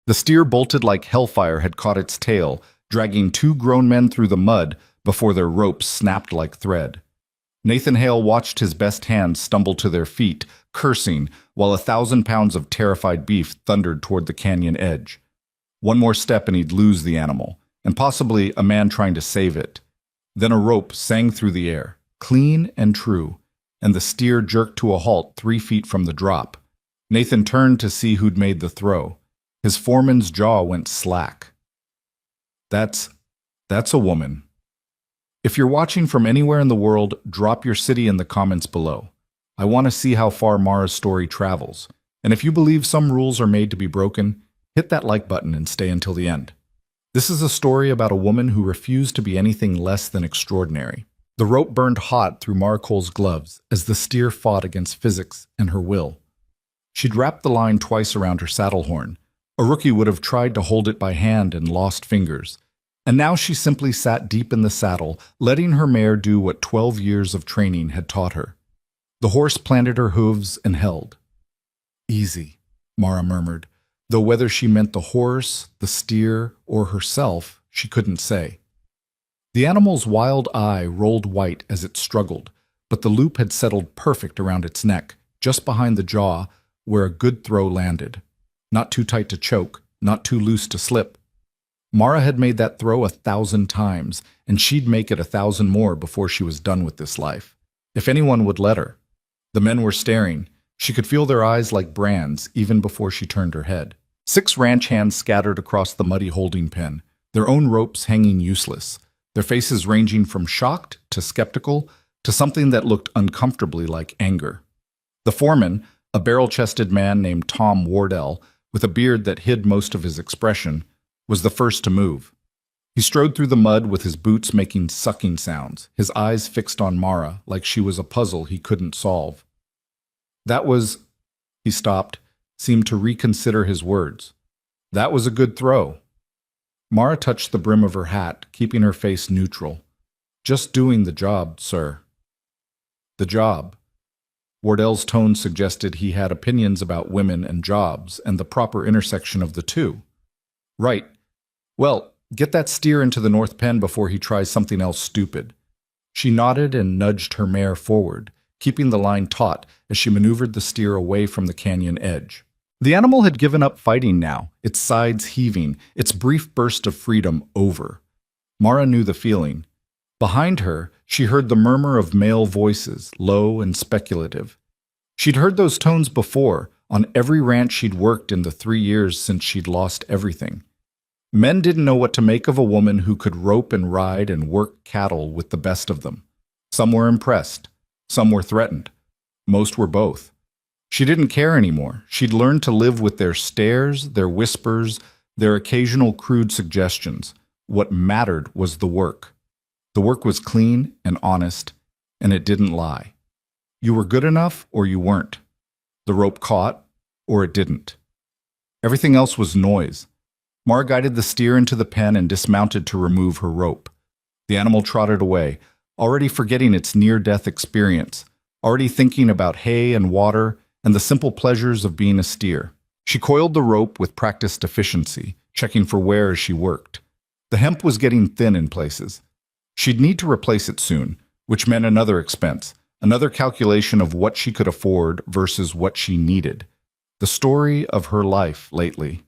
The steer bolted like hellfire had caught its tail, dragging two grown men through the mud before their ropes snapped like thread. Nathan Hale watched his best hands stumble to their feet, cursing, while 1,000 pounds of terrified beef thundered toward the canyon edge. One more step and he'd lose the animal, and possibly a man trying to save it. Then a rope sang through the air, clean and true, and the steer jerked to a halt 3 feet from the drop. Nathan turned to see who'd made the throw. His foreman's jaw went slack. That's a woman. If you're watching from anywhere in the world, drop your city in the comments below. I want to see how far Mara's story travels. And if you believe some rules are made to be broken, hit that like button and stay until the end. This is a story about a woman who refused to be anything less than extraordinary. The rope burned hot through Mara Cole's gloves as the steer fought against physics and her will. She'd wrapped the line twice around her saddle horn. A rookie would have tried to hold it by hand and lost fingers. And now she simply sat deep in the saddle, letting her mare do what 12 years of training had taught her. The horse planted her hooves and held. Easy, Mara murmured, though whether she meant the horse, the steer, or herself, she couldn't say. The animal's wild eye rolled white as it struggled, but the loop had settled perfect around its neck, just behind the jaw, where a good throw landed. Not too tight to choke, not too loose to slip. Mara had made that throw 1,000 times, and she'd make it 1,000 more before she was done with this life. If anyone would let her. The men were staring. She could feel their eyes like brands even before she turned her head. 6 ranch hands scattered across the muddy holding pen, their own ropes hanging useless, their faces ranging from shocked to skeptical to something that looked uncomfortably like anger. The foreman, a barrel-chested man named Tom Wardell, with a beard that hid most of his expression, was the first to move. He strode through the mud with his boots making sucking sounds, his eyes fixed on Mara like she was a puzzle he couldn't solve. He stopped, seemed to reconsider his words. That was a good throw. Mara touched the brim of her hat, keeping her face neutral. Just doing the job, sir. The job. Wardell's tone suggested he had opinions about women and jobs and the proper intersection of the two. Right. Well, get that steer into the north pen before he tries something else stupid. She nodded and nudged her mare forward, keeping the line taut as she maneuvered the steer away from the canyon edge. The animal had given up fighting now, its sides heaving, its brief burst of freedom over. Mara knew the feeling. Behind her, she heard the murmur of male voices, low and speculative. She'd heard those tones before, on every ranch she'd worked in the 3 years since she'd lost everything. Men didn't know what to make of a woman who could rope and ride and work cattle with the best of them. Some were impressed. Some were threatened. Most were both. She didn't care anymore. She'd learned to live with their stares, their whispers, their occasional crude suggestions. What mattered was the work. The work was clean and honest, and it didn't lie. You were good enough or you weren't. The rope caught or it didn't. Everything else was noise. Mara guided the steer into the pen and dismounted to remove her rope. The animal trotted away, already forgetting its near-death experience, already thinking about hay and water and the simple pleasures of being a steer. She coiled the rope with practiced efficiency, checking for wear as she worked. The hemp was getting thin in places. She'd need to replace it soon, which meant another expense, another calculation of what she could afford versus what she needed. The story of her life lately.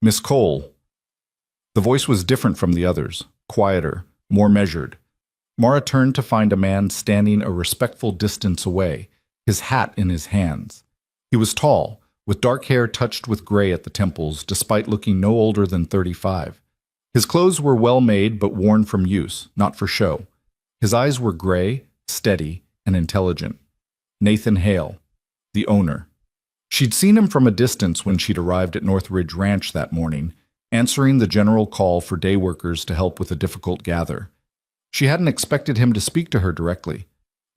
Miss Cole. The voice was different from the others, quieter, more measured. Mara turned to find a man standing a respectful distance away, his hat in his hands. He was tall, with dark hair touched with gray at the temples, despite looking no older than 35. His clothes were well made but worn from use, not for show. His eyes were gray, steady, and intelligent. Nathan Hale, the owner. She'd seen him from a distance when she'd arrived at North Ridge Ranch that morning, answering the general call for day workers to help with a difficult gather. She hadn't expected him to speak to her directly.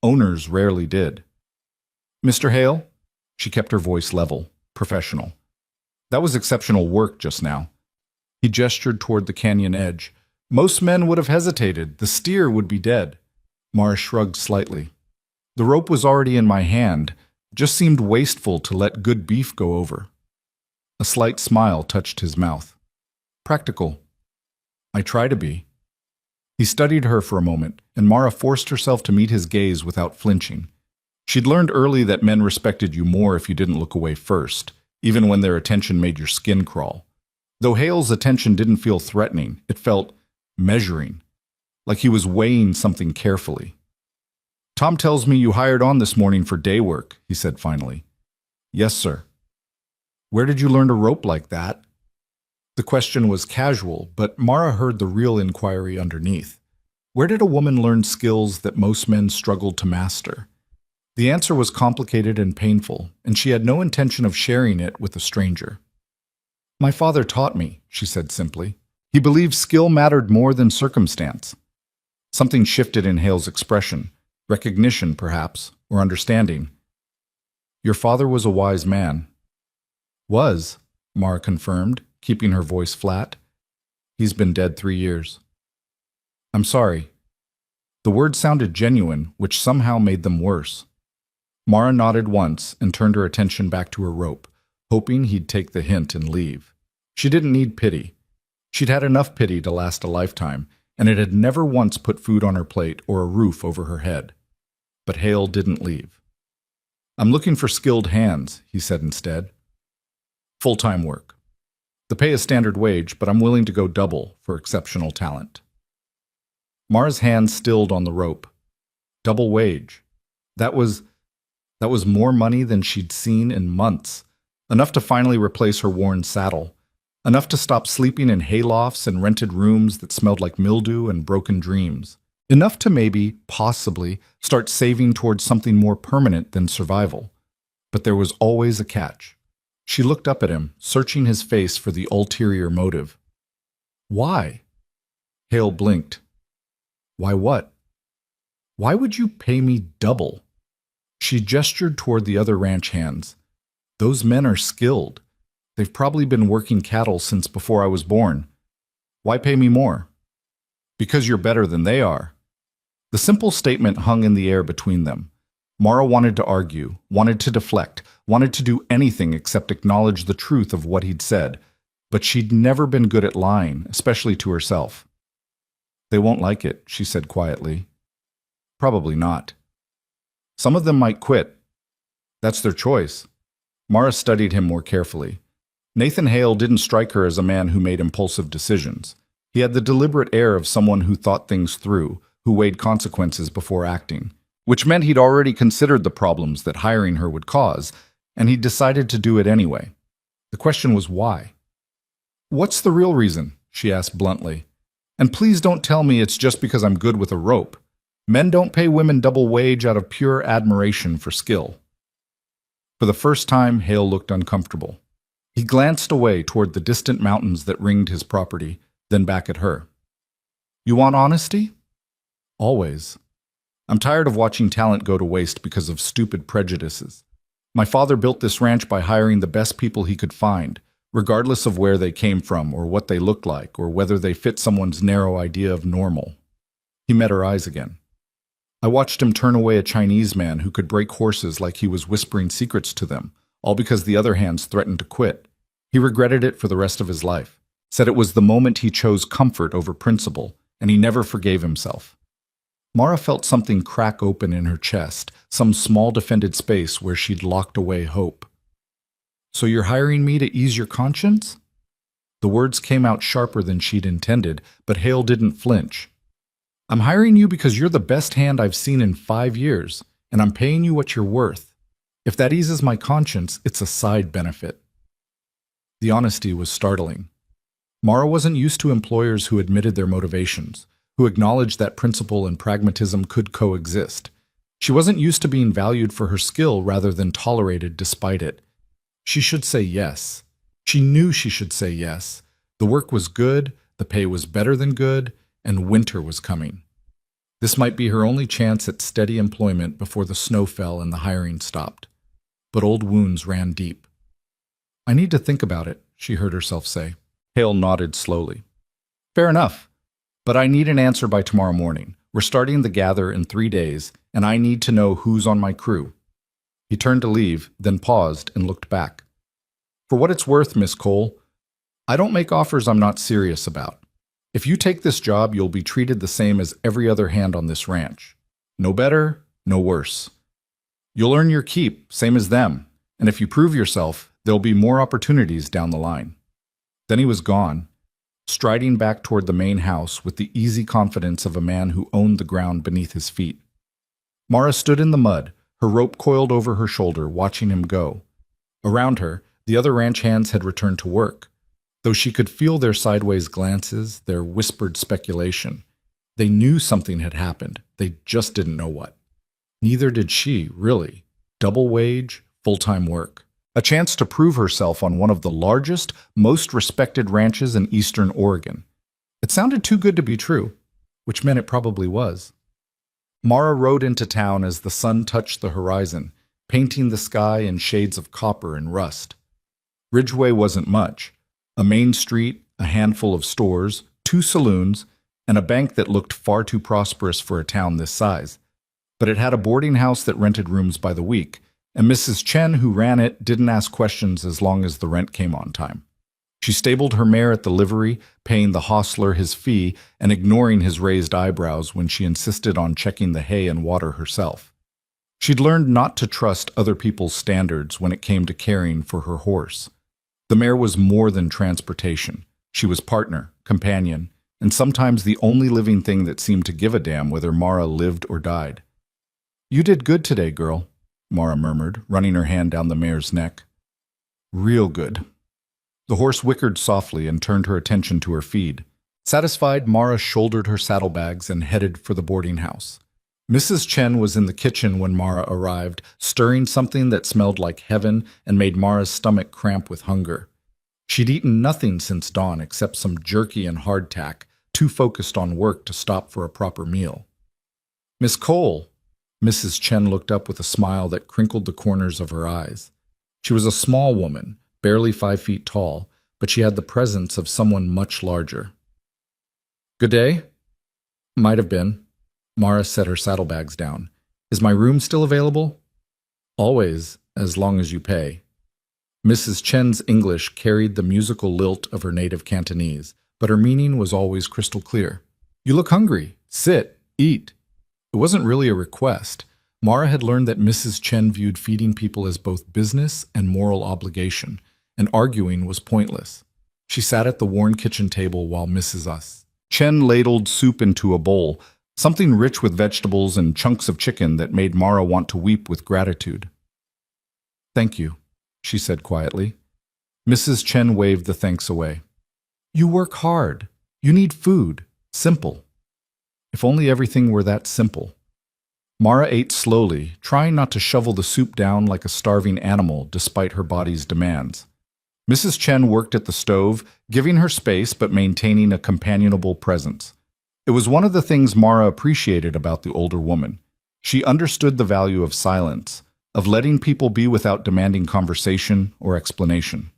Owners rarely did. Mr. Hale? She kept her voice level, professional. That was exceptional work just now. He gestured toward the canyon edge. Most men would have hesitated. The steer would be dead. Mara shrugged slightly. The rope was already in my hand. Just seemed wasteful to let good beef go over. A slight smile touched his mouth. Practical. I try to be. He studied her for a moment, and Mara forced herself to meet his gaze without flinching. She'd learned early that men respected you more if you didn't look away first, even when their attention made your skin crawl. Though Hale's attention didn't feel threatening, it felt measuring, like he was weighing something carefully. Tom tells me you hired on this morning for day work, he said finally. Yes, sir. Where did you learn to rope like that? The question was casual, but Mara heard the real inquiry underneath. Where did a woman learn skills that most men struggled to master? The answer was complicated and painful, and she had no intention of sharing it with a stranger. My father taught me, she said simply. He believed skill mattered more than circumstance. Something shifted in Hale's expression, recognition perhaps, or understanding. Your father was a wise man. Was, Mara confirmed, keeping her voice flat. He's been dead 3 years. I'm sorry. The words sounded genuine, which somehow made them worse. Mara nodded once and turned her attention back to her rope, hoping he'd take the hint and leave. She didn't need pity. She'd had enough pity to last a lifetime, and it had never once put food on her plate or a roof over her head. But Hale didn't leave. I'm looking for skilled hands, he said instead. Full-time work. The pay is standard wage, but I'm willing to go double for exceptional talent. Mara's hand stilled on the rope. Double wage. That was more money than she'd seen in months. Enough to finally replace her worn saddle. Enough to stop sleeping in haylofts and rented rooms that smelled like mildew and broken dreams. Enough to maybe, possibly, start saving towards something more permanent than survival. But there was always a catch. She looked up at him, searching his face for the ulterior motive. Why? Hale blinked. Why what? Why would you pay me double? She gestured toward the other ranch hands. Those men are skilled. They've probably been working cattle since before I was born. Why pay me more? Because you're better than they are. The simple statement hung in the air between them. Mara wanted to argue, wanted to deflect, wanted to do anything except acknowledge the truth of what he'd said, but she'd never been good at lying, especially to herself. They won't like it, she said quietly. Probably not. Some of them might quit. That's their choice. Mara studied him more carefully. Nathan Hale didn't strike her as a man who made impulsive decisions. He had the deliberate air of someone who thought things through, who weighed consequences before acting, which meant he'd already considered the problems that hiring her would cause, and he'd decided to do it anyway. The question was why. What's the real reason? She asked bluntly. And please don't tell me it's just because I'm good with a rope. Men don't pay women double wage out of pure admiration for skill. For the first time, Hale looked uncomfortable. He glanced away toward the distant mountains that ringed his property, then back at her. You want honesty? Always. I'm tired of watching talent go to waste because of stupid prejudices. My father built this ranch by hiring the best people he could find, regardless of where they came from or what they looked like or whether they fit someone's narrow idea of normal. He met her eyes again. I watched him turn away a Chinese man who could break horses like he was whispering secrets to them, all because the other hands threatened to quit. He regretted it for the rest of his life, said it was the moment he chose comfort over principle, and he never forgave himself. Mara felt something crack open in her chest, some small defended space where she'd locked away hope. So you're hiring me to ease your conscience? The words came out sharper than she'd intended, but Hale didn't flinch. I'm hiring you because you're the best hand I've seen in 5 years, and I'm paying you what you're worth. If that eases my conscience, it's a side benefit. The honesty was startling. Mara wasn't used to employers who admitted their motivations, who acknowledged that principle and pragmatism could coexist. She wasn't used to being valued for her skill rather than tolerated despite it. She should say yes. She knew she should say yes. The work was good, the pay was better than good, and winter was coming. This might be her only chance at steady employment before the snow fell and the hiring stopped. But old wounds ran deep. I need to think about it, she heard herself say. Hale nodded slowly. Fair enough, but I need an answer by tomorrow morning. We're starting the gather in 3 days, and I need to know who's on my crew. He turned to leave, then paused and looked back. For what it's worth, Miss Cole, I don't make offers I'm not serious about. If you take this job, you'll be treated the same as every other hand on this ranch. No better, no worse. You'll earn your keep, same as them, and if you prove yourself, there'll be more opportunities down the line. Then he was gone, striding back toward the main house with the easy confidence of a man who owned the ground beneath his feet. Mara stood in the mud, her rope coiled over her shoulder, watching him go. Around her, the other ranch hands had returned to work. Though she could feel their sideways glances, their whispered speculation. They knew something had happened, they just didn't know what. Neither did she, really. Double wage, full-time work. A chance to prove herself on one of the largest, most respected ranches in eastern Oregon. It sounded too good to be true, which meant it probably was. Mara rode into town as the sun touched the horizon, painting the sky in shades of copper and rust. Ridgeway wasn't much. A main street, a handful of stores, 2 saloons, and a bank that looked far too prosperous for a town this size. But it had a boarding house that rented rooms by the week, and Mrs. Chen, who ran it, didn't ask questions as long as the rent came on time. She stabled her mare at the livery, paying the hostler his fee and ignoring his raised eyebrows when she insisted on checking the hay and water herself. She'd learned not to trust other people's standards when it came to caring for her horse. The mare was more than transportation. She was partner, companion, and sometimes the only living thing that seemed to give a damn whether Mara lived or died. "You did good today, girl," Mara murmured, running her hand down the mare's neck. "Real good." The horse whickered softly and turned her attention to her feed. Satisfied, Mara shouldered her saddlebags and headed for the boarding house. Mrs. Chen was in the kitchen when Mara arrived, stirring something that smelled like heaven and made Mara's stomach cramp with hunger. She'd eaten nothing since dawn except some jerky and hardtack, too focused on work to stop for a proper meal. "Miss Cole," Mrs. Chen looked up with a smile that crinkled the corners of her eyes. She was a small woman, barely 5 feet tall, but she had the presence of someone much larger. "Good day?" "Might have been." Mara set her saddlebags down. "Is my room still available?" "Always, as long as you pay." Mrs. Chen's English carried the musical lilt of her native Cantonese, but her meaning was always crystal clear. "You look hungry. Sit, eat." It wasn't really a request. Mara had learned that Mrs. Chen viewed feeding people as both business and moral obligation, and arguing was pointless. She sat at the worn kitchen table while Mrs. Chen ladled soup into a bowl, something rich with vegetables and chunks of chicken that made Mara want to weep with gratitude. "Thank you," she said quietly. Mrs. Chen waved the thanks away. "You work hard. You need food. Simple." If only everything were that simple. Mara ate slowly, trying not to shovel the soup down like a starving animal despite her body's demands. Mrs. Chen worked at the stove, giving her space but maintaining a companionable presence. It was one of the things Mara appreciated about the older woman. She understood the value of silence, of letting people be without demanding conversation or explanation.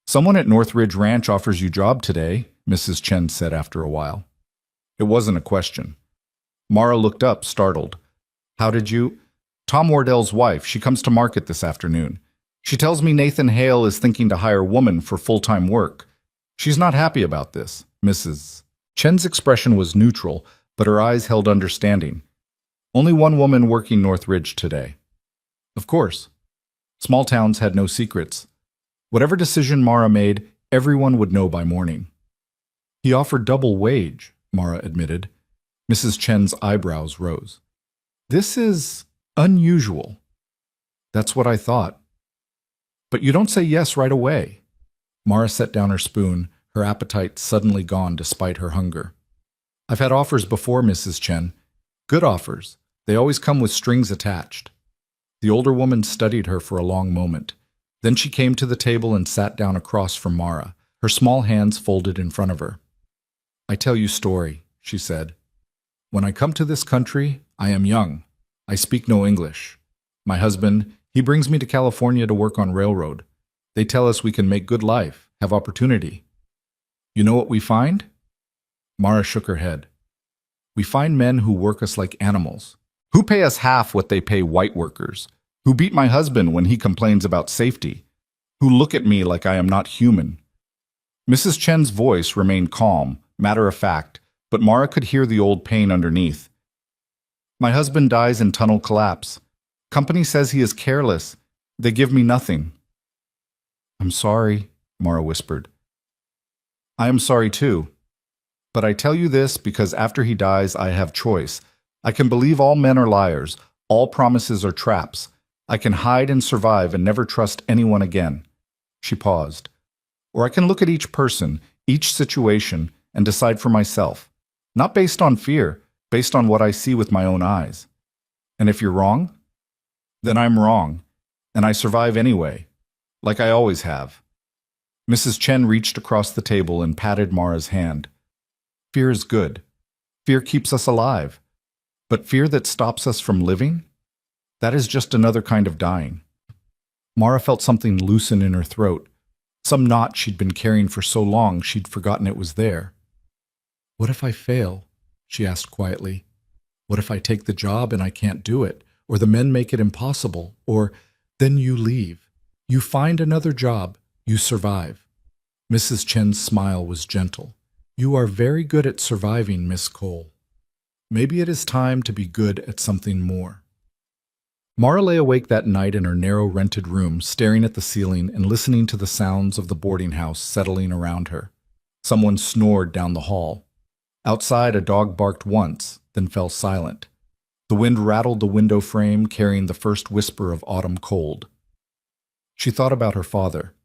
"Someone at Northridge Ranch offers you job today," Mrs. Chen said after a while. It wasn't a question. Mara looked up, startled. "How did you—" "Tom Wardell's wife. She comes to market this afternoon. She tells me Nathan Hale is thinking to hire a woman for full-time work. She's not happy about this." Mrs. Chen's expression was neutral, but her eyes held understanding. "Only one woman working Northridge today." Of course. Small towns had no secrets. Whatever decision Mara made, everyone would know by morning. "He offered double wage," Mara admitted. Mrs. Chen's eyebrows rose. "This is unusual." "That's what I thought." "But you don't say yes right away." Mara set down her spoon, her appetite suddenly gone despite her hunger. "I've had offers before, Mrs. Chen. Good offers. They always come with strings attached." The older woman studied her for a long moment. Then she came to the table and sat down across from Mara, her small hands folded in front of her. "I tell you story," she said. "When I come to this country, I am young. I speak no English. My husband, he brings me to California to work on railroad. They tell us we can make good life, have opportunity. You know what we find?" Mara shook her head. "We find men who work us like animals, who pay us half what they pay white workers, who beat my husband when he complains about safety, who look at me like I am not human. Mrs. Chen's voice remained calm, matter of fact, but Mara could hear the old pain underneath. My husband dies in tunnel collapse. Company says he is careless. They give me nothing. I'm sorry, Mara whispered. I am sorry too. But I tell you this because after he dies, I have choice. I can believe all men are liars, all promises are traps. I can hide and survive and never trust anyone again. She paused. Or I can look at each person, each situation, and decide for myself. Not based on fear, based on what I see with my own eyes. And if you're wrong, then I'm wrong, and I survive anyway, like I always have. Mrs. Chen reached across the table and patted Mara's hand. Fear is good. Fear keeps us alive. But fear that stops us from living? That is just another kind of dying. Mara felt something loosen in her throat, some knot she'd been carrying for so long she'd forgotten it was there. What if I fail? She asked quietly. What if I take the job and I can't do it? Or the men make it impossible? Or then you leave. You find another job. You survive. Mrs. Chen's smile was gentle. You are very good at surviving, Miss Cole. Maybe it is time to be good at something more. Mara lay awake that night in her narrow rented room, staring at the ceiling and listening to the sounds of the boarding house settling around her. Someone snored down the hall. Outside, a dog barked once, then fell silent. The wind rattled the window frame, carrying the first whisper of autumn cold. She thought about her father.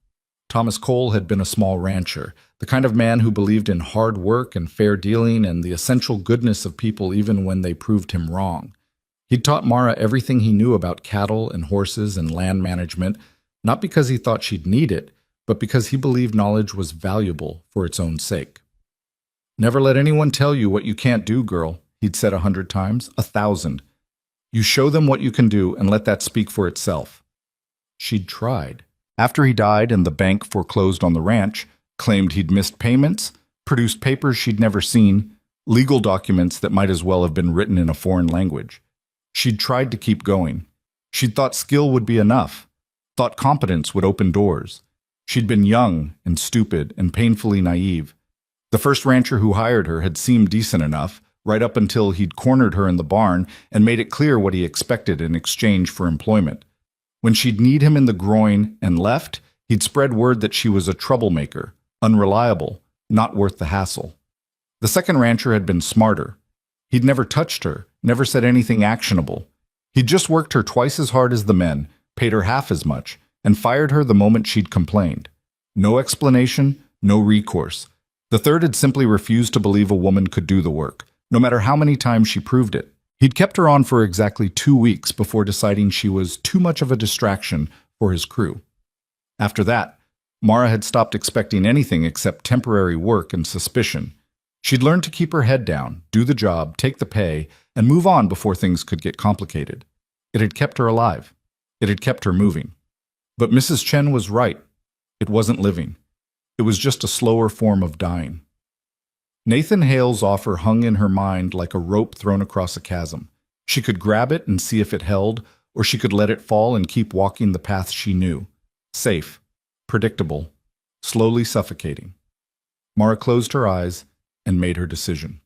Thomas Cole had been a small rancher, the kind of man who believed in hard work and fair dealing and the essential goodness of people even when they proved him wrong. He'd taught Mara everything he knew about cattle and horses and land management, not because he thought she'd need it, but because he believed knowledge was valuable for its own sake. Never let anyone tell you what you can't do, girl, he'd said 100 times, 1,000. You show them what you can do and let that speak for itself. She'd tried. After he died and the bank foreclosed on the ranch, claimed he'd missed payments, produced papers she'd never seen, legal documents that might as well have been written in a foreign language. She'd tried to keep going. She'd thought skill would be enough, thought competence would open doors. She'd been young and stupid and painfully naive. The first rancher who hired her had seemed decent enough, right up until he'd cornered her in the barn and made it clear what he expected in exchange for employment. When she'd kneed him in the groin and left, he'd spread word that she was a troublemaker, unreliable, not worth the hassle. The second rancher had been smarter. He'd never touched her, never said anything actionable. He'd just worked her twice as hard as the men, paid her half as much, and fired her the moment she'd complained. No explanation, no recourse. The third had simply refused to believe a woman could do the work, no matter how many times she proved it. He'd kept her on for exactly 2 weeks before deciding she was too much of a distraction for his crew. After that, Mara had stopped expecting anything except temporary work and suspicion. She'd learned to keep her head down, do the job, take the pay, and move on before things could get complicated. It had kept her alive. It had kept her moving. But Mrs. Chen was right. It wasn't living. It was just a slower form of dying. Nathan Hale's offer hung in her mind like a rope thrown across a chasm. She could grab it and see if it held, or she could let it fall and keep walking the path she knew. Safe, predictable, slowly suffocating. Mara closed her eyes and made her decision.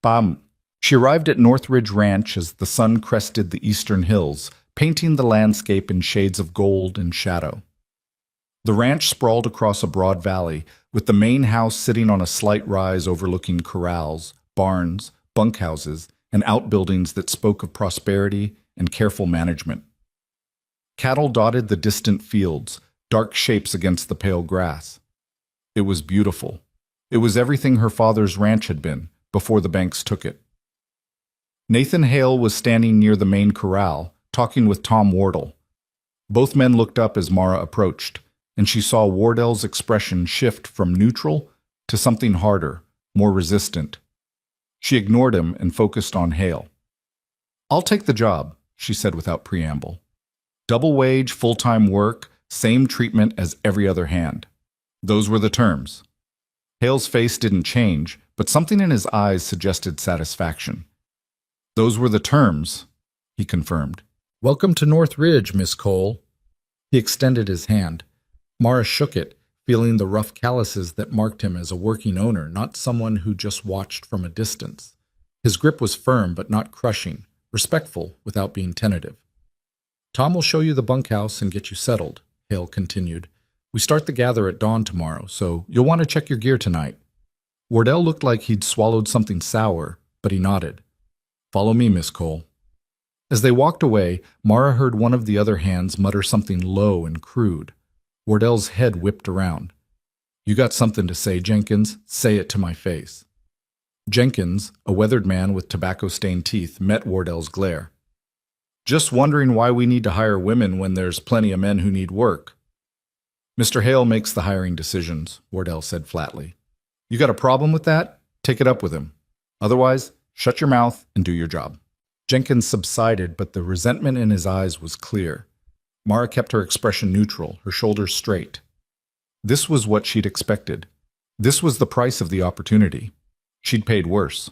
Bam! She arrived at Northridge Ranch as the sun crested the eastern hills, painting the landscape in shades of gold and shadow. The ranch sprawled across a broad valley, with the main house sitting on a slight rise overlooking corrals, barns, bunkhouses, and outbuildings that spoke of prosperity and careful management. Cattle dotted the distant fields, dark shapes against the pale grass. It was beautiful. It was everything her father's ranch had been, before the banks took it. Nathan Hale was standing near the main corral, talking with Tom Wardle. Both men looked up as Mara approached, and she saw Wardell's expression shift from neutral to something harder, more resistant. She ignored him and focused on Hale. "I'll take the job," she said without preamble. "Double wage, full-time work, same treatment as every other hand." Those were the terms. Hale's face didn't change, but something in his eyes suggested satisfaction. "Those were the terms," he confirmed. "Welcome to Northridge, Miss Cole," He extended his hand. Mara shook it, feeling the rough calluses that marked him as a working owner, not someone who just watched from a distance. His grip was firm but not crushing, respectful without being tentative. Tom will show you the bunkhouse and get you settled, Hale continued. We start the gather at dawn tomorrow, so you'll want to check your gear tonight. Wardell looked like he'd swallowed something sour, but he nodded. Follow me, Miss Cole. As they walked away, Mara heard one of the other hands mutter something low and crude. Wardell's head whipped around. You got something to say, Jenkins. Say it to my face. Jenkins, a weathered man with tobacco-stained teeth, met Wardell's glare. Just wondering why we need to hire women when there's plenty of men who need work. Mr. Hale makes the hiring decisions, Wardell said flatly. You got a problem with that? Take it up with him. Otherwise, shut your mouth and do your job. Jenkins subsided, but the resentment in his eyes was clear. Mara kept her expression neutral, her shoulders straight. This was what she'd expected. This was the price of the opportunity. She'd paid worse.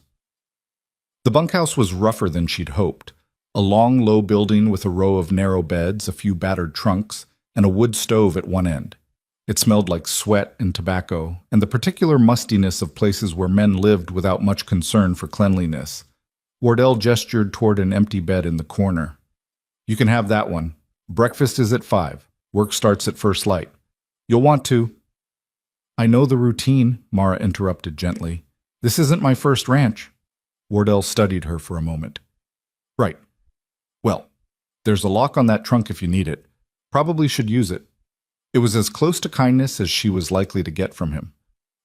The bunkhouse was rougher than she'd hoped. A long, low building with a row of narrow beds, a few battered trunks, and a wood stove at one end. It smelled like sweat and tobacco, and the particular mustiness of places where men lived without much concern for cleanliness. Wardell gestured toward an empty bed in the corner. You can have that one. Breakfast is at 5. Work starts at first light. You'll want to... I know the routine, Mara interrupted gently. This isn't my first ranch. Wardell studied her for a moment. Right. Well, there's a lock on that trunk if you need it. Probably should use it. It was as close to kindness as she was likely to get from him.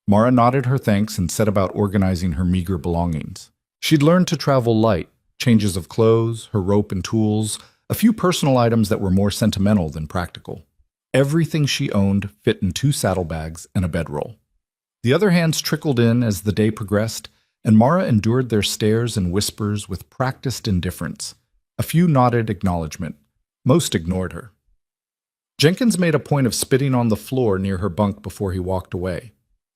Mara nodded her thanks and set about organizing her meager belongings. She'd learned to travel light, changes of clothes, her rope and tools, a few personal items that were more sentimental than practical. Everything she owned fit in 2 saddlebags and a bedroll. The other hands trickled in as the day progressed, and Mara endured their stares and whispers with practiced indifference. A few nodded acknowledgement. Most ignored her. Jenkins made a point of spitting on the floor near her bunk before he walked away.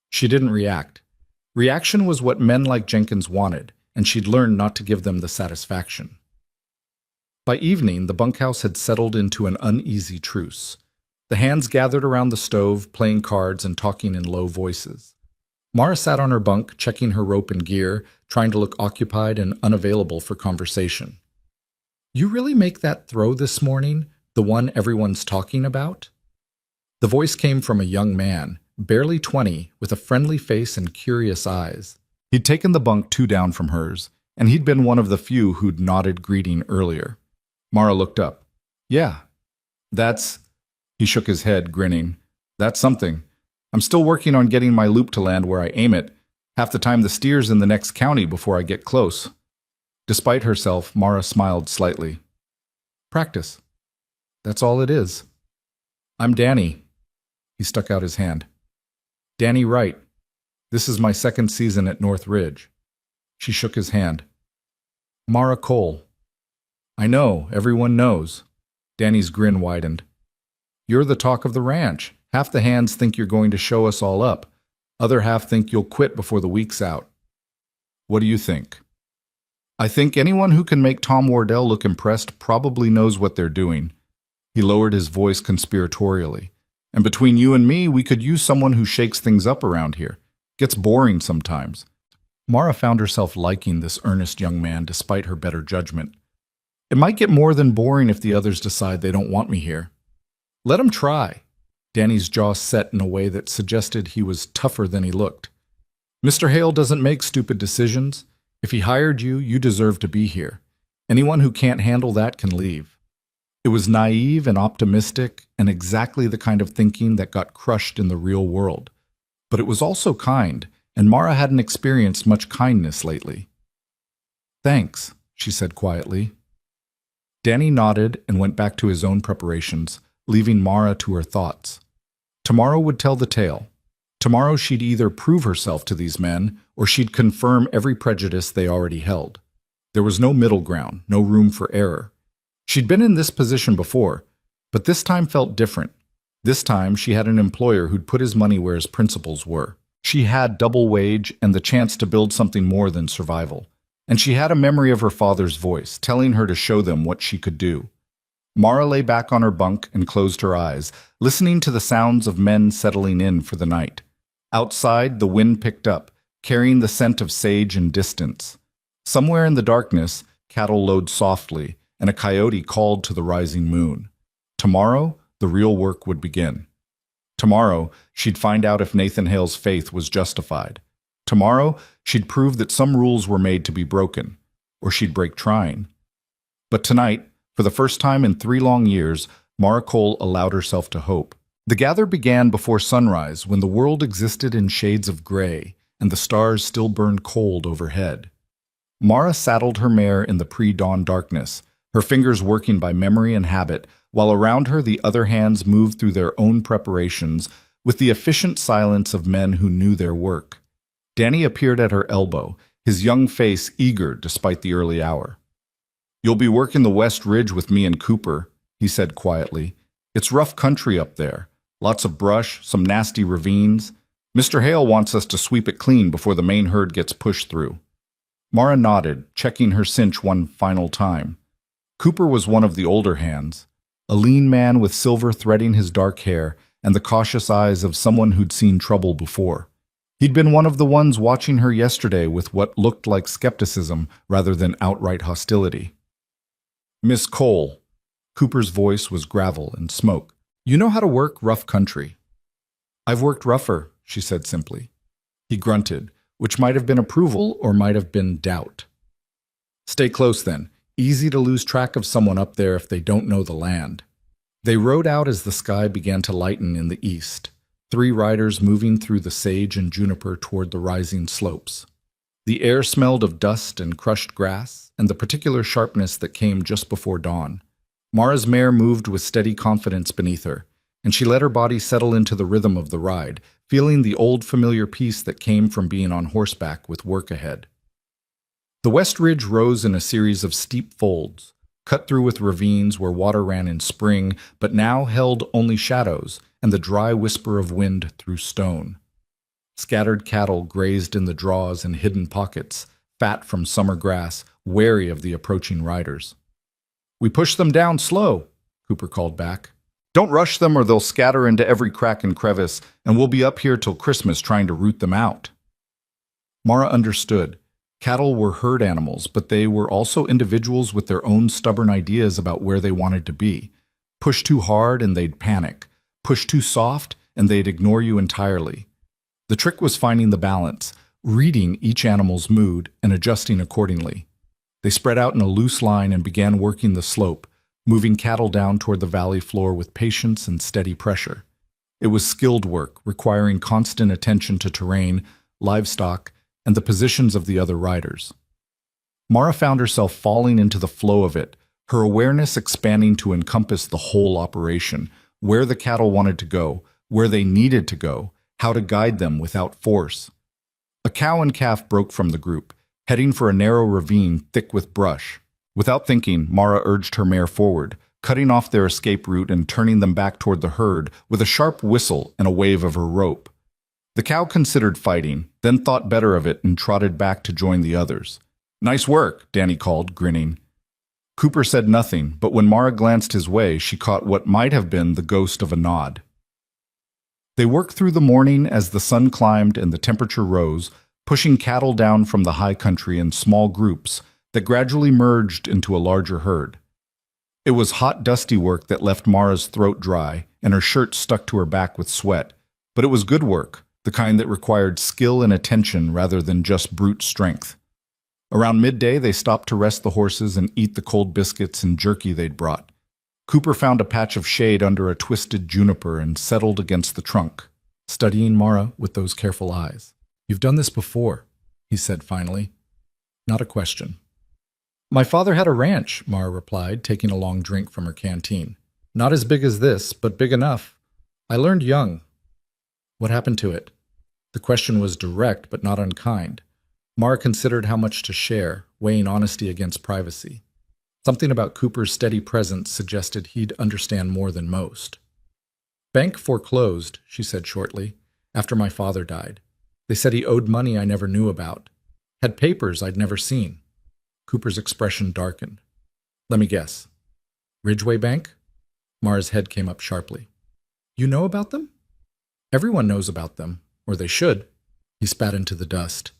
She didn't react. Reaction was what men like Jenkins wanted, and she'd learned not to give them the satisfaction. By evening, the bunkhouse had settled into an uneasy truce. The hands gathered around the stove, playing cards and talking in low voices. Mara sat on her bunk, checking her rope and gear, trying to look occupied and unavailable for conversation. You really make that throw this morning, the one everyone's talking about? The voice came from a young man, barely 20, with a friendly face and curious eyes. He'd taken the bunk 2 down from hers, and he'd been one of the few who'd nodded greeting earlier. Mara looked up. Yeah, that's... He shook his head, grinning. That's something. I'm still working on getting my loop to land where I aim it. Half the time the steer's in the next county before I get close. Despite herself, Mara smiled slightly. Practice. That's all it is. I'm Danny. He stuck out his hand. Danny Wright. This is my 2nd season at North Ridge. She shook his hand. Mara Cole. I know, everyone knows. Danny's grin widened. You're the talk of the ranch. Half the hands think you're going to show us all up. Other half think you'll quit before the week's out. What do you think? I think anyone who can make Tom Wardell look impressed probably knows what they're doing. He lowered his voice conspiratorially. And between you and me, we could use someone who shakes things up around here. Gets boring sometimes. Mara found herself liking this earnest young man despite her better judgment. It might get more than boring if the others decide they don't want me here. Let him try. Danny's jaw set in a way that suggested he was tougher than he looked. Mr. Hale doesn't make stupid decisions. If he hired you, you deserve to be here. Anyone who can't handle that can leave. It was naive and optimistic and exactly the kind of thinking that got crushed in the real world. But it was also kind, and Mara hadn't experienced much kindness lately. Thanks, she said quietly. Danny nodded and went back to his own preparations, leaving Mara to her thoughts. Tomorrow would tell the tale. Tomorrow she'd either prove herself to these men, or she'd confirm every prejudice they already held. There was no middle ground, no room for error. She'd been in this position before, but this time felt different. This time she had an employer who'd put his money where his principles were. She had double wage and the chance to build something more than survival. And she had a memory of her father's voice, telling her to show them what she could do. Mara lay back on her bunk and closed her eyes, listening to the sounds of men settling in for the night. Outside, the wind picked up, carrying the scent of sage and distance. Somewhere in the darkness, cattle lowed softly, and a coyote called to the rising moon. Tomorrow, the real work would begin. Tomorrow, she'd find out if Nathan Hale's faith was justified. Tomorrow, she'd prove that some rules were made to be broken, or she'd break trying. But tonight, for the first time in 3 long years, Mara Cole allowed herself to hope. The gather began before sunrise, when the world existed in shades of gray, and the stars still burned cold overhead. Mara saddled her mare in the pre-dawn darkness, her fingers working by memory and habit, while around her the other hands moved through their own preparations with the efficient silence of men who knew their work. Danny appeared at her elbow, his young face eager despite the early hour. "You'll be working the West Ridge with me and Cooper," he said quietly. "It's rough country up there. Lots of brush, some nasty ravines. Mr. Hale wants us to sweep it clean before the main herd gets pushed through." Mara nodded, checking her cinch one final time. Cooper was one of the older hands, a lean man with silver threading his dark hair and the cautious eyes of someone who'd seen trouble before. He'd been one of the ones watching her yesterday with what looked like skepticism rather than outright hostility. "Miss Cole," Cooper's voice was gravel and smoke, "you know how to work rough country." "I've worked rougher," she said simply. He grunted, which might have been approval or might have been doubt. "Stay close then. Easy to lose track of someone up there if they don't know the land." They rode out as the sky began to lighten in the east, 3 riders moving through the sage and juniper toward the rising slopes. The air smelled of dust and crushed grass, and the particular sharpness that came just before dawn. Mara's mare moved with steady confidence beneath her, and she let her body settle into the rhythm of the ride, feeling the old familiar peace that came from being on horseback with work ahead. The West Ridge rose in a series of steep folds, cut through with ravines where water ran in spring, but now held only shadows and the dry whisper of wind through stone. Scattered cattle grazed in the draws and hidden pockets, fat from summer grass, wary of the approaching riders. "We push them down slow," Cooper called back. "Don't rush them or they'll scatter into every crack and crevice, and we'll be up here till Christmas trying to root them out." Mara understood. Cattle were herd animals, but they were also individuals with their own stubborn ideas about where they wanted to be. Push too hard and they'd panic. Push too soft and they'd ignore you entirely. The trick was finding the balance, reading each animal's mood and adjusting accordingly. They spread out in a loose line and began working the slope, moving cattle down toward the valley floor with patience and steady pressure. It was skilled work, requiring constant attention to terrain, livestock, and the positions of the other riders. Mara found herself falling into the flow of it, her awareness expanding to encompass the whole operation, where the cattle wanted to go, where they needed to go, how to guide them without force. A cow and calf broke from the group, heading for a narrow ravine thick with brush. Without thinking, Mara urged her mare forward, cutting off their escape route and turning them back toward the herd with a sharp whistle and a wave of her rope. The cow considered fighting, then thought better of it and trotted back to join the others. "Nice work," Danny called, grinning. Cooper said nothing, but when Mara glanced his way, she caught what might have been the ghost of a nod. They worked through the morning as the sun climbed and the temperature rose, pushing cattle down from the high country in small groups that gradually merged into a larger herd. It was hot, dusty work that left Mara's throat dry and her shirt stuck to her back with sweat, but it was good work, the kind that required skill and attention rather than just brute strength. Around midday, they stopped to rest the horses and eat the cold biscuits and jerky they'd brought. Cooper found a patch of shade under a twisted juniper and settled against the trunk, studying Mara with those careful eyes. "You've done this before," he said finally. Not a question. "My father had a ranch," Mara replied, taking a long drink from her canteen. "Not as big as this, but big enough. I learned young." "What happened to it?" The question was direct but not unkind. Mara considered how much to share, weighing honesty against privacy. Something about Cooper's steady presence suggested he'd understand more than most. "Bank foreclosed," she said shortly, "after my father died. They said he owed money I never knew about. Had papers I'd never seen." Cooper's expression darkened. "Let me guess. Ridgeway Bank? Mara's head came up sharply. You know about them? Everyone knows about them, or they should. He spat into the dust.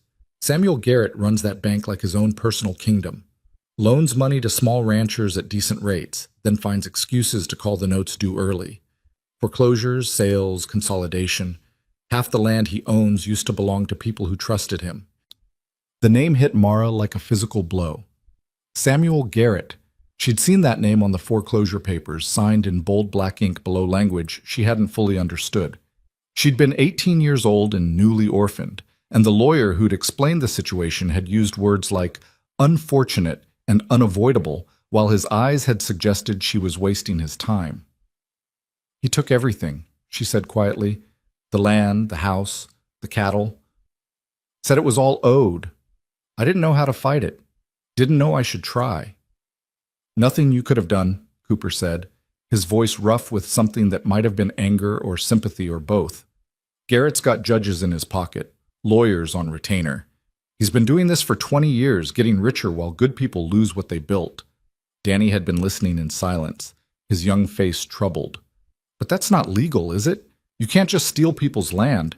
Samuel Garrett runs that bank like his own personal kingdom. Loans money to small ranchers at decent rates, then finds excuses to call the notes due early. Foreclosures, sales, consolidation. Half the land he owns used to belong to people who trusted him. The name hit Mara like a physical blow. Samuel Garrett. She'd seen that name on the foreclosure papers, signed in bold black ink below language she hadn't fully understood. She'd been 18 years old and newly orphaned, and the lawyer who'd explained the situation had used words like unfortunate and unavoidable, while his eyes had suggested she was wasting his time. He took everything, she said quietly. The land, the house, the cattle. Said it was all owed. I didn't know how to fight it. Didn't know I should try. Nothing you could have done, Cooper said, his voice rough with something that might have been anger or sympathy or both. Garrett's got judges in his pocket, lawyers on retainer. He's been doing this for 20 years, getting richer while good people lose what they built. Danny had been listening in silence, his young face troubled. But that's not legal, is it? You can't just steal people's land.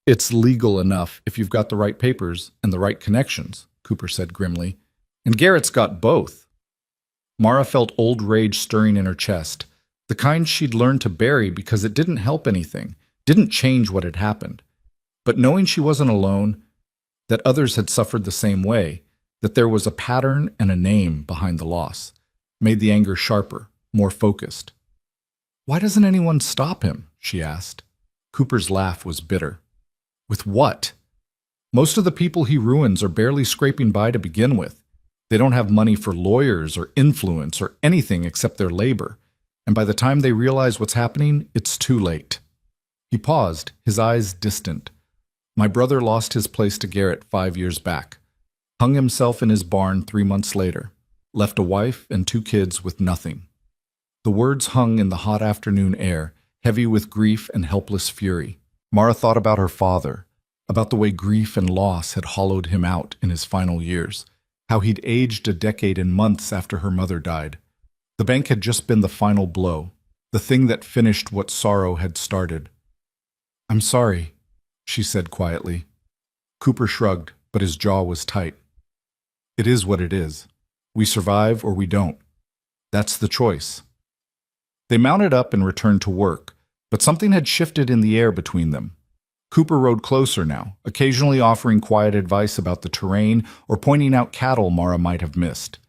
It's legal enough if you've got the right papers and the right connections, Cooper said grimly. And Garrett's got both. Mara felt old rage stirring in her chest, the kind she'd learned to bury because it didn't help anything, didn't change what had happened. But knowing she wasn't alone, that others had suffered the same way, that there was a pattern and a name behind the loss, made the anger sharper, more focused. Why doesn't anyone stop him? She asked. Cooper's laugh was bitter. With what? Most of the people he ruins are barely scraping by to begin with. They don't have money for lawyers or influence or anything except their labor, and by the time they realize what's happening, it's too late. He paused, his eyes distant. My brother lost his place to Garrett 5 years back, hung himself in his barn 3 months later, left a wife and 2 kids with nothing. The words hung in the hot afternoon air, heavy with grief and helpless fury. Mara thought about her father, about the way grief and loss had hollowed him out in his final years, how he'd aged a decade in months after her mother died. The bank had just been the final blow, the thing that finished what sorrow had started. I'm sorry, she said quietly. Cooper shrugged, but his jaw was tight. It is what it is. We survive or we don't. That's the choice. They mounted up and returned to work, but something had shifted in the air between them. Cooper rode closer now, occasionally offering quiet advice about the terrain or pointing out cattle Mara might have missed.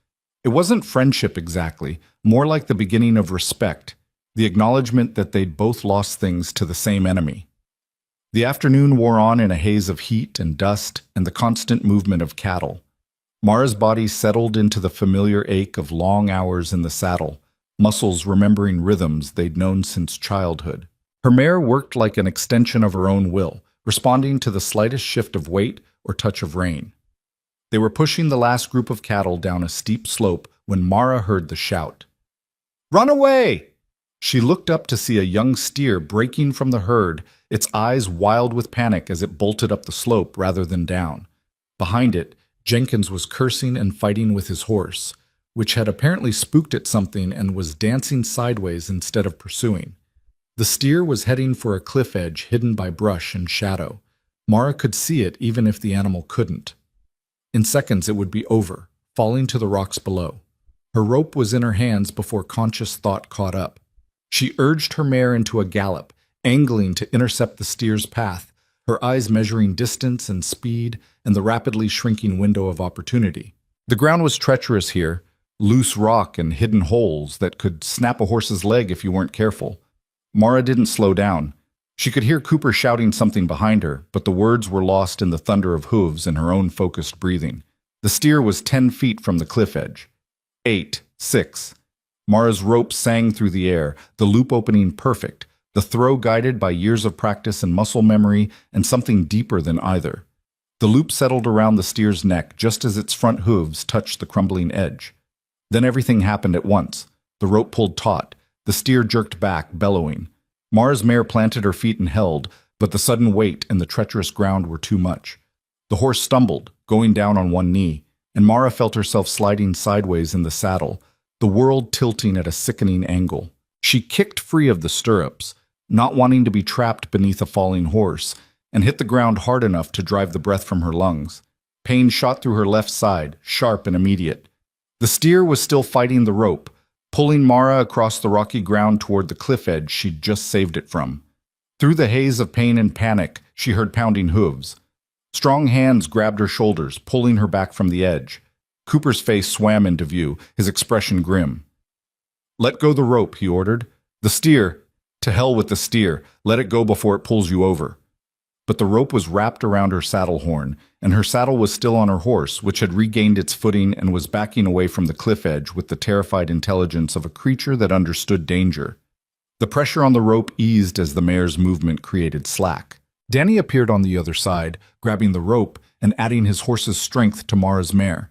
It wasn't friendship exactly, more like the beginning of respect, the acknowledgement that they'd both lost things to the same enemy. The afternoon wore on in a haze of heat and dust and the constant movement of cattle. Mara's body settled into the familiar ache of long hours in the saddle, muscles remembering rhythms they'd known since childhood. Her mare worked like an extension of her own will, responding to the slightest shift of weight or touch of rein. They were pushing the last group of cattle down a steep slope when Mara heard the shout. Run away! She looked up to see a young steer breaking from the herd, its eyes wild with panic as it bolted up the slope rather than down. Behind it, Jenkins was cursing and fighting with his horse, which had apparently spooked at something and was dancing sideways instead of pursuing. The steer was heading for a cliff edge hidden by brush and shadow. Mara could see it even if the animal couldn't. In seconds it would be over, falling to the rocks below. Her rope was in her hands before conscious thought caught up. She urged her mare into a gallop, angling to intercept the steer's path, her eyes measuring distance and speed and the rapidly shrinking window of opportunity. The ground was treacherous here, loose rock and hidden holes that could snap a horse's leg if you weren't careful. Mara didn't slow down. She could hear Cooper shouting something behind her, but the words were lost in the thunder of hooves and her own focused breathing. The steer was 10 feet from the cliff edge. 8, 6. Mara's rope sang through the air, the loop opening perfect, the throw guided by years of practice and muscle memory and something deeper than either. The loop settled around the steer's neck just as its front hooves touched the crumbling edge. Then everything happened at once. The rope pulled taut. The steer jerked back, bellowing. Mara's mare planted her feet and held, but the sudden weight and the treacherous ground were too much. The horse stumbled, going down on one knee, and Mara felt herself sliding sideways in the saddle, the world tilting at a sickening angle. She kicked free of the stirrups, not wanting to be trapped beneath a falling horse, and hit the ground hard enough to drive the breath from her lungs. Pain shot through her left side, sharp and immediate. The steer was still fighting the rope, pulling Mara across the rocky ground toward the cliff edge she'd just saved it from. Through the haze of pain and panic, she heard pounding hooves. Strong hands grabbed her shoulders, pulling her back from the edge. Cooper's face swam into view, his expression grim. "Let go the rope," he ordered. "The steer. To hell with the steer. Let it go before it pulls you over." But the rope was wrapped around her saddle horn, and her saddle was still on her horse, which had regained its footing and was backing away from the cliff edge with the terrified intelligence of a creature that understood danger. The pressure on the rope eased as the mare's movement created slack. Danny appeared on the other side, grabbing the rope and adding his horse's strength to Mara's mare.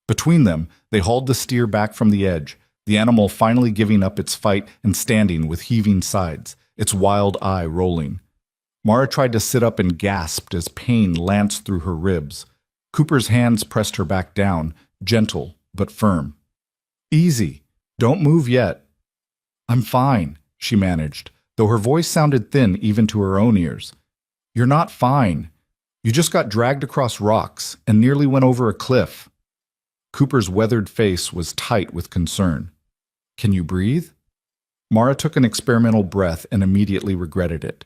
Between them, they hauled the steer back from the edge, the animal finally giving up its fight and standing with heaving sides, its wild eye rolling. Mara tried to sit up and gasped as pain lanced through her ribs. Cooper's hands pressed her back down, gentle but firm. "Easy. Don't move yet." "I'm fine," she managed, though her voice sounded thin even to her own ears. "You're not fine. You just got dragged across rocks and nearly went over a cliff." Cooper's weathered face was tight with concern. "Can you breathe?" Mara took an experimental breath and immediately regretted it.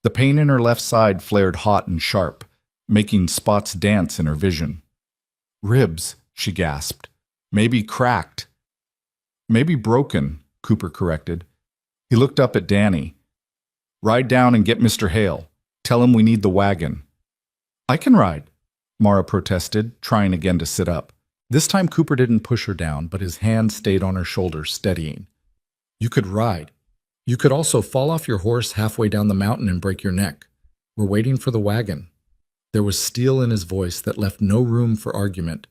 The pain in her left side flared hot and sharp, making spots dance in her vision. "Ribs," she gasped. "Maybe cracked." "Maybe broken," Cooper corrected. He looked up at Danny. "Ride down and get Mr. Hale. Tell him we need the wagon." "I can ride," Mara protested, trying again to sit up. This time Cooper didn't push her down, but his hand stayed on her shoulder, steadying. "You could ride. You could also fall off your horse halfway down the mountain and break your neck. We're waiting for the wagon." There was steel in his voice that left no room for argument.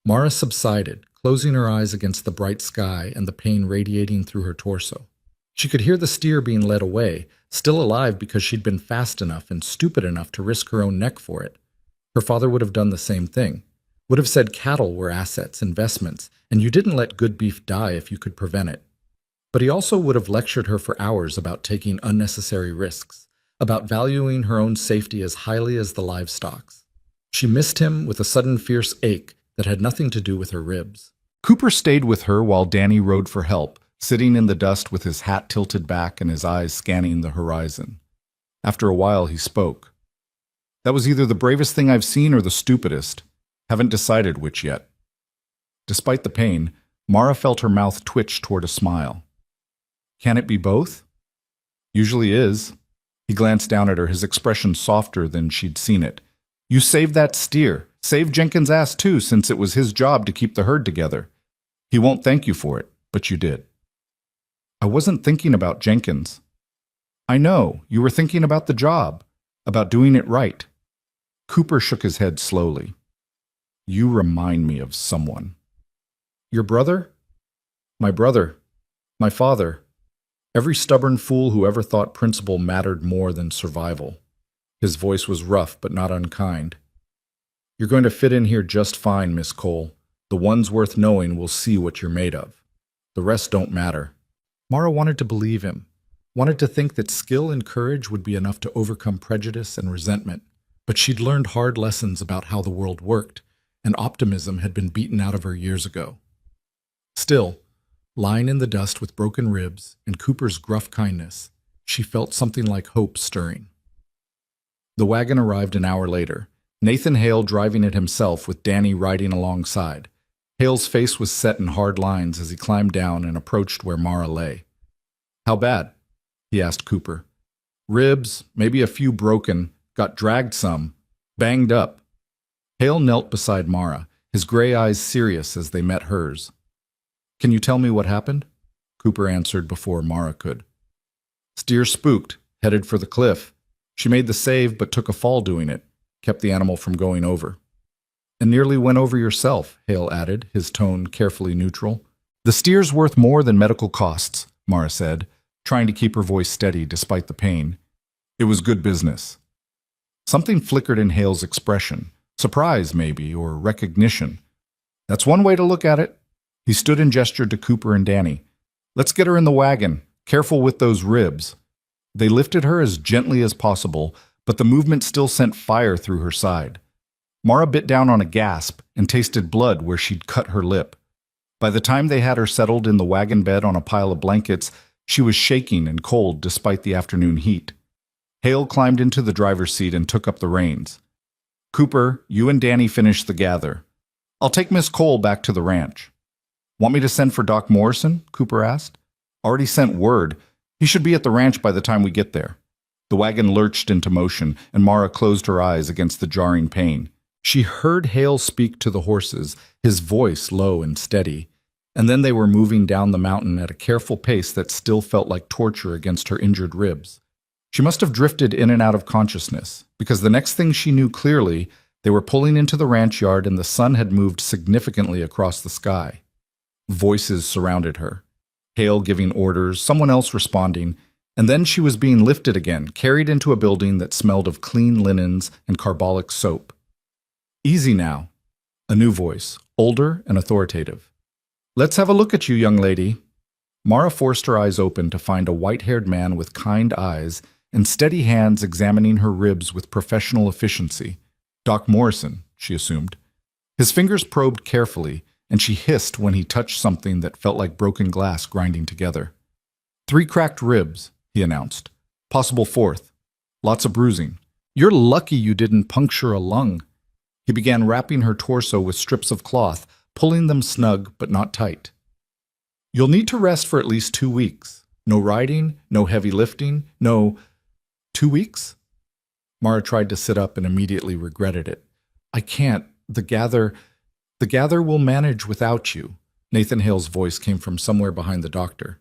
Mara subsided, closing her eyes against the bright sky and the pain radiating through her torso. She could hear the steer being led away, still alive because she'd been fast enough and stupid enough to risk her own neck for it. Her father would have done the same thing. Would have said cattle were assets, investments, and you didn't let good beef die if you could prevent it. But he also would have lectured her for hours about taking unnecessary risks, about valuing her own safety as highly as the livestock's. She missed him with a sudden fierce ache that had nothing to do with her ribs. Cooper stayed with her while Danny rode for help, sitting in the dust with his hat tilted back and his eyes scanning the horizon. After a while, he spoke. "That was either the bravest thing I've seen or the stupidest. Haven't decided which yet." Despite the pain, Mara felt her mouth twitch toward a smile. "Can it be both?" "Usually is." He glanced down at her, his expression softer than she'd seen it. "You saved that steer. Saved Jenkins' ass too, since it was his job to keep the herd together. He won't thank you for it, but you did." "I wasn't thinking about Jenkins." "I know. You were thinking about the job, about doing it right." Cooper shook his head slowly. "You remind me of someone." "Your brother?" "My brother. My father. Every stubborn fool who ever thought principle mattered more than survival." His voice was rough but not unkind. "You're going to fit in here just fine, Miss Cole. The ones worth knowing will see what you're made of. The rest don't matter." Mara wanted to believe him, wanted to think that skill and courage would be enough to overcome prejudice and resentment, but she'd learned hard lessons about how the world worked, and optimism had been beaten out of her years ago. Still, lying in the dust with broken ribs and Cooper's gruff kindness, she felt something like hope stirring. The wagon arrived an hour later, Nathan Hale driving it himself with Danny riding alongside. Hale's face was set in hard lines as he climbed down and approached where Mara lay. "How bad?" he asked Cooper. "Ribs, maybe a few broken, got dragged some, banged up." Hale knelt beside Mara, his gray eyes serious as they met hers. "Can you tell me what happened?" Cooper answered before Mara could. "Steer spooked, headed for the cliff. She made the save but took a fall doing it, kept the animal from going over." "And nearly went over yourself," Hale added, his tone carefully neutral. "The steer's worth more than medical costs," Mara said, trying to keep her voice steady despite the pain. "It was good business." Something flickered in Hale's expression, surprise maybe, or recognition. "That's one way to look at it." He stood and gestured to Cooper and Danny. "Let's get her in the wagon. Careful with those ribs." They lifted her as gently as possible, but the movement still sent fire through her side. Mara bit down on a gasp and tasted blood where she'd cut her lip. By the time they had her settled in the wagon bed on a pile of blankets, she was shaking and cold despite the afternoon heat. Hale climbed into the driver's seat and took up the reins. "Cooper, you and Danny finish the gather. I'll take Miss Cole back to the ranch." "Want me to send for Doc Morrison?" Cooper asked. "Already sent word. He should be at the ranch by the time we get there." The wagon lurched into motion, and Mara closed her eyes against the jarring pain. She heard Hale speak to the horses, his voice low and steady, and then they were moving down the mountain at a careful pace that still felt like torture against her injured ribs. She must have drifted in and out of consciousness, because the next thing she knew clearly, they were pulling into the ranch yard and the sun had moved significantly across the sky. Voices surrounded her. Hale giving orders, someone else responding, and then she was being lifted again, carried into a building that smelled of clean linens and carbolic soap. "Easy now." A new voice, older and authoritative. "Let's have a look at you, young lady." Mara forced her eyes open to find a white-haired man with kind eyes and steady hands examining her ribs with professional efficiency. Doc Morrison, she assumed. His fingers probed carefully, and she hissed when he touched something that felt like broken glass grinding together. "3 cracked ribs," he announced. "Possible 4th. Lots of bruising. You're lucky you didn't puncture a lung." He began wrapping her torso with strips of cloth, pulling them snug but not tight. "You'll need to rest for at least 2 weeks. No riding, no heavy lifting, no—" 2 weeks? Mara tried to sit up and immediately regretted it. "I can't. The gather will manage without you." Nathan Hale's voice came from somewhere behind the doctor.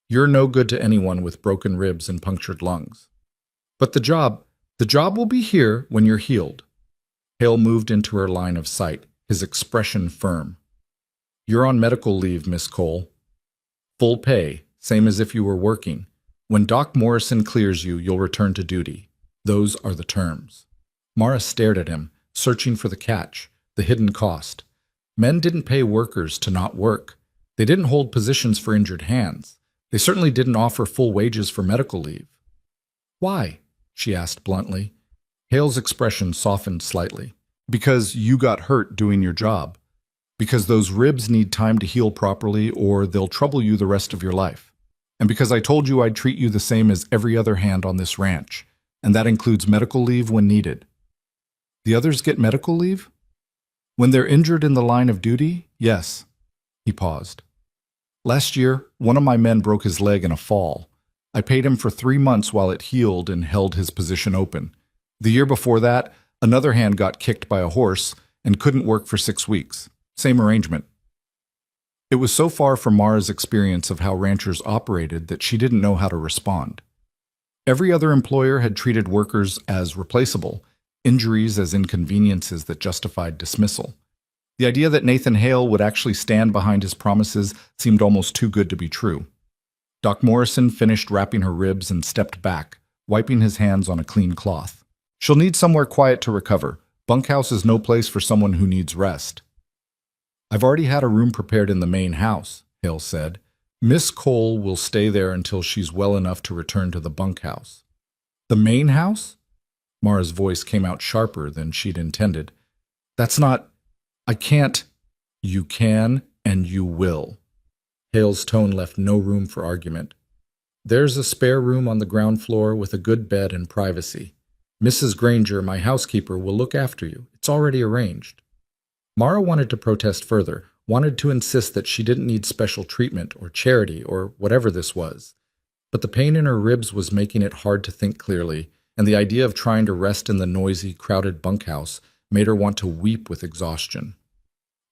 "You're no good to anyone with broken ribs and punctured lungs. But the job will be here when you're healed." Hale moved into her line of sight, his expression firm. "You're on medical leave, Miss Cole. Full pay, same as if you were working. When Doc Morrison clears you, you'll return to duty. Those are the terms." Mara stared at him, searching for the catch, the hidden cost. Men didn't pay workers to not work. They didn't hold positions for injured hands. They certainly didn't offer full wages for medical leave. "Why?" she asked bluntly. Hale's expression softened slightly. "Because you got hurt doing your job. Because those ribs need time to heal properly or they'll trouble you the rest of your life. And because I told you I'd treat you the same as every other hand on this ranch, and that includes medical leave when needed." "The others get medical leave?" "When they're injured in the line of duty, yes." He paused. "Last year, one of my men broke his leg in a fall. I paid him for 3 months while it healed and held his position open. The year before that, another hand got kicked by a horse and couldn't work for 6 weeks. Same arrangement." It was so far from Mara's experience of how ranchers operated that she didn't know how to respond. Every other employer had treated workers as replaceable, injuries as inconveniences that justified dismissal. The idea that Nathan Hale would actually stand behind his promises seemed almost too good to be true. Doc Morrison finished wrapping her ribs and stepped back, wiping his hands on a clean cloth. "She'll need somewhere quiet to recover. Bunkhouse is no place for someone who needs rest." "I've already had a room prepared in the main house," Hale said. "Miss Cole will stay there until she's well enough to return to the bunkhouse." "The main house?" Mara's voice came out sharper than she'd intended. "That's not— I can't—" "You can, and you will." Hale's tone left no room for argument. "There's a spare room on the ground floor with a good bed and privacy. Mrs. Granger, my housekeeper, will look after you. It's already arranged." Mara wanted to protest further, wanted to insist that she didn't need special treatment or charity or whatever this was. But the pain in her ribs was making it hard to think clearly, and the idea of trying to rest in the noisy, crowded bunkhouse made her want to weep with exhaustion.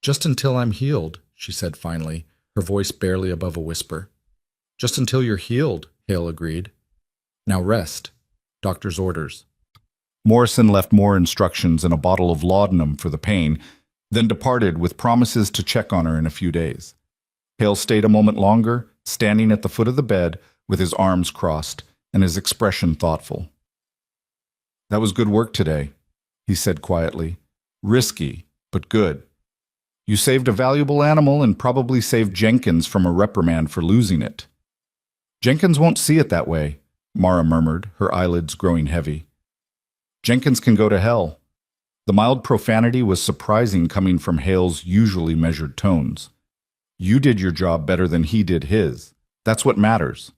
"Just until I'm healed," she said finally, her voice barely above a whisper. "Just until you're healed," Hale agreed. "Now rest. Doctor's orders." Morrison left more instructions and a bottle of laudanum for the pain, then departed with promises to check on her in a few days. Hale stayed a moment longer, standing at the foot of the bed with his arms crossed and his expression thoughtful. "That was good work today," he said quietly. "Risky, but good. You saved a valuable animal and probably saved Jenkins from a reprimand for losing it. Jenkins won't see it that way, Mara murmured, her eyelids growing heavy. Jenkins can go to hell. The mild profanity was surprising coming from Hale's usually measured tones. You did your job better than he did his. That's what matters.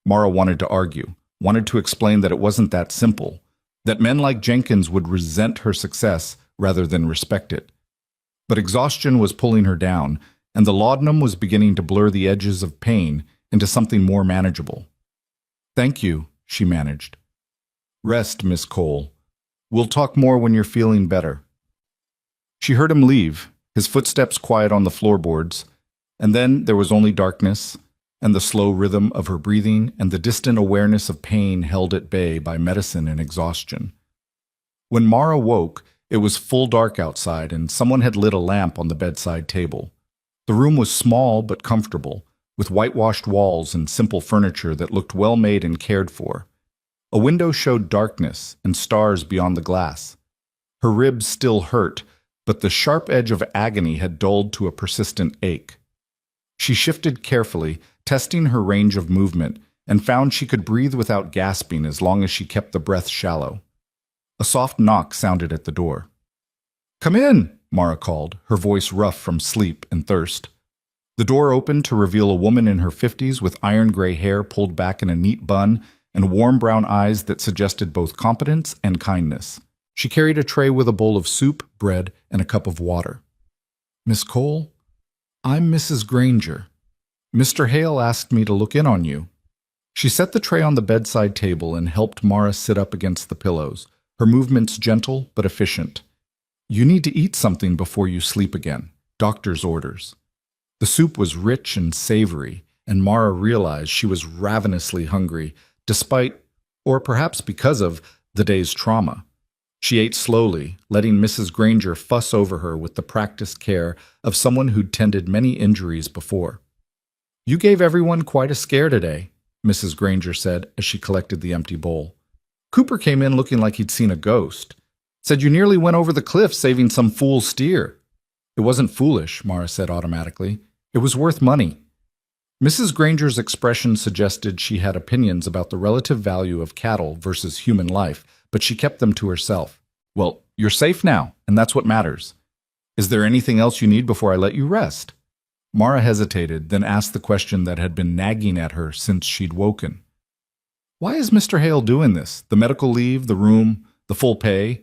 Mara wanted to argue, wanted to explain that it wasn't that simple, that men like Jenkins would resent her success rather than respect it. But exhaustion was pulling her down, and the laudanum was beginning to blur the edges of pain into something more manageable. Thank you, she managed. Rest, Miss Cole. We'll talk more when you're feeling better. She heard him leave, his footsteps quiet on the floorboards, and then there was only darkness, and the slow rhythm of her breathing and the distant awareness of pain held at bay by medicine and exhaustion. When Mara woke, it was full dark outside, and someone had lit a lamp on the bedside table. The room was small but comfortable, with whitewashed walls and simple furniture that looked well made and cared for. A window showed darkness and stars beyond the glass. Her ribs still hurt, but the sharp edge of agony had dulled to a persistent ache. She shifted carefully, testing her range of movement, and found she could breathe without gasping as long as she kept the breath shallow. A soft knock sounded at the door. Come in, Mara called, her voice rough from sleep and thirst. The door opened to reveal a woman in her 50s with iron-gray hair pulled back in a neat bun and warm brown eyes that suggested both competence and kindness. She carried a tray with a bowl of soup, bread, and a cup of water. Miss Cole, I'm Mrs. Granger. Mr. Hale asked me to look in on you. She set the tray on the bedside table and helped Mara sit up against the pillows, her movements gentle but efficient. You need to eat something before you sleep again. Doctor's orders. The soup was rich and savory, and Mara realized she was ravenously hungry, despite, or perhaps because of, the day's trauma. She ate slowly, letting Mrs. Granger fuss over her with the practiced care of someone who'd tended many injuries before. You gave everyone quite a scare today, Mrs. Granger said as she collected the empty bowl. Cooper came in looking like he'd seen a ghost. Said you nearly went over the cliff saving some fool steer. It wasn't foolish, Mara said automatically. It was worth money. Mrs. Granger's expression suggested she had opinions about the relative value of cattle versus human life, but she kept them to herself. Well, you're safe now, and that's what matters. Is there anything else you need before I let you rest? Mara hesitated, then asked the question that had been nagging at her since she'd woken. Why is Mr. Hale doing this? The medical leave, the room, the full pay?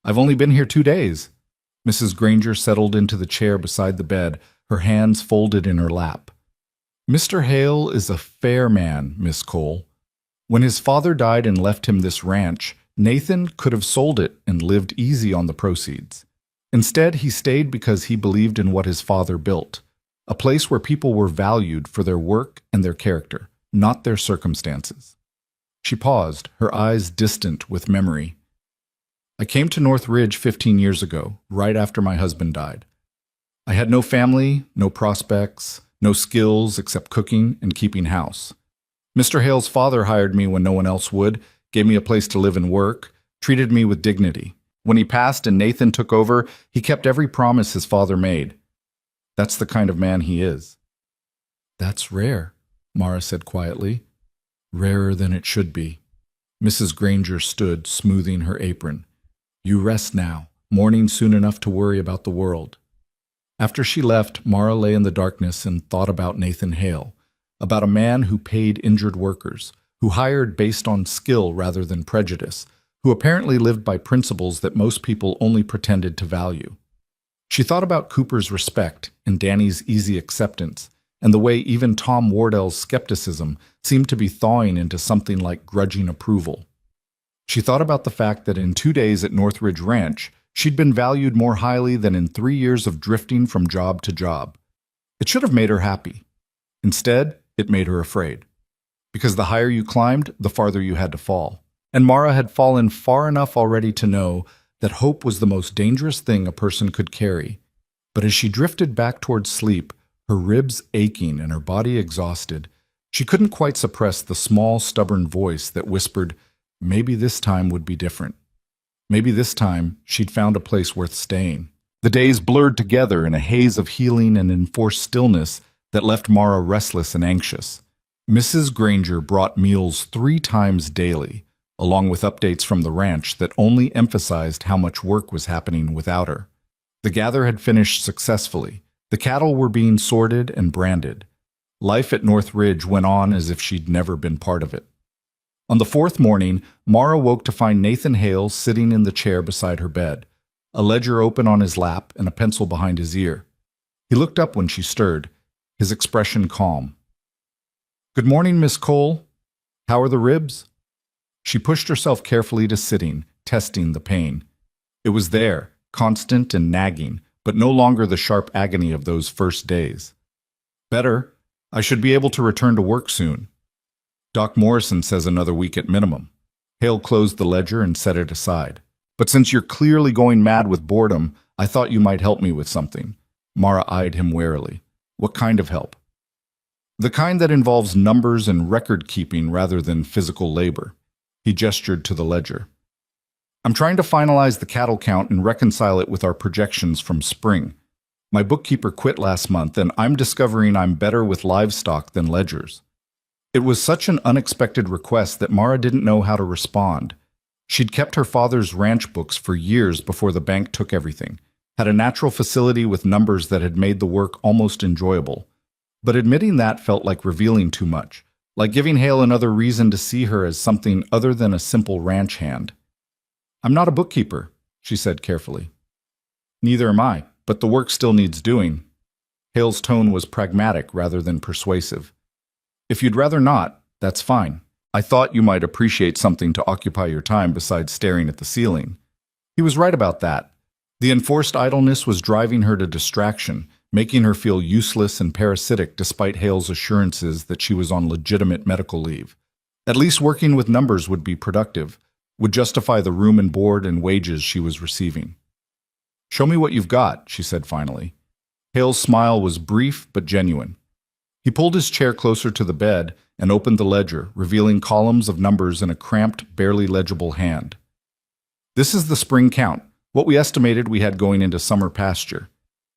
I've only been here 2 days. Mrs. Granger settled into the chair beside the bed, her hands folded in her lap. Mr. Hale is a fair man, Miss Cole. When his father died and left him this ranch, Nathan could have sold it and lived easy on the proceeds. Instead, he stayed because he believed in what his father built, a place where people were valued for their work and their character, not their circumstances. She paused, her eyes distant with memory. I came to North Ridge 15 years ago, right after my husband died. I had no family, no prospects, no skills except cooking and keeping house. Mr. Hale's father hired me when no one else would, gave me a place to live and work, treated me with dignity. When he passed and Nathan took over, he kept every promise his father made. That's the kind of man he is. That's rare, Mara said quietly. Rarer than it should be. Mrs. Granger stood, smoothing her apron. You rest now, morning soon enough to worry about the world. After she left, Mara lay in the darkness and thought about Nathan Hale, about a man who paid injured workers, who hired based on skill rather than prejudice, who apparently lived by principles that most people only pretended to value. She thought about Cooper's respect and Danny's easy acceptance, and the way even Tom Wardell's skepticism seemed to be thawing into something like grudging approval. She thought about the fact that in 2 days at Northridge Ranch, she'd been valued more highly than in 3 years of drifting from job to job. It should have made her happy. Instead, it made her afraid. Because the higher you climbed, the farther you had to fall. And Mara had fallen far enough already to know that hope was the most dangerous thing a person could carry. But as she drifted back towards sleep, her ribs aching and her body exhausted, she couldn't quite suppress the small, stubborn voice that whispered, maybe this time would be different. Maybe this time she'd found a place worth staying. The days blurred together in a haze of healing and enforced stillness that left Mara restless and anxious. Mrs. Granger brought meals 3 times daily, along with updates from the ranch that only emphasized how much work was happening without her. The gather had finished successfully. The cattle were being sorted and branded. Life at North Ridge went on as if she'd never been part of it. On the 4th morning, Mara woke to find Nathan Hale sitting in the chair beside her bed, a ledger open on his lap and a pencil behind his ear. He looked up when she stirred, his expression calm. "Good morning, Miss Cole. How are the ribs?" She pushed herself carefully to sitting, testing the pain. It was there, constant and nagging, but no longer the sharp agony of those first days. "Better. I should be able to return to work soon. Doc Morrison says another week at minimum." Hale closed the ledger and set it aside. "But since you're clearly going mad with boredom, I thought you might help me with something." Mara eyed him warily. "What kind of help?" "The kind that involves numbers and record-keeping rather than physical labor." He gestured to the ledger. "I'm trying to finalize the cattle count and reconcile it with our projections from spring. My bookkeeper quit last month, and I'm discovering I'm better with livestock than ledgers." It was such an unexpected request that Mara didn't know how to respond. She'd kept her father's ranch books for years before the bank took everything, had a natural facility with numbers that had made the work almost enjoyable. But admitting that felt like revealing too much, like giving Hale another reason to see her as something other than a simple ranch hand. "I'm not a bookkeeper," she said carefully. "Neither am I, but the work still needs doing." Hale's tone was pragmatic rather than persuasive. "If you'd rather not, that's fine. I thought you might appreciate something to occupy your time besides staring at the ceiling." He was right about that. The enforced idleness was driving her to distraction, making her feel useless and parasitic despite Hale's assurances that she was on legitimate medical leave. At least working with numbers would be productive, would justify the room and board and wages she was receiving. "Show me what you've got," she said finally. Hale's smile was brief but genuine. He pulled his chair closer to the bed and opened the ledger, revealing columns of numbers in a cramped, barely legible hand. "This is the spring count, what we estimated we had going into summer pasture.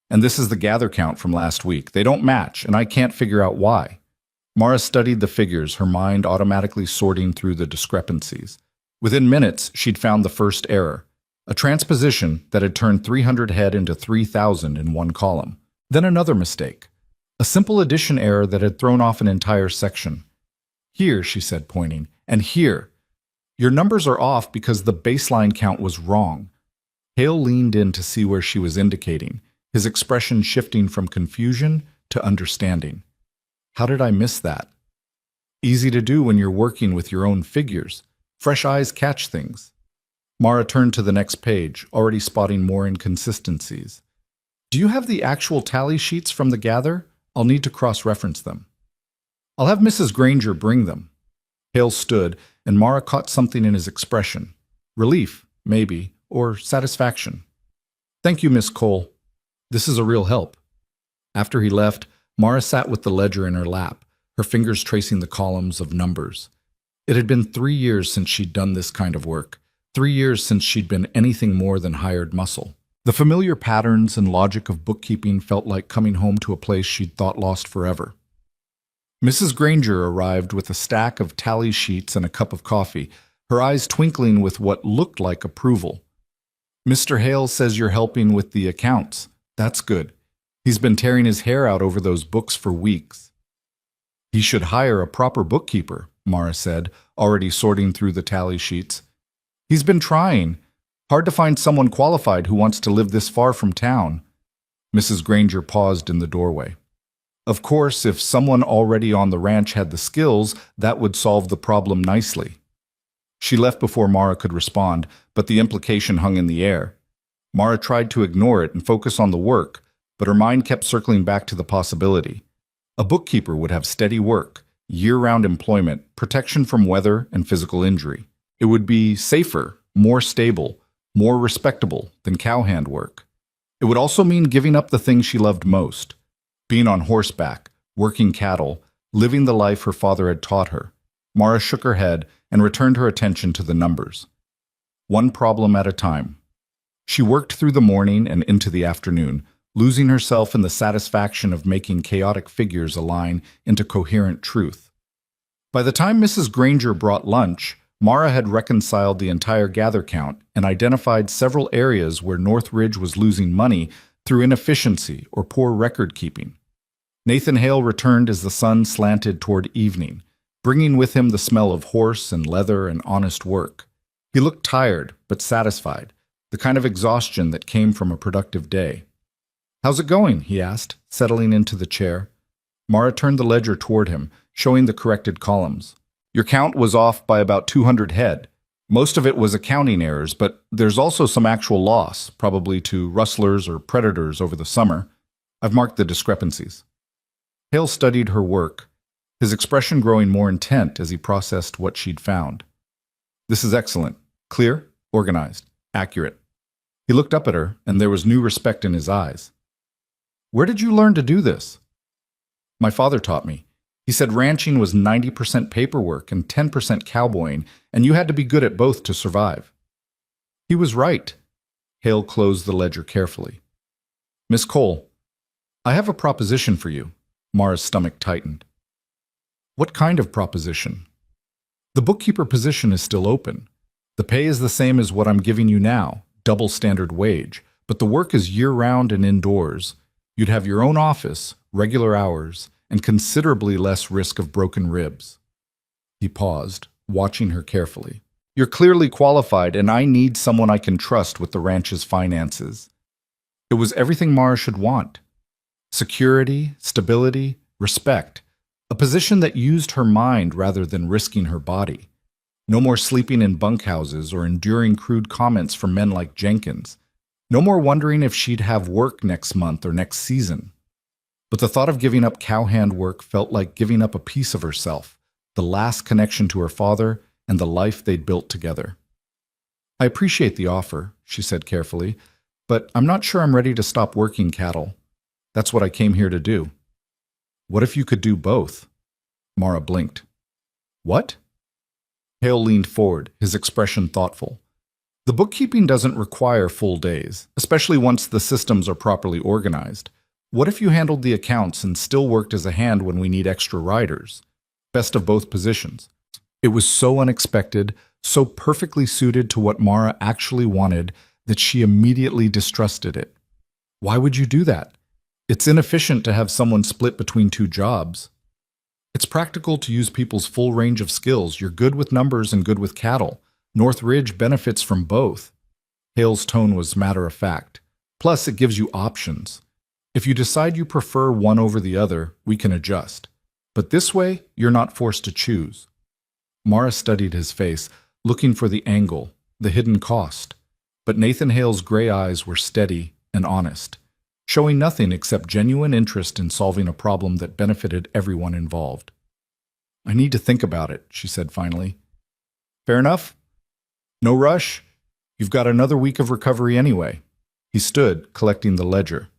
And this is the gather count from last week. They don't match, and I can't figure out why." Mara studied the figures, her mind automatically sorting through the discrepancies. Within minutes, she'd found the first error, a transposition that had turned 300 head into 3,000 in one column. Then another mistake, a simple addition error that had thrown off an entire section. "Here," she said, pointing, "and here. Your numbers are off because the baseline count was wrong." Hale leaned in to see where she was indicating, his expression shifting from confusion to understanding. "How did I miss that?" "Easy to do when you're working with your own figures. Fresh eyes catch things." Mara turned to the next page, already spotting more inconsistencies. "Do you have the actual tally sheets from the gather? I'll need to cross-reference them." "I'll have Mrs. Granger bring them." Hale stood, and Mara caught something in his expression. Relief, maybe, or satisfaction. "Thank you, Miss Cole. This is a real help." After he left, Mara sat with the ledger in her lap, her fingers tracing the columns of numbers. It had been 3 years since she'd done this kind of work, 3 years since she'd been anything more than hired muscle. The familiar patterns and logic of bookkeeping felt like coming home to a place she'd thought lost forever. Mrs. Granger arrived with a stack of tally sheets and a cup of coffee, her eyes twinkling with what looked like approval. "Mr. Hale says you're helping with the accounts. That's good. He's been tearing his hair out over those books for weeks." "He should hire a proper bookkeeper," Mara said, already sorting through the tally sheets. "He's been trying. Hard to find someone qualified who wants to live this far from town." Mrs. Granger paused in the doorway. Of course, if someone already on the ranch had the skills, that would solve the problem nicely. She left before Mara could respond, but the implication hung in the air. Mara tried to ignore it and focus on the work, but her mind kept circling back to the possibility. A bookkeeper would have steady work, year-round employment, protection from weather and physical injury. It would be safer, more stable, more respectable than cowhand work. It would also mean giving up the thing she loved most, being on horseback, working cattle, living the life her father had taught her. Mara shook her head and returned her attention to the numbers. One problem at a time. She worked through the morning and into the afternoon, losing herself in the satisfaction of making chaotic figures align into coherent truth. By the time Mrs. Granger brought lunch, Mara had reconciled the entire gather count and identified several areas where Northridge was losing money through inefficiency or poor record keeping. Nathan Hale returned as the sun slanted toward evening, bringing with him the smell of horse and leather and honest work. He looked tired, but satisfied, the kind of exhaustion that came from a productive day. "How's it going?" he asked, settling into the chair. Mara turned the ledger toward him, showing the corrected columns. "Your count was off by about 200 head. Most of it was accounting errors, but there's also some actual loss, probably to rustlers or predators over the summer. I've marked the discrepancies." Hale studied her work, his expression growing more intent as he processed what she'd found. "This is excellent. Clear, organized, accurate." He looked up at her, and there was new respect in his eyes. "Where did you learn to do this?" "My father taught me. He said ranching was 90% paperwork and 10% cowboying, and you had to be good at both to survive." He was right. Hale closed the ledger carefully. "Miss Cole, I have a proposition for you." Mara's stomach tightened. "What kind of proposition?" "The bookkeeper position is still open. The pay is the same as what I'm giving you now, double standard wage, but the work is year-round and indoors. You'd have your own office, regular hours, and considerably less risk of broken ribs." He paused, watching her carefully. "You're clearly qualified, and I need someone I can trust with the ranch's finances." It was everything Mara should want. Security, stability, respect. A position that used her mind rather than risking her body. No more sleeping in bunkhouses or enduring crude comments from men like Jenkins. No more wondering if she'd have work next month or next season. But the thought of giving up cowhand work felt like giving up a piece of herself, the last connection to her father and the life they'd built together. "I appreciate the offer," she said carefully, "but I'm not sure I'm ready to stop working cattle. That's what I came here to do." "What if you could do both?" Mara blinked. "What?" Hale leaned forward, his expression thoughtful. "The bookkeeping doesn't require full days, especially once the systems are properly organized. What if you handled the accounts and still worked as a hand when we need extra riders? Best of both positions." It was so unexpected, so perfectly suited to what Mara actually wanted, that she immediately distrusted it. Why would you do that? It's inefficient to have someone split between two jobs. It's practical to use people's full range of skills. You're good with numbers and good with cattle. Northridge benefits from both. Hale's tone was matter-of-fact. Plus, it gives you options. If you decide you prefer one over the other, we can adjust. But this way, you're not forced to choose. Mara studied his face, looking for the angle, the hidden cost. But Nathan Hale's gray eyes were steady and honest, showing nothing except genuine interest in solving a problem that benefited everyone involved. "I need to think about it," she said finally. "Fair enough? No rush? You've got another week of recovery anyway." He stood, collecting the ledger.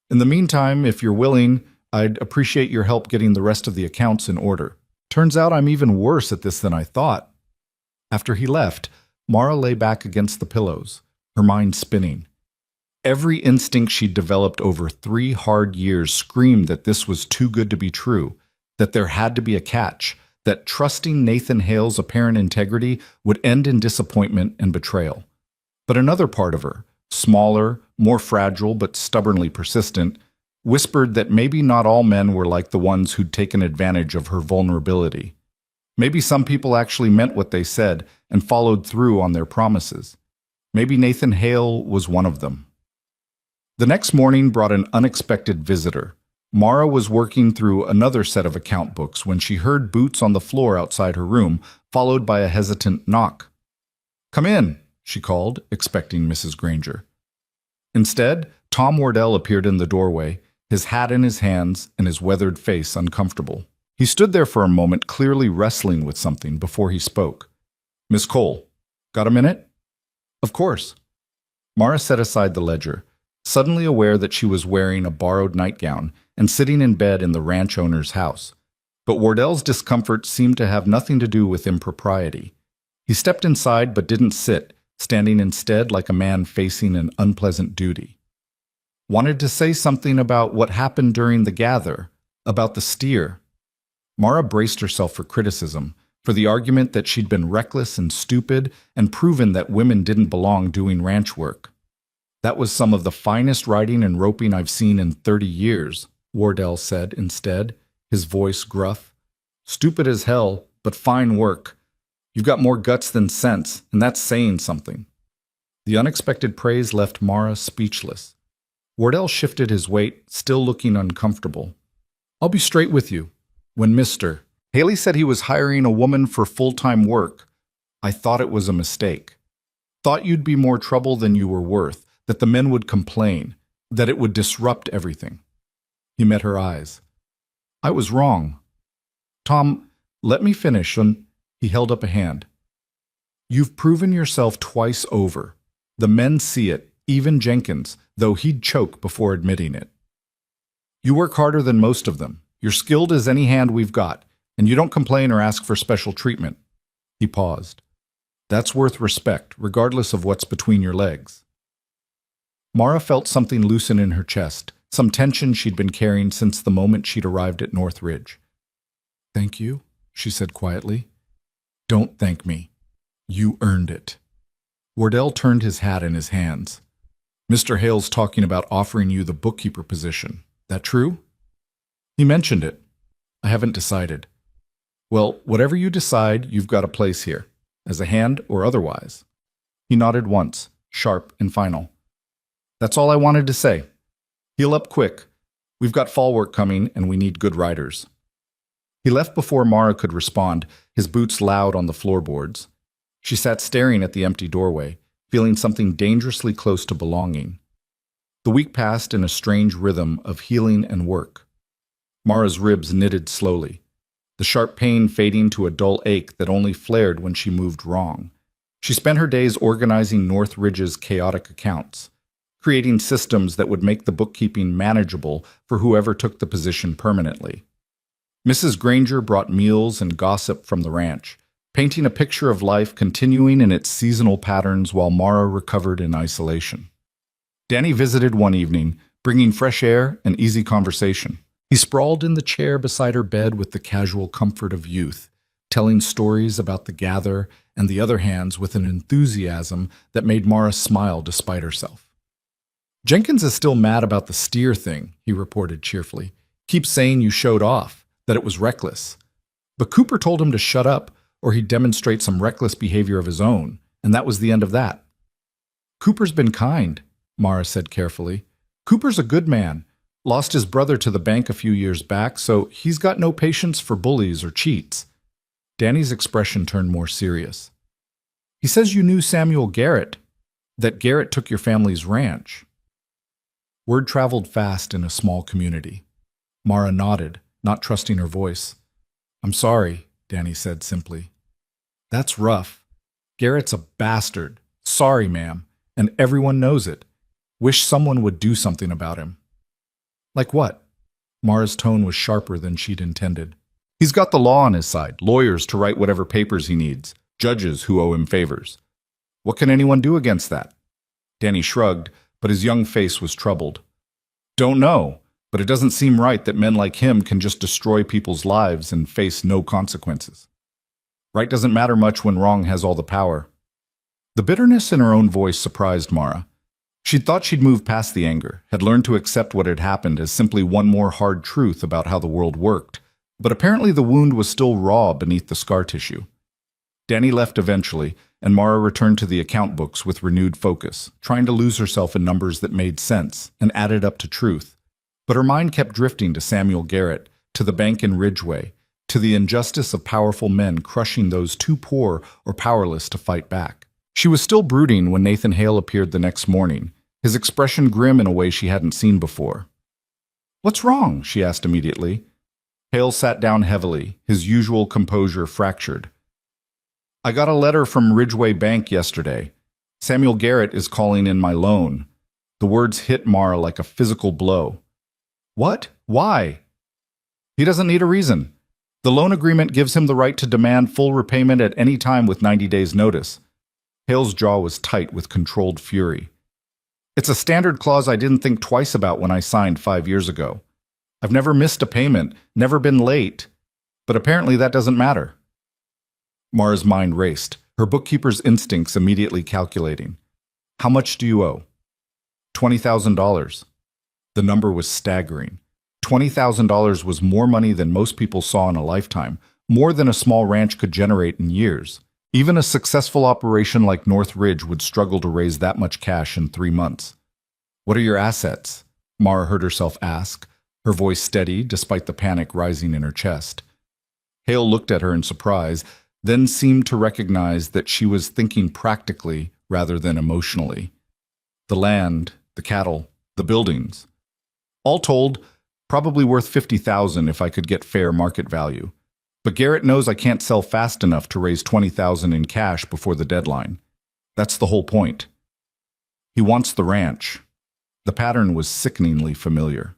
"In the meantime, if you're willing, I'd appreciate your help getting the rest of the accounts in order. Turns out I'm even worse at this than I thought." After he left, Mara lay back against the pillows, her mind spinning. Every instinct she'd developed over 3 hard years screamed that this was too good to be true, that there had to be a catch, that trusting Nathan Hale's apparent integrity would end in disappointment and betrayal. But another part of her, smaller, more fragile but stubbornly persistent, whispered that maybe not all men were like the ones who'd taken advantage of her vulnerability. Maybe some people actually meant what they said and followed through on their promises. Maybe Nathan Hale was one of them. The next morning brought an unexpected visitor. Mara was working through another set of account books when she heard boots on the floor outside her room, followed by a hesitant knock. "Come in," she called, expecting Mrs. Granger. Instead, Tom Wardell appeared in the doorway, his hat in his hands and his weathered face uncomfortable. He stood there for a moment, clearly wrestling with something, before he spoke. "Miss Cole, got a minute?" "Of course." Mara set aside the ledger, suddenly aware that she was wearing a borrowed nightgown and sitting in bed in the ranch owner's house. But Wardell's discomfort seemed to have nothing to do with impropriety. He stepped inside but didn't sit, standing instead like a man facing an unpleasant duty. Wanted to say something about what happened during the gather, about the steer. Mara braced herself for criticism, for the argument that she'd been reckless and stupid and proven that women didn't belong doing ranch work. That was some of the finest riding and roping I've seen in 30 years, Wardell said instead, his voice gruff. Stupid as hell, but fine work. You've got more guts than sense, and that's saying something. The unexpected praise left Mara speechless. Wardell shifted his weight, still looking uncomfortable. I'll be straight with you. When Mr. Haley said he was hiring a woman for full-time work, I thought it was a mistake. Thought you'd be more trouble than you were worth, that the men would complain, that it would disrupt everything. He met her eyes. I was wrong. Tom, let me finish, and he held up a hand. You've proven yourself twice over. The men see it, even Jenkins, though he'd choke before admitting it. You work harder than most of them. You're skilled as any hand we've got, and you don't complain or ask for special treatment. He paused. That's worth respect, regardless of what's between your legs. Mara felt something loosen in her chest, some tension she'd been carrying since the moment she'd arrived at North Ridge. Thank you, she said quietly. Don't thank me. You earned it. Wardell turned his hat in his hands. Mr. Hale's talking about offering you the bookkeeper position. That true? He mentioned it. I haven't decided. Well, whatever you decide, you've got a place here, as a hand or otherwise. He nodded once, sharp and final. That's all I wanted to say. Heal up quick. We've got fall work coming, and we need good riders. He left before Mara could respond, his boots loud on the floorboards. She sat staring at the empty doorway, feeling something dangerously close to belonging. The week passed in a strange rhythm of healing and work. Mara's ribs knitted slowly, the sharp pain fading to a dull ache that only flared when she moved wrong. She spent her days organizing North Ridge's chaotic accounts, creating systems that would make the bookkeeping manageable for whoever took the position permanently. Mrs. Granger brought meals and gossip from the ranch, painting a picture of life continuing in its seasonal patterns while Mara recovered in isolation. Danny visited one evening, bringing fresh air and easy conversation. He sprawled in the chair beside her bed with the casual comfort of youth, telling stories about the gather and the other hands with an enthusiasm that made Mara smile despite herself. Jenkins is still mad about the steer thing, he reported cheerfully. Keeps saying you showed off, that it was reckless. But Cooper told him to shut up or he'd demonstrate some reckless behavior of his own, and that was the end of that. Cooper's been kind, Mara said carefully. Cooper's a good man. Lost his brother to the bank a few years back, so he's got no patience for bullies or cheats. Danny's expression turned more serious. He says you knew Samuel Garrett, that Garrett took your family's ranch. Word traveled fast in a small community. Mara nodded, not trusting her voice. I'm sorry, Danny said simply. That's rough. Garrett's a bastard. Sorry, ma'am, and everyone knows it. Wish someone would do something about him. Like what? Mara's tone was sharper than she'd intended. He's got the law on his side, lawyers to write whatever papers he needs, judges who owe him favors. What can anyone do against that? Danny shrugged, but his young face was troubled. Don't know, but it doesn't seem right that men like him can just destroy people's lives and face no consequences. Right doesn't matter much when wrong has all the power. The bitterness in her own voice surprised Mara. She'd thought she'd moved past the anger, had learned to accept what had happened as simply one more hard truth about how the world worked, but apparently the wound was still raw beneath the scar tissue. Danny left eventually, and Mara returned to the account books with renewed focus, trying to lose herself in numbers that made sense and added up to truth. But her mind kept drifting to Samuel Garrett, to the bank in Ridgeway, to the injustice of powerful men crushing those too poor or powerless to fight back. She was still brooding when Nathan Hale appeared the next morning, his expression grim in a way she hadn't seen before. What's wrong? She asked immediately. Hale sat down heavily, his usual composure fractured. I got a letter from Ridgeway Bank yesterday. Samuel Garrett is calling in my loan. The words hit Mara like a physical blow. What? Why? He doesn't need a reason. The loan agreement gives him the right to demand full repayment at any time with 90 days' notice. Hale's jaw was tight with controlled fury. It's a standard clause I didn't think twice about when I signed 5 years ago. I've never missed a payment, never been late. But apparently that doesn't matter. Mara's mind raced, her bookkeeper's instincts immediately calculating. How much do you owe? $20,000. The number was staggering. $20,000 was more money than most people saw in a lifetime, more than a small ranch could generate in years. Even a successful operation like North Ridge would struggle to raise that much cash in 3 months. What are your assets? Mara heard herself ask, her voice steady despite the panic rising in her chest. Hale looked at her in surprise, then seemed to recognize that she was thinking practically rather than emotionally. The land, the cattle, the buildings. All told, probably worth $50,000 if I could get fair market value. But Garrett knows I can't sell fast enough to raise $20,000 in cash before the deadline. That's the whole point. He wants the ranch. The pattern was sickeningly familiar.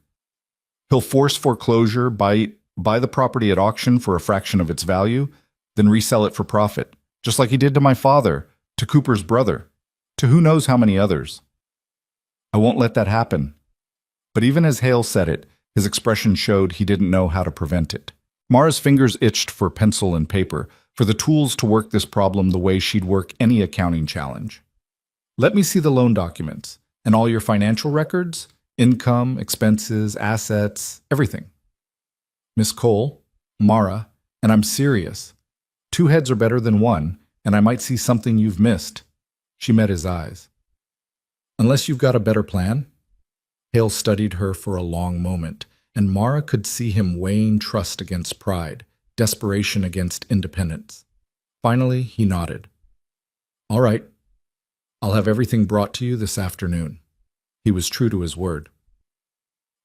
He'll force foreclosure, buy the property at auction for a fraction of its value, then resell it for profit, just like he did to my father, to Cooper's brother, to who knows how many others. I won't let that happen. But even as Hale said it, his expression showed he didn't know how to prevent it. Mara's fingers itched for pencil and paper, for the tools to work this problem the way she'd work any accounting challenge. Let me see the loan documents, and all your financial records, income, expenses, assets, everything. Miss Cole, Mara, and I'm serious. 2 heads are better than 1, and I might see something you've missed. She met his eyes. Unless you've got a better plan? Hale studied her for a long moment, and Mara could see him weighing trust against pride, desperation against independence. Finally, he nodded. All right. I'll have everything brought to you this afternoon. He was true to his word.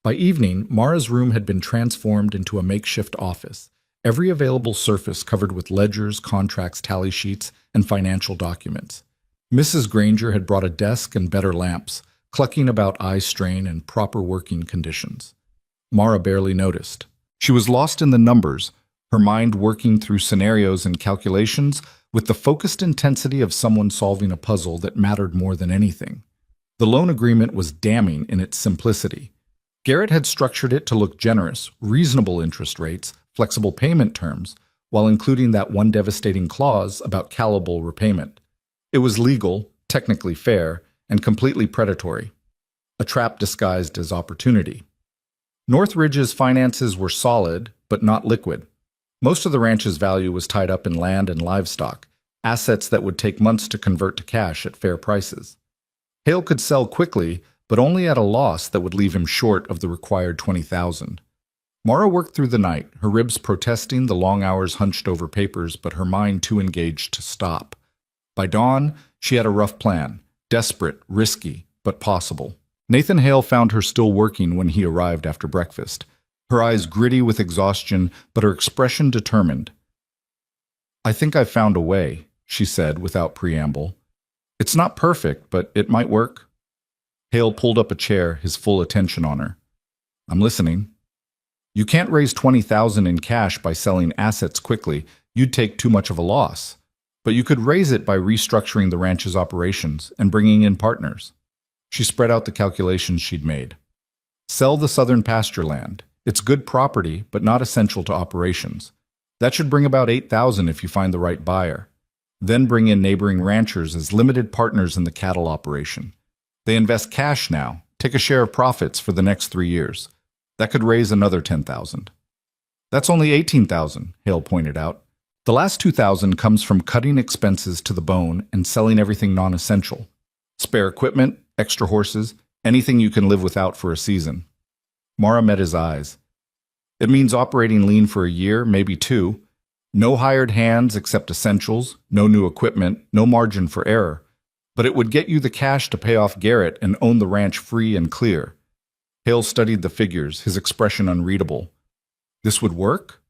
By evening, Mara's room had been transformed into a makeshift office, every available surface covered with ledgers, contracts, tally sheets, and financial documents. Mrs. Granger had brought a desk and better lamps, clucking about eye strain and proper working conditions. Mara barely noticed. She was lost in the numbers, her mind working through scenarios and calculations with the focused intensity of someone solving a puzzle that mattered more than anything. The loan agreement was damning in its simplicity. Garrett had structured it to look generous, reasonable interest rates, flexible payment terms, while including that one devastating clause about callable repayment. It was legal, technically fair, and completely predatory. A trap disguised as opportunity. Northridge's finances were solid, but not liquid. Most of the ranch's value was tied up in land and livestock, assets that would take months to convert to cash at fair prices. Hale could sell quickly, but only at a loss that would leave him short of the required $20,000. Mara worked through the night, her ribs protesting the long hours hunched over papers, but her mind too engaged to stop. By dawn, she had a rough plan, desperate, risky, but possible. Nathan Hale found her still working when he arrived after breakfast, her eyes gritty with exhaustion, but her expression determined. I think I've found a way, she said without preamble. It's not perfect, but it might work. Hale pulled up a chair, his full attention on her. I'm listening. You can't raise $20,000 in cash by selling assets quickly. You'd take too much of a loss. But you could raise it by restructuring the ranch's operations and bringing in partners. She spread out the calculations she'd made. Sell the southern pasture land. It's good property, but not essential to operations. That should bring about $8,000 if you find the right buyer. Then bring in neighboring ranchers as limited partners in the cattle operation. They invest cash now, take a share of profits for the next 3 years. That could raise another $10,000. That's only $18,000, Hale pointed out. The last $2,000 comes from cutting expenses to the bone and selling everything non-essential. Spare equipment, extra horses, anything you can live without for a season. Mara met his eyes. It means operating lean for a year, maybe 2. No hired hands except essentials, no new equipment, no margin for error. But it would get you the cash to pay off Garrett and own the ranch free and clear. Hale studied the figures, his expression unreadable. This would work?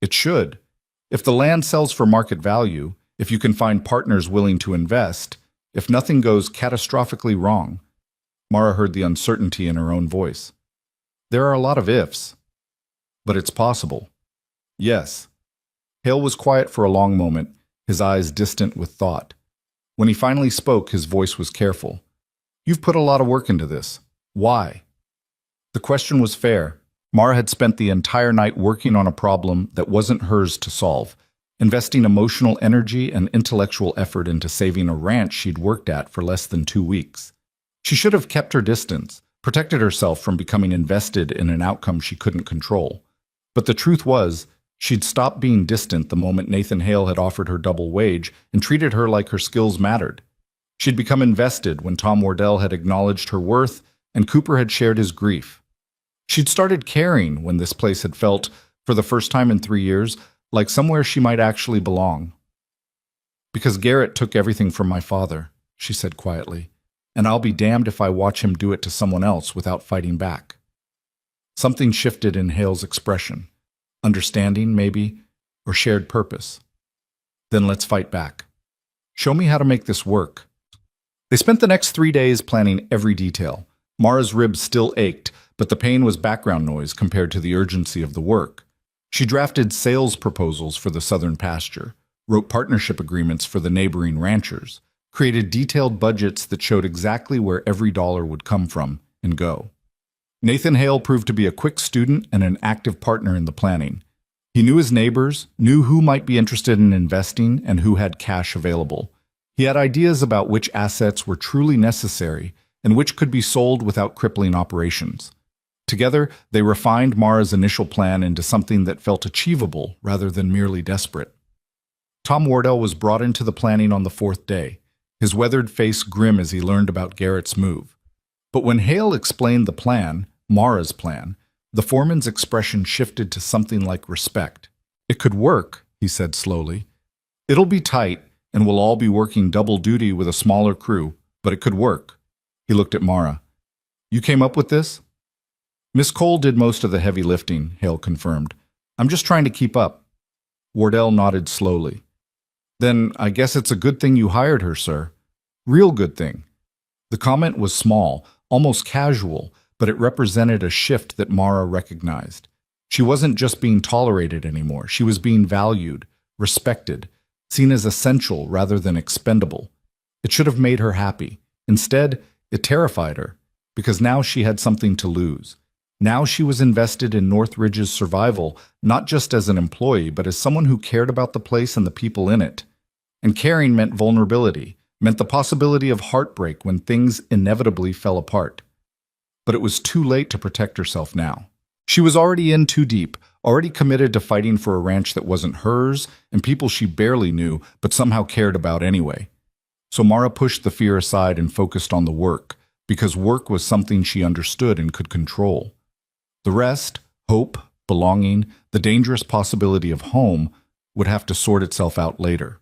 It should. If the land sells for market value, if you can find partners willing to invest, if nothing goes catastrophically wrong. Mara heard the uncertainty in her own voice. There are a lot of ifs. But it's possible. Yes. Hale was quiet for a long moment, his eyes distant with thought. When he finally spoke, his voice was careful. You've put a lot of work into this. Why? The question was fair. Mara had spent the entire night working on a problem that wasn't hers to solve, investing emotional energy and intellectual effort into saving a ranch she'd worked at for less than 2 weeks. She should have kept her distance, protected herself from becoming invested in an outcome she couldn't control. But the truth was, she'd stopped being distant the moment Nathan Hale had offered her double wage and treated her like her skills mattered. She'd become invested when Tom Wardell had acknowledged her worth and Cooper had shared his grief. She'd started caring when this place had felt, for the first time in 3 years, like somewhere she might actually belong. Because Garrett took everything from my father, she said quietly, and I'll be damned if I watch him do it to someone else without fighting back. Something shifted in Hale's expression. Understanding, maybe, or shared purpose. Then let's fight back. Show me how to make this work. They spent the next 3 days planning every detail. Mara's ribs still ached, but the pain was background noise compared to the urgency of the work. She drafted sales proposals for the southern pasture, wrote partnership agreements for the neighboring ranchers, created detailed budgets that showed exactly where every dollar would come from and go. Nathan Hale proved to be a quick student and an active partner in the planning. He knew his neighbors, knew who might be interested in investing and who had cash available. He had ideas about which assets were truly necessary and which could be sold without crippling operations. Together, they refined Mara's initial plan into something that felt achievable rather than merely desperate. Tom Wardell was brought into the planning on the 4th day, his weathered face grim as he learned about Garrett's move. But when Hale explained the plan, Mara's plan, the foreman's expression shifted to something like respect. It could work, he said slowly. It'll be tight, and we'll all be working double duty with a smaller crew, but it could work. He looked at Mara. You came up with this? Miss Cole did most of the heavy lifting, Hale confirmed. I'm just trying to keep up. Wardell nodded slowly. Then I guess it's a good thing you hired her, sir. Real good thing. The comment was small, almost casual, but it represented a shift that Mara recognized. She wasn't just being tolerated anymore. She was being valued, respected, seen as essential rather than expendable. It should have made her happy. Instead, it terrified her, because now she had something to lose. Now she was invested in Northridge's survival, not just as an employee, but as someone who cared about the place and the people in it. And caring meant vulnerability, meant the possibility of heartbreak when things inevitably fell apart. But it was too late to protect herself now. She was already in too deep, already committed to fighting for a ranch that wasn't hers and people she barely knew but somehow cared about anyway. So Mara pushed the fear aside and focused on the work, because work was something she understood and could control. The rest, hope, belonging, the dangerous possibility of home, would have to sort itself out later.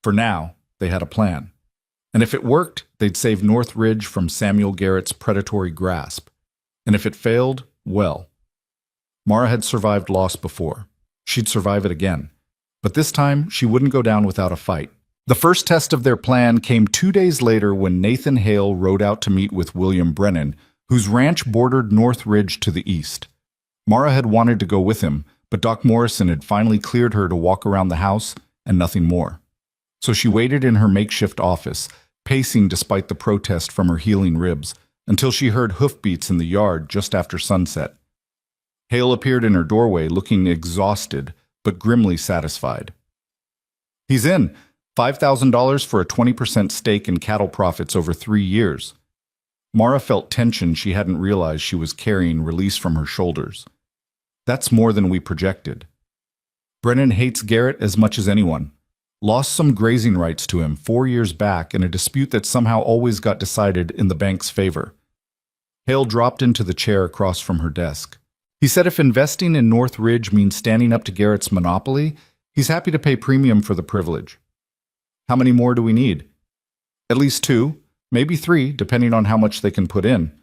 For now, they had a plan. And if it worked, they'd save Northridge from Samuel Garrett's predatory grasp. And if it failed, well. Mara had survived loss before. She'd survive it again. But this time, she wouldn't go down without a fight. The first test of their plan came 2 days later when Nathan Hale rode out to meet with William Brennan, whose ranch bordered Northridge to the east. Mara had wanted to go with him, but Doc Morrison had finally cleared her to walk around the house and nothing more. So she waited in her makeshift office, pacing despite the protest from her healing ribs, until she heard hoofbeats in the yard just after sunset. Hale appeared in her doorway, looking exhausted, but grimly satisfied. He's in. $5,000 for a 20% stake in cattle profits over 3 years. Mara felt tension she hadn't realized she was carrying release from her shoulders. That's more than we projected. Brennan hates Garrett as much as anyone. Lost some grazing rights to him 4 years back in a dispute that somehow always got decided in the bank's favor. Hale dropped into the chair across from her desk. He said if investing in Northridge means standing up to Garrett's monopoly, he's happy to pay premium for the privilege. How many more do we need? At least 2, maybe 3, depending on how much they can put in.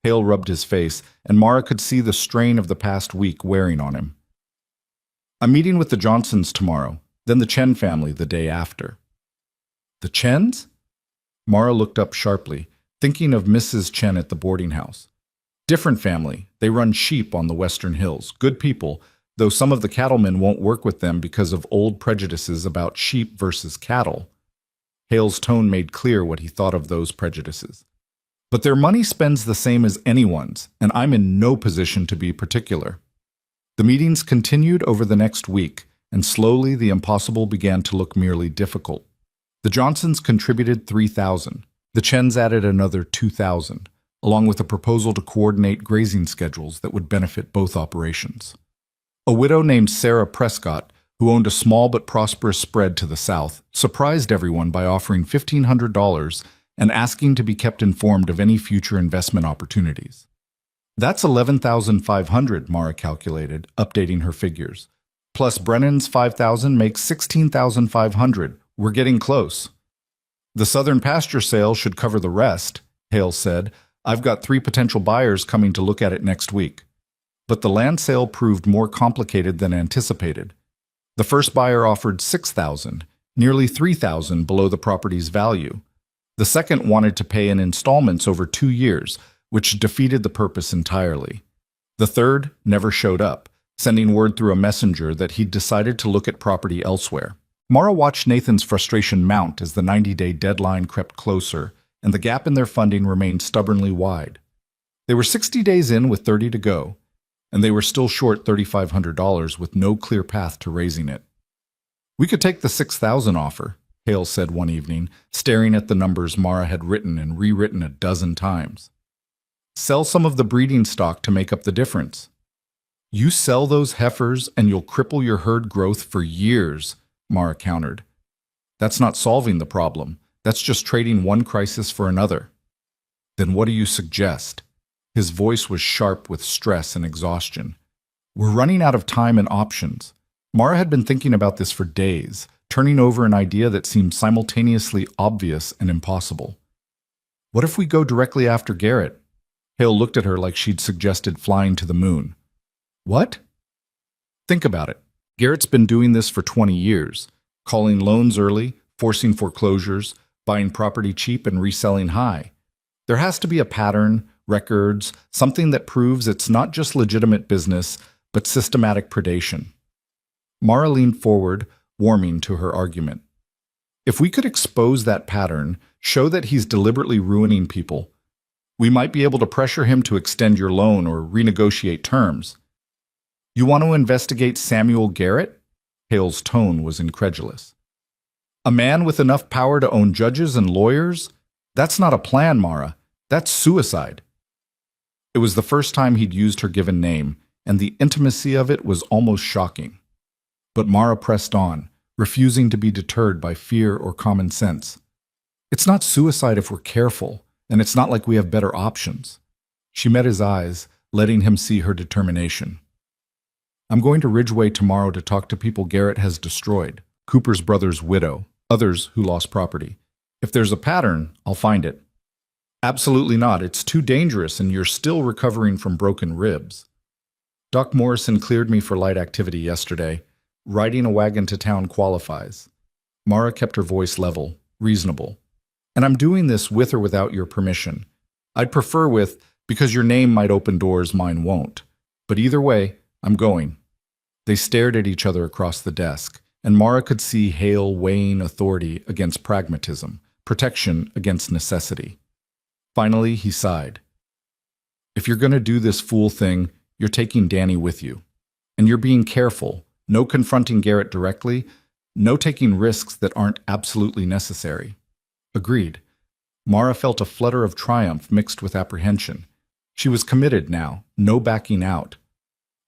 Hale rubbed his face, and Mara could see the strain of the past week wearing on him. I'm meeting with the Johnsons tomorrow, then the Chen family the day after. The Chens? Mara looked up sharply, thinking of Mrs. Chen at the boarding house. Different family. They run sheep on the Western Hills. Good people, though some of the cattlemen won't work with them because of old prejudices about sheep versus cattle. Hale's tone made clear what he thought of those prejudices. But their money spends the same as anyone's, and I'm in no position to be particular. The meetings continued over the next week, and slowly the impossible began to look merely difficult. The Johnsons contributed $3,000. The Chens added another $2,000, along with a proposal to coordinate grazing schedules that would benefit both operations. A widow named Sarah Prescott, who owned a small but prosperous spread to the south, surprised everyone by offering $1,500 and asking to be kept informed of any future investment opportunities. That's $11,500, Mara calculated, updating her figures. Plus Brennan's $5,000 makes $16,500. We're getting close. The southern pasture sale should cover the rest, Hale said. I've got 3 potential buyers coming to look at it next week. But the land sale proved more complicated than anticipated. The first buyer offered $6,000, nearly $3,000 below the property's value. The second wanted to pay in installments over 2 years, which defeated the purpose entirely. The third never showed up, sending word through a messenger that he'd decided to look at property elsewhere. Mara watched Nathan's frustration mount as the 90-day deadline crept closer, and the gap in their funding remained stubbornly wide. They were 60 days in with 30 to go, and they were still short $3,500 with no clear path to raising it. We could take the $6,000 offer, Hale said one evening, staring at the numbers Mara had written and rewritten a dozen times. Sell some of the breeding stock to make up the difference. You sell those heifers and you'll cripple your herd growth for years, Mara countered. That's not solving the problem. That's just trading one crisis for another. Then what do you suggest? His voice was sharp with stress and exhaustion. We're running out of time and options. Mara had been thinking about this for days, turning over an idea that seemed simultaneously obvious and impossible. What if we go directly after Garrett? Hale looked at her like she'd suggested flying to the moon. What? Think about it. Garrett's been doing this for 20 years, calling loans early, forcing foreclosures, buying property cheap and reselling high. There has to be a pattern, records, something that proves it's not just legitimate business, but systematic predation. Mara leaned forward, warming to her argument. If we could expose that pattern, show that he's deliberately ruining people, we might be able to pressure him to extend your loan or renegotiate terms. You want to investigate Samuel Garrett? Hale's tone was incredulous. A man with enough power to own judges and lawyers? That's not a plan, Mara. That's suicide. It was the first time he'd used her given name, and the intimacy of it was almost shocking. But Mara pressed on, refusing to be deterred by fear or common sense. It's not suicide if we're careful, and it's not like we have better options. She met his eyes, letting him see her determination. I'm going to Ridgeway tomorrow to talk to people Garrett has destroyed, Cooper's brother's widow, others who lost property. If there's a pattern, I'll find it. Absolutely not. It's too dangerous, and you're still recovering from broken ribs. Doc Morrison cleared me for light activity yesterday. Riding a wagon to town qualifies. Mara kept her voice level, reasonable. And I'm doing this with or without your permission. I'd prefer with, because your name might open doors mine won't. But either way, I'm going. They stared at each other across the desk, and Mara could see Hale weighing authority against pragmatism, protection against necessity. Finally, he sighed. If you're going to do this fool thing, you're taking Danny with you. And you're being careful. No confronting Garrett directly. No taking risks that aren't absolutely necessary. Agreed. Mara felt a flutter of triumph mixed with apprehension. She was committed now, no backing out.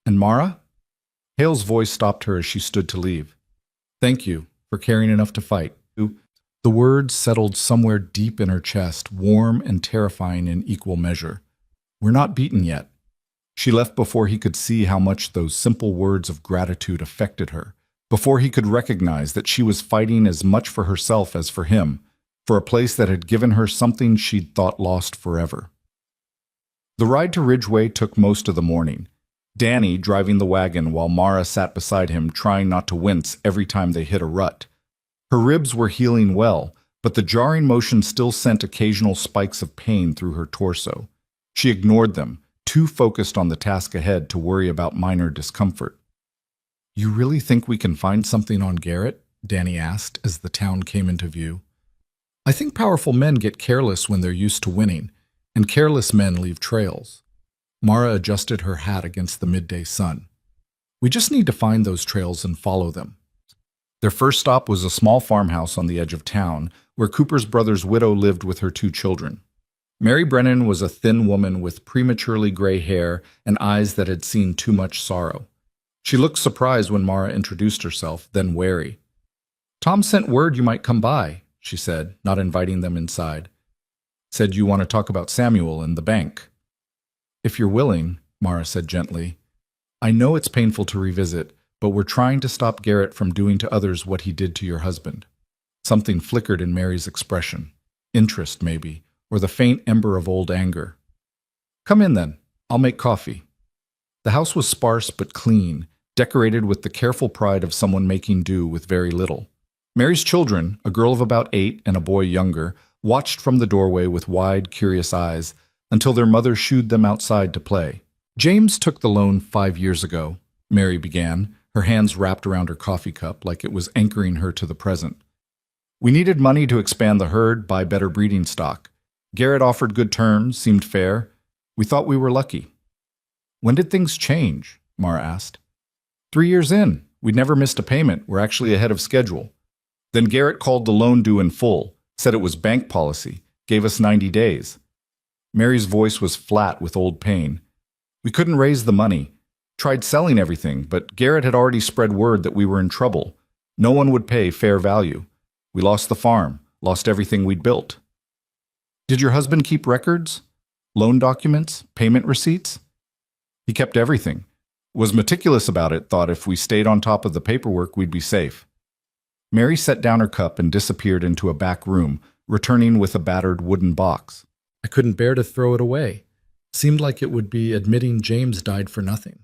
And Mara? Hale's voice stopped her as she stood to leave. Thank you for caring enough to fight. The words settled somewhere deep in her chest, warm and terrifying in equal measure. We're not beaten yet. She left before he could see how much those simple words of gratitude affected her, before he could recognize that she was fighting as much for herself as for him, for a place that had given her something she'd thought lost forever. The ride to Ridgeway took most of the morning, Danny driving the wagon while Mara sat beside him trying not to wince every time they hit a rut. Her ribs were healing well, but the jarring motion still sent occasional spikes of pain through her torso. She ignored them, too focused on the task ahead to worry about minor discomfort. You really think we can find something on Garrett? Danny asked as the town came into view. I think powerful men get careless when they're used to winning, and careless men leave trails. Mara adjusted her hat against the midday sun. We just need to find those trails and follow them. Their first stop was a small farmhouse on the edge of town, where Cooper's brother's widow lived with her 2 children. Mary Brennan was a thin woman with prematurely gray hair and eyes that had seen too much sorrow. She looked surprised when Mara introduced herself, then wary. "Tom sent word you might come by," she said, not inviting them inside. "Said you want to talk about Samuel and the bank." "If you're willing," Mara said gently. "I know it's painful to revisit, but we're trying to stop Garrett from doing to others what he did to your husband." Something flickered in Mary's expression. Interest, maybe, or the faint ember of old anger. "Come in, then. I'll make coffee." The house was sparse but clean, decorated with the careful pride of someone making do with very little. Mary's children, a girl of about 8 and a boy younger, watched from the doorway with wide, curious eyes until their mother shooed them outside to play. "James took the loan 5 years ago," Mary began, her hands wrapped around her coffee cup like it was anchoring her to the present. "We needed money to expand the herd, buy better breeding stock. Garrett offered good terms, seemed fair. We thought we were lucky." "When did things change?" Mara asked. 3 years in. We'd never missed a payment. We're actually ahead of schedule. Then Garrett called the loan due in full, said it was bank policy, gave us 90 days. Mary's voice was flat with old pain. "We couldn't raise the money. Tried selling everything, but Garrett had already spread word that we were in trouble. No one would pay fair value. We lost the farm, lost everything we'd built." "Did your husband keep records? Loan documents? Payment receipts?" "He kept everything. Was meticulous about it, thought if we stayed on top of the paperwork we'd be safe." Mary set down her cup and disappeared into a back room, returning with a battered wooden box. "I couldn't bear to throw it away. Seemed like it would be admitting James died for nothing."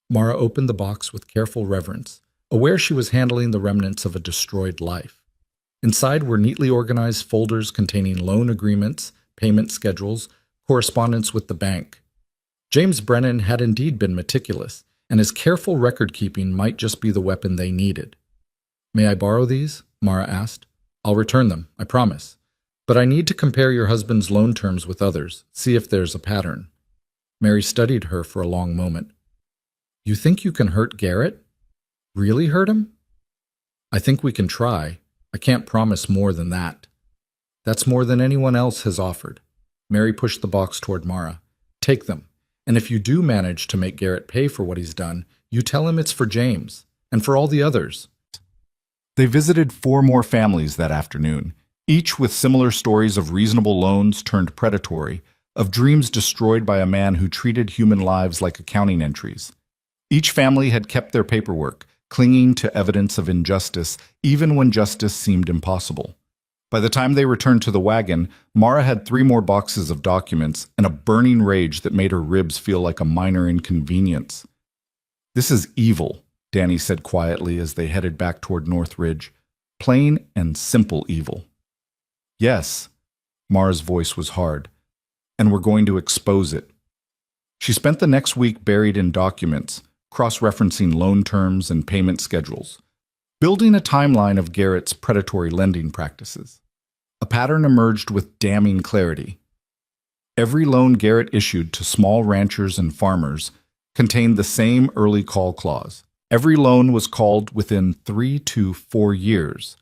Mara opened the box with careful reverence, aware she was handling the remnants of a destroyed life. Inside were neatly organized folders containing loan agreements, payment schedules, correspondence with the bank. James Brennan had indeed been meticulous, and his careful record-keeping might just be the weapon they needed. "May I borrow these?" Mara asked. "I'll return them, I promise. But I need to compare your husband's loan terms with others, see if there's a pattern." Mary studied her for a long moment. "You think you can hurt Garrett? Really hurt him?" "I think we can try. I can't promise more than that." "That's more than anyone else has offered." Mary pushed the box toward Mara. "Take them. And if you do manage to make Garrett pay for what he's done, you tell him it's for James, and for all the others." They visited 4 more families that afternoon, each with similar stories of reasonable loans turned predatory, of dreams destroyed by a man who treated human lives like accounting entries. Each family had kept their paperwork, clinging to evidence of injustice, even when justice seemed impossible. By the time they returned to the wagon, Mara had 3 more boxes of documents and a burning rage that made her ribs feel like a minor inconvenience. "This is evil," Danny said quietly as they headed back toward North Ridge. "Plain and simple evil." "Yes," Mara's voice was hard, "and we're going to expose it." She spent the next week buried in documents, cross-referencing loan terms and payment schedules, building a timeline of Garrett's predatory lending practices. A pattern emerged with damning clarity. Every loan Garrett issued to small ranchers and farmers contained the same early call clause. Every loan was called within 3 to 4 years,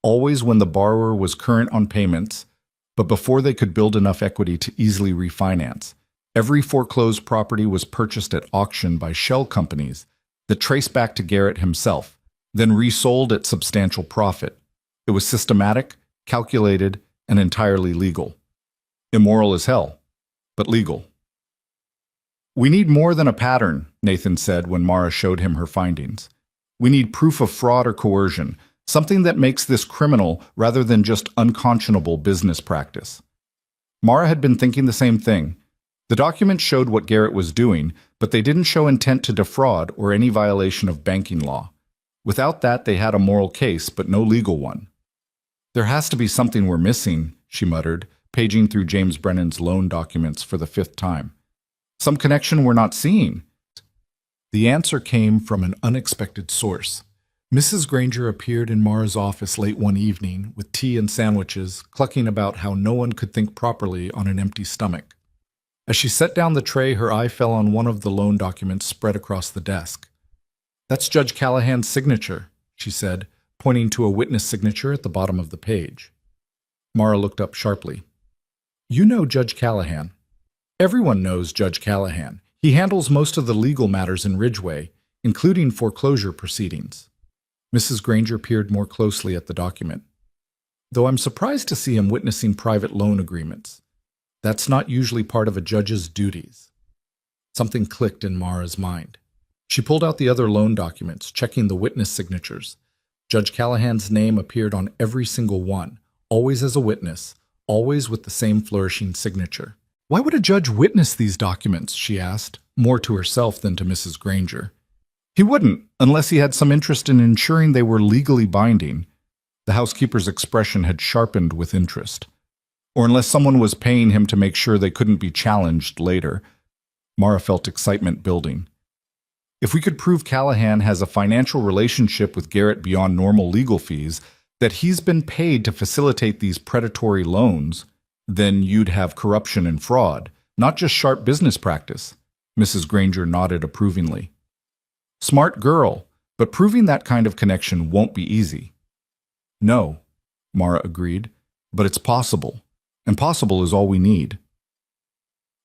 always when the borrower was current on payments, but before they could build enough equity to easily refinance. Every foreclosed property was purchased at auction by shell companies that traced back to Garrett himself, then resold at substantial profit. It was systematic, calculated, and entirely legal. Immoral as hell, but legal. "We need more than a pattern," Nathan said when Mara showed him her findings. "We need proof of fraud or coercion, something that makes this criminal rather than just unconscionable business practice." Mara had been thinking the same thing. The documents showed what Garrett was doing, but they didn't show intent to defraud or any violation of banking law. Without that, they had a moral case, but no legal one. "There has to be something we're missing," she muttered, paging through James Brennan's loan documents for the 5th time. "Some connection we're not seeing." The answer came from an unexpected source. Mrs. Granger appeared in Mara's office late one evening with tea and sandwiches, clucking about how no one could think properly on an empty stomach. As she set down the tray, her eye fell on one of the loan documents spread across the desk. "That's Judge Callahan's signature," she said, pointing to a witness signature at the bottom of the page. Mara looked up sharply. "You know Judge Callahan." "Everyone knows Judge Callahan. He handles most of the legal matters in Ridgeway, including foreclosure proceedings." Mrs. Granger peered more closely at the document. "Though I'm surprised to see him witnessing private loan agreements. That's not usually part of a judge's duties." Something clicked in Mara's mind. She pulled out the other loan documents, checking the witness signatures. Judge Callahan's name appeared on every single one, always as a witness, always with the same flourishing signature. "Why would a judge witness these documents?" she asked, more to herself than to Mrs. Granger. "He wouldn't, unless he had some interest in ensuring they were legally binding." The housekeeper's expression had sharpened with interest. "Or unless someone was paying him to make sure they couldn't be challenged later." Mara felt excitement building. "If we could prove Callahan has a financial relationship with Garrett beyond normal legal fees, that he's been paid to facilitate these predatory loans, then you'd have corruption and fraud, not just sharp business practice." Mrs. Granger nodded approvingly. "Smart girl, but proving that kind of connection won't be easy." "No," Mara agreed, "but it's possible, and possible is all we need."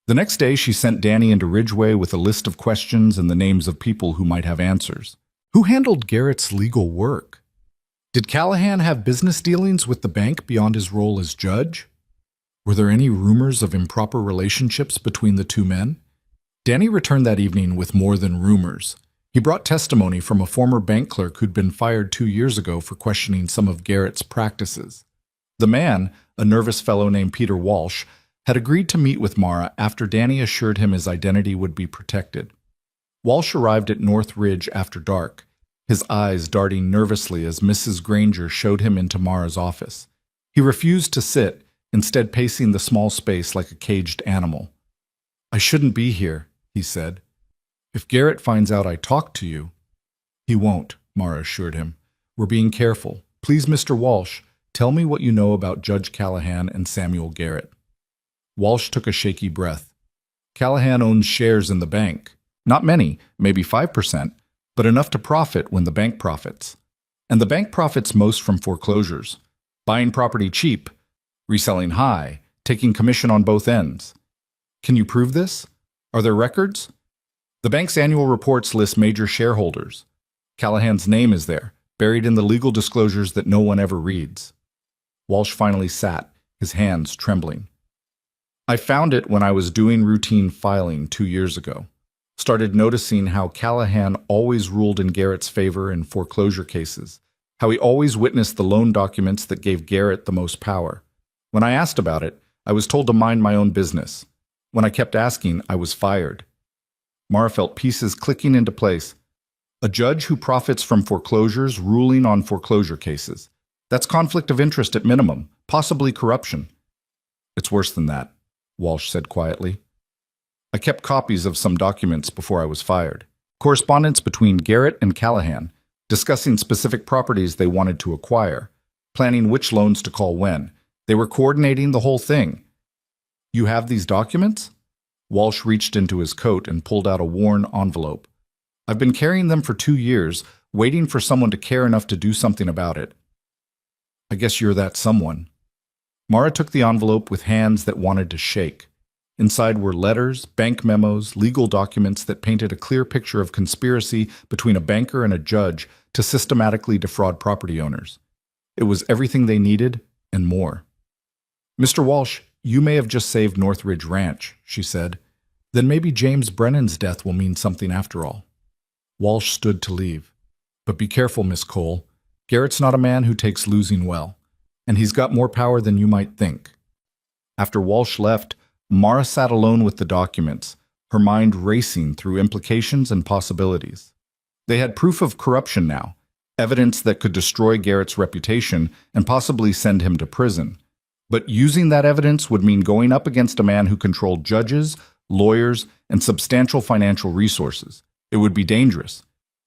The next day, she sent Danny into Ridgeway with a list of questions and the names of people who might have answers. Who handled Garrett's legal work? Did Callahan have business dealings with the bank beyond his role as judge? Were there any rumors of improper relationships between the two men? Danny returned that evening with more than rumors. He brought testimony from a former bank clerk who'd been fired 2 years ago for questioning some of Garrett's practices. The man, a nervous fellow named Peter Walsh, had agreed to meet with Mara after Danny assured him his identity would be protected. Walsh arrived at North Ridge after dark, his eyes darting nervously as Mrs. Granger showed him into Mara's office. He refused to sit, instead pacing the small space like a caged animal. "I shouldn't be here," he said. "If Garrett finds out I talked to you—" "He won't," Mara assured him. "We're being careful. Please, Mr. Walsh, tell me what you know about Judge Callahan and Samuel Garrett." Walsh took a shaky breath. "Callahan owns shares in the bank. Not many, maybe 5%, but enough to profit when the bank profits. And the bank profits most from foreclosures. Buying property cheap, reselling high, taking commission on both ends. Can you prove this? Are there records? The bank's annual reports list major shareholders. Callahan's name is there, buried in the legal disclosures that no one ever reads." Walsh finally sat, his hands trembling. "I found it when I was doing routine filing 2 years ago. Started noticing how Callahan always ruled in Garrett's favor in foreclosure cases, how he always witnessed the loan documents that gave Garrett the most power. When I asked about it, I was told to mind my own business. When I kept asking, I was fired." Mara felt pieces clicking into place. A judge who profits from foreclosures ruling on foreclosure cases. That's conflict of interest at minimum, possibly corruption. "It's worse than that," Walsh said quietly. "I kept copies of some documents before I was fired. Correspondence between Garrett and Callahan, discussing specific properties they wanted to acquire, planning which loans to call when. They were coordinating the whole thing." "You have these documents?" Walsh reached into his coat and pulled out a worn envelope. "I've been carrying them for 2 years, waiting for someone to care enough to do something about it." "I guess you're that someone." Mara took the envelope with hands that wanted to shake. Inside were letters, bank memos, legal documents that painted a clear picture of conspiracy between a banker and a judge to systematically defraud property owners. It was everything they needed and more. "Mr. Walsh, you may have just saved Northridge Ranch," she said. "Then maybe James Brennan's death will mean something after all." Walsh stood to leave. "But be careful, Miss Cole. Garrett's not a man who takes losing well, and he's got more power than you might think." After Walsh left, Mara sat alone with the documents, her mind racing through implications and possibilities. They had proof of corruption now, evidence that could destroy Garrett's reputation and possibly send him to prison. But using that evidence would mean going up against a man who controlled judges, lawyers, and substantial financial resources. It would be dangerous.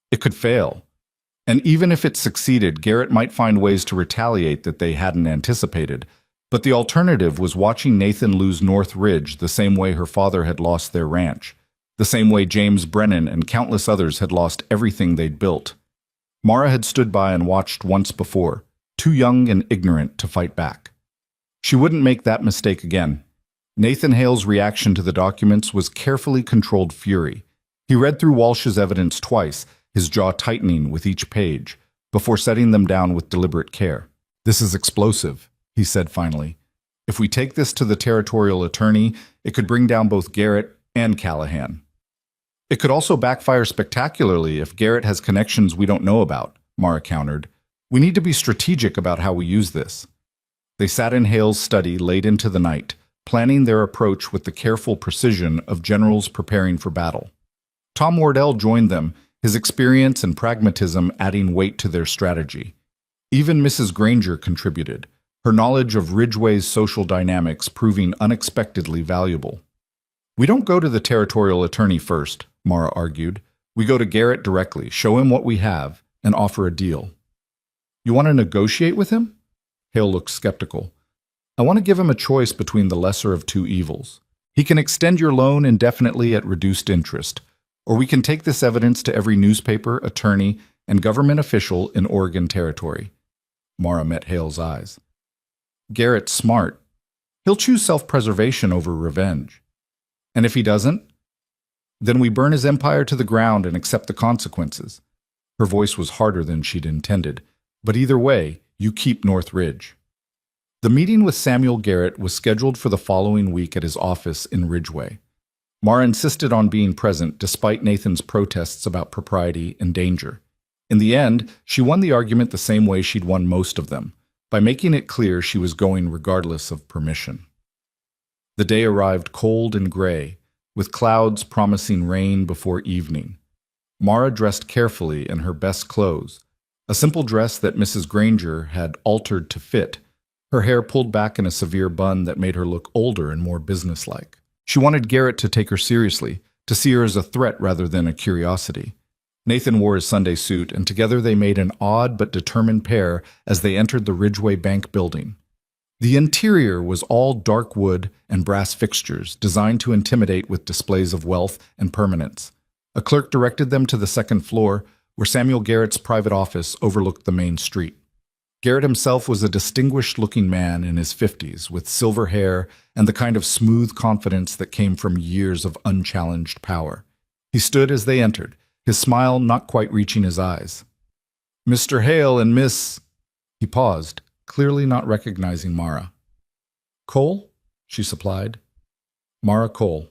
It could fail. And even if it succeeded, Garrett might find ways to retaliate that they hadn't anticipated. But the alternative was watching Nathan lose North Ridge the same way her father had lost their ranch, the same way James Brennan and countless others had lost everything they'd built. Mara had stood by and watched once before, too young and ignorant to fight back. She wouldn't make that mistake again. Nathan Hale's reaction to the documents was carefully controlled fury. He read through Walsh's evidence twice, his jaw tightening with each page, before setting them down with deliberate care. "This is explosive," he said finally. "If we take this to the territorial attorney, it could bring down both Garrett and Callahan. It could also backfire spectacularly if Garrett has connections we don't know about," Mara countered. "We need to be strategic about how we use this." They sat in Hale's study late into the night, planning their approach with the careful precision of generals preparing for battle. Tom Wardell joined them, his experience and pragmatism adding weight to their strategy. Even Mrs. Granger contributed, her knowledge of Ridgway's social dynamics proving unexpectedly valuable. "We don't go to the territorial attorney first," Mara argued. "We go to Garrett directly, show him what we have, and offer a deal." "You want to negotiate with him?" Hale looked skeptical. "I want to give him a choice between the lesser of two evils. He can extend your loan indefinitely at reduced interest, or we can take this evidence to every newspaper, attorney, and government official in Oregon Territory." Mara met Hale's eyes. "Garrett's smart. He'll choose self-preservation over revenge. And if he doesn't, then we burn his empire to the ground and accept the consequences." Her voice was harder than she'd intended. "But either way, you keep North Ridge." The meeting with Samuel Garrett was scheduled for the following week at his office in Ridgway. Mara insisted on being present despite Nathan's protests about propriety and danger. In the end, she won the argument the same way she'd won most of them, by making it clear she was going regardless of permission. The day arrived cold and gray, with clouds promising rain before evening. Mara dressed carefully in her best clothes, a simple dress that Mrs. Granger had altered to fit, her hair pulled back in a severe bun that made her look older and more businesslike. She wanted Garrett to take her seriously, to see her as a threat rather than a curiosity. Nathan wore his Sunday suit, and together they made an odd but determined pair as they entered the Ridgway Bank building. The interior was all dark wood and brass fixtures, designed to intimidate with displays of wealth and permanence. A clerk directed them to the second floor, where Samuel Garrett's private office overlooked the main street. Garrett himself was a distinguished-looking man in his 50s, with silver hair and the kind of smooth confidence that came from years of unchallenged power. He stood as they entered, his smile not quite reaching his eyes. "Mr. Hale and Miss—" He paused, clearly not recognizing Mara. "Cole?" she supplied. "Mara Cole.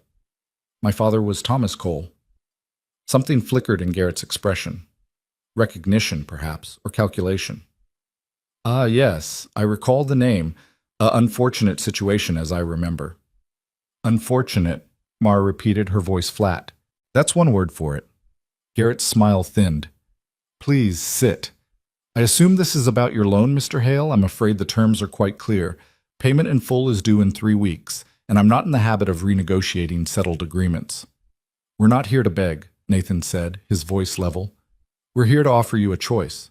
My father was Thomas Cole." Something flickered in Garrett's expression. Recognition, perhaps, or calculation. "Ah, yes, I recall the name. A unfortunate situation, as I remember." "Unfortunate," Mara repeated, her voice flat. "That's one word for it." Garrett's smile thinned. "Please, sit. I assume this is about your loan, Mr. Hale. I'm afraid the terms are quite clear. Payment in full is due in 3 weeks, and I'm not in the habit of renegotiating settled agreements." "We're not here to beg," Nathan said, his voice level. "We're here to offer you a choice."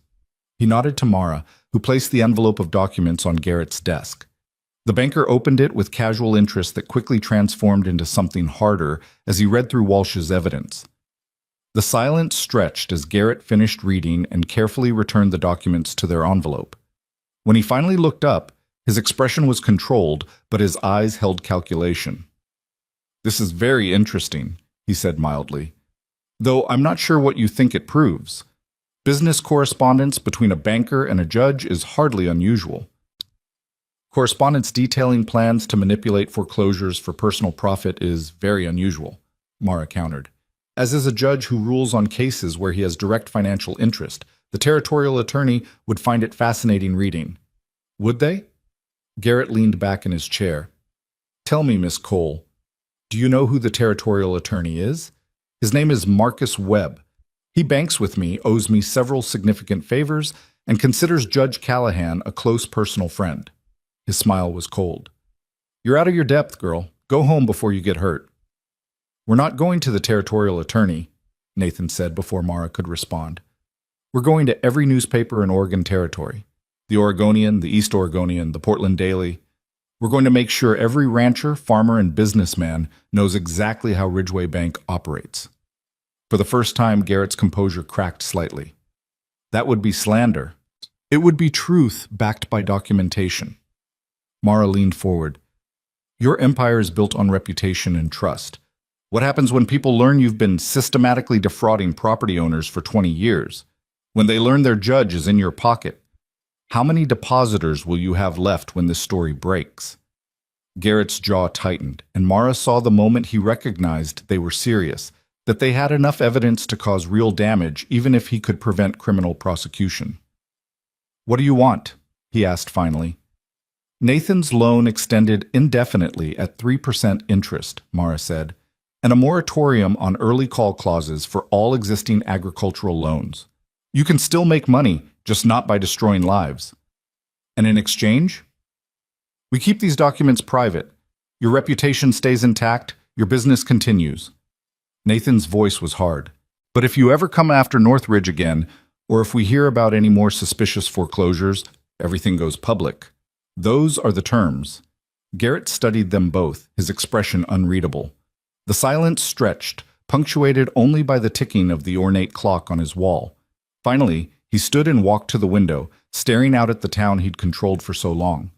He nodded to Mara, who placed the envelope of documents on Garrett's desk. The banker opened it with casual interest that quickly transformed into something harder as he read through Walsh's evidence. The silence stretched as Garrett finished reading and carefully returned the documents to their envelope. When he finally looked up, his expression was controlled, but his eyes held calculation. "This is very interesting," he said mildly. "Though I'm not sure what you think it proves. Business correspondence between a banker and a judge is hardly unusual. Correspondence detailing plans to manipulate foreclosures for personal profit is very unusual," Mara countered. "As is a judge who rules on cases where he has direct financial interest. The territorial attorney would find it fascinating reading." "Would they?" Garrett leaned back in his chair. "Tell me, Miss Cole, do you know who the territorial attorney is? His name is Marcus Webb. He banks with me, owes me several significant favors, and considers Judge Callahan a close personal friend." His smile was cold. "You're out of your depth, girl. Go home before you get hurt." "We're not going to the territorial attorney," Nathan said before Mara could respond. We're going to every newspaper in Oregon Territory. The Oregonian, the East Oregonian, the Portland Daily. We're going to make sure every rancher, farmer, and businessman knows exactly how Ridgeway Bank operates. For the first time, Garrett's composure cracked slightly. That would be slander. It would be truth backed by documentation. Mara leaned forward. Your empire is built on reputation and trust. What happens when people learn you've been systematically defrauding property owners for 20 years? When they learn their judge is in your pocket? How many depositors will you have left when this story breaks? Garrett's jaw tightened, and Mara saw the moment he recognized they were serious, that they had enough evidence to cause real damage even if he could prevent criminal prosecution. What do you want? He asked finally. Nathan's loan extended indefinitely at 3% interest, Mara said, and a moratorium on early call clauses for all existing agricultural loans. You can still make money, just not by destroying lives. And in exchange? We keep these documents private. Your reputation stays intact, your business continues. Nathan's voice was hard. But if you ever come after Northridge again, or if we hear about any more suspicious foreclosures, everything goes public. Those are the terms. Garrett studied them both, his expression unreadable. The silence stretched, punctuated only by the ticking of the ornate clock on his wall. Finally, he stood and walked to the window, staring out at the town he'd controlled for so long.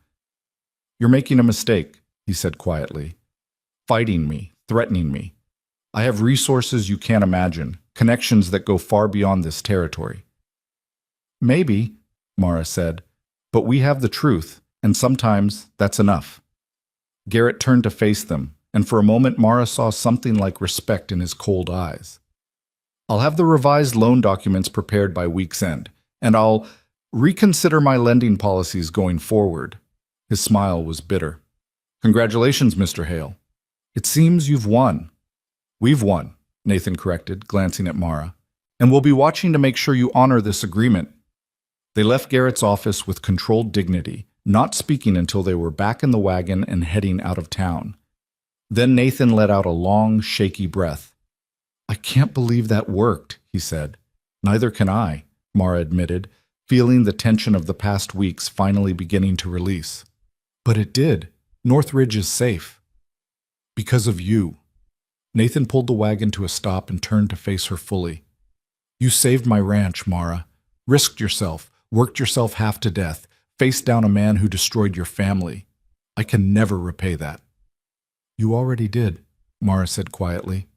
You're making a mistake, he said quietly. Fighting me, threatening me. I have resources you can't imagine, connections that go far beyond this territory. Maybe, Mara said, but we have the truth, and sometimes that's enough. Garrett turned to face them, and for a moment Mara saw something like respect in his cold eyes. I'll have the revised loan documents prepared by week's end, and I'll reconsider my lending policies going forward. His smile was bitter. Congratulations, Mr. Hale. It seems you've won. We've won, Nathan corrected, glancing at Mara, and we'll be watching to make sure you honor this agreement. They left Garrett's office with controlled dignity, not speaking until they were back in the wagon and heading out of town. Then Nathan let out a long, shaky breath. I can't believe that worked, he said. Neither can I, Mara admitted, feeling the tension of the past weeks finally beginning to release. But it did. Northridge is safe. Because of you. Nathan pulled the wagon to a stop and turned to face her fully. You saved my ranch, Mara. Risked yourself, worked yourself half to death, faced down a man who destroyed your family. I can never repay that. You already did, Mara said quietly.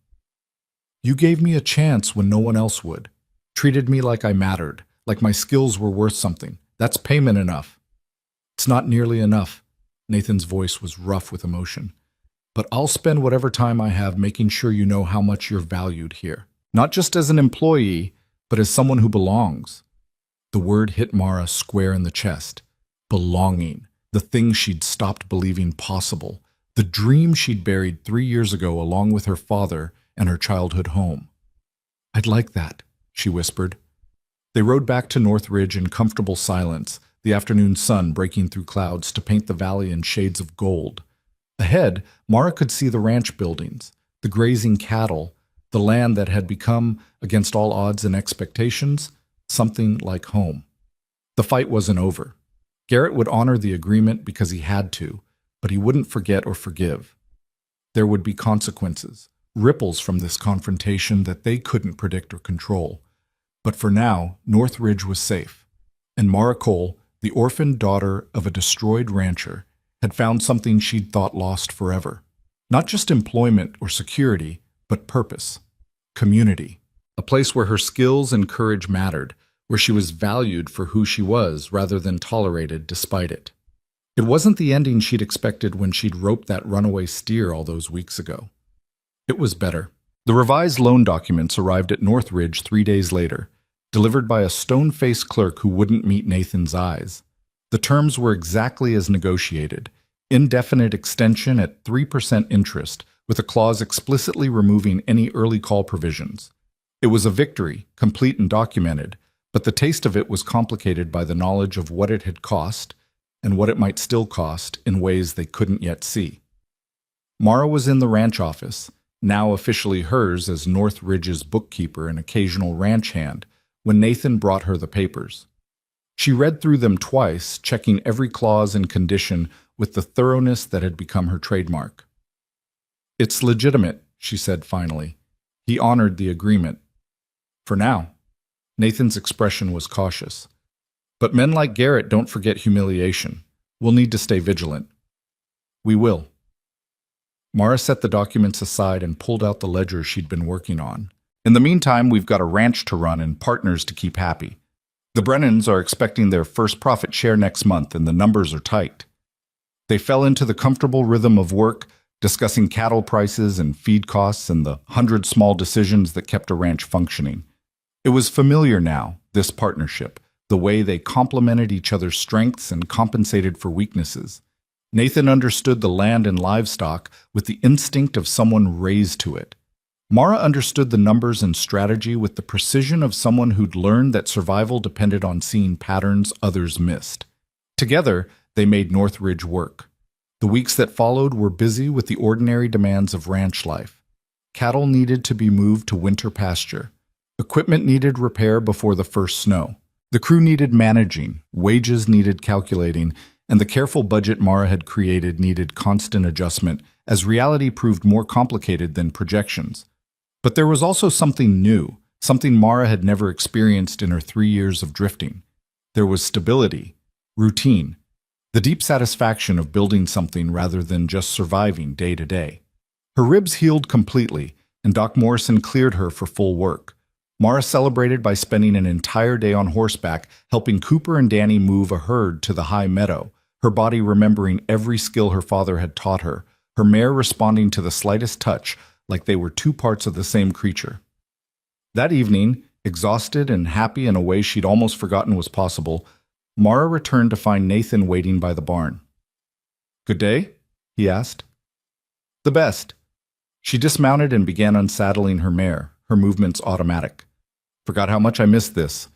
You gave me a chance when no one else would. Treated me like I mattered, like my skills were worth something. That's payment enough. It's not nearly enough. Nathan's voice was rough with emotion. But I'll spend whatever time I have making sure you know how much you're valued here. Not just as an employee, but as someone who belongs. The word hit Mara square in the chest. Belonging. The thing she'd stopped believing possible. The dream she'd buried 3 years ago along with her father and her childhood home. I'd like that, she whispered. They rode back to Northridge in comfortable silence, the afternoon sun breaking through clouds to paint the valley in shades of gold. Ahead, Mara could see the ranch buildings, the grazing cattle, the land that had become, against all odds and expectations, something like home. The fight wasn't over. Garrett would honor the agreement because he had to, but he wouldn't forget or forgive. There would be consequences, ripples from this confrontation that they couldn't predict or control. But for now, Northridge was safe, and Mara Cole, the orphaned daughter of a destroyed rancher, had found something she'd thought lost forever. Not just employment or security, but purpose, community, a place where her skills and courage mattered, where she was valued for who she was rather than tolerated despite it. It wasn't the ending she'd expected when she'd roped that runaway steer all those weeks ago. It was better. The revised loan documents arrived at Northridge 3 days later, delivered by a stone-faced clerk who wouldn't meet Nathan's eyes. The terms were exactly as negotiated, indefinite extension at 3% interest, with a clause explicitly removing any early call provisions. It was a victory, complete and documented, but the taste of it was complicated by the knowledge of what it had cost and what it might still cost in ways they couldn't yet see. Mara was in the ranch office, now officially hers as Northridge's bookkeeper and occasional ranch hand, when Nathan brought her the papers. She read through them twice, checking every clause and condition with the thoroughness that had become her trademark. "It's legitimate," she said finally. He honored the agreement. "For now." Nathan's expression was cautious. "But men like Garrett don't forget humiliation. We'll need to stay vigilant." "We will." Mara set the documents aside and pulled out the ledger she'd been working on. "In the meantime, we've got a ranch to run and partners to keep happy. The Brennans are expecting their first profit share next month, and the numbers are tight." They fell into the comfortable rhythm of work, discussing cattle prices and feed costs and the 100 small decisions that kept a ranch functioning. It was familiar now, this partnership, the way they complemented each other's strengths and compensated for weaknesses. Nathan understood the land and livestock with the instinct of someone raised to it. Mara understood the numbers and strategy with the precision of someone who'd learned that survival depended on seeing patterns others missed. Together, they made Northridge work. The weeks that followed were busy with the ordinary demands of ranch life. Cattle needed to be moved to winter pasture. Equipment needed repair before the first snow. The crew needed managing, wages needed calculating, and the careful budget Mara had created needed constant adjustment as reality proved more complicated than projections. But there was also something new, something Mara had never experienced in her 3 years of drifting. There was stability, routine, the deep satisfaction of building something rather than just surviving day to day. Her ribs healed completely, and Doc Morrison cleared her for full work. Mara celebrated by spending an entire day on horseback, helping Cooper and Danny move a herd to the high meadow, her body remembering every skill her father had taught her, her mare responding to the slightest touch like they were two parts of the same creature. That evening, exhausted and happy in a way she'd almost forgotten was possible, Mara returned to find Nathan waiting by the barn. "Good day?" he asked. "The best." She dismounted and began unsaddling her mare, her movements automatic. "Forgot how much I missed this.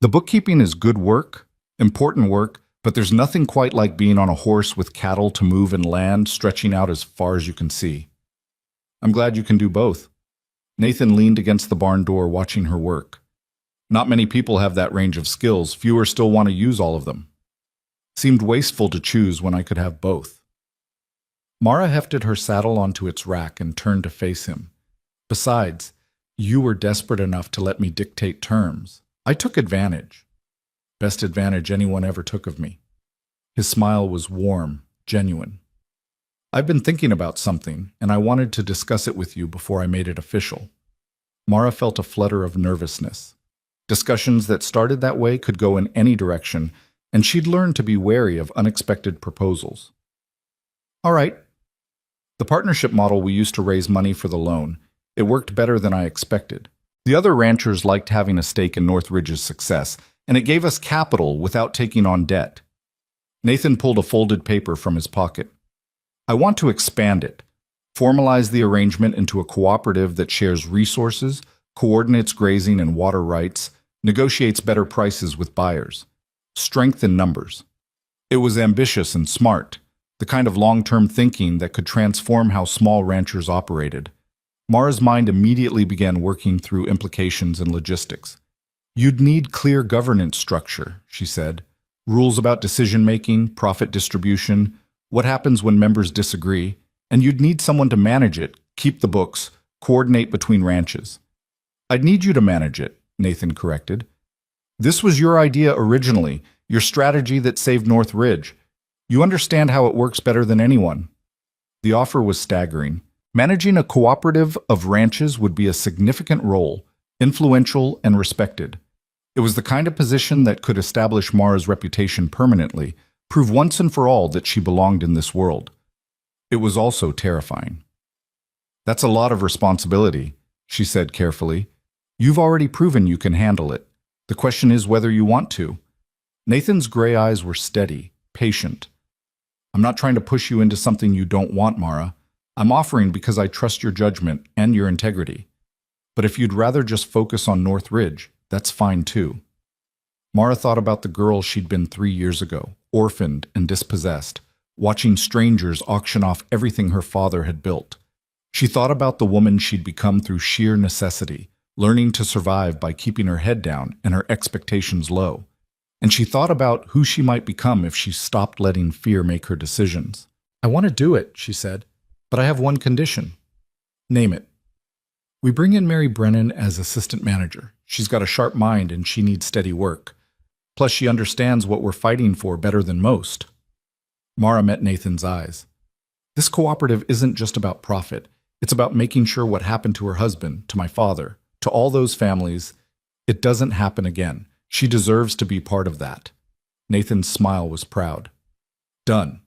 The bookkeeping is good work, important work, but there's nothing quite like being on a horse with cattle to move and land stretching out as far as you can see." "I'm glad you can do both." Nathan leaned against the barn door watching her work. "Not many people have that range of skills. Fewer still want to use all of them. Seemed wasteful to choose when I could have both." Mara hefted her saddle onto its rack and turned to face him. "Besides, you were desperate enough to let me dictate terms. I took advantage. Best advantage anyone ever took of me." His smile was warm, genuine. "I've been thinking about something, and I wanted to discuss it with you before I made it official." Mara felt a flutter of nervousness. Discussions that started that way could go in any direction, and she'd learned to be wary of unexpected proposals. "All right. The partnership model we used to raise money for the loan. It worked better than I expected. The other ranchers liked having a stake in Northridge's success, and it gave us capital without taking on debt." Nathan pulled a folded paper from his pocket. "I want to expand it, formalize the arrangement into a cooperative that shares resources, coordinates grazing and water rights, negotiates better prices with buyers. Strength in numbers." It was ambitious and smart, the kind of long-term thinking that could transform how small ranchers operated. Mara's mind immediately began working through implications and logistics. "You'd need clear governance structure," she said. "Rules about decision-making, profit distribution, what happens when members disagree, and you'd need someone to manage it, keep the books, coordinate between ranches." "I'd need you to manage it," Nathan corrected. "This was your idea originally, your strategy that saved Northridge. You understand how it works better than anyone." The offer was staggering. Managing a cooperative of ranches would be a significant role, influential and respected. It was the kind of position that could establish Mara's reputation permanently, prove once and for all that she belonged in this world. It was also terrifying. "That's a lot of responsibility," she said carefully. "You've already proven you can handle it. The question is whether you want to." Nathan's gray eyes were steady, patient. "I'm not trying to push you into something you don't want, Mara. I'm offering because I trust your judgment and your integrity. But if you'd rather just focus on Northridge, that's fine too." Mara thought about the girl she'd been 3 years ago, orphaned and dispossessed, watching strangers auction off everything her father had built. She thought about the woman she'd become through sheer necessity, learning to survive by keeping her head down and her expectations low. And she thought about who she might become if she stopped letting fear make her decisions. "I want to do it," she said, "but I have one condition." "Name it." "We bring in Mary Brennan as assistant manager. She's got a sharp mind and she needs steady work. Plus, she understands what we're fighting for better than most." Mara met Nathan's eyes. "This cooperative isn't just about profit. It's about making sure what happened to her husband, to my father, to all those families, it doesn't happen again. She deserves to be part of that." Nathan's smile was proud. "Done.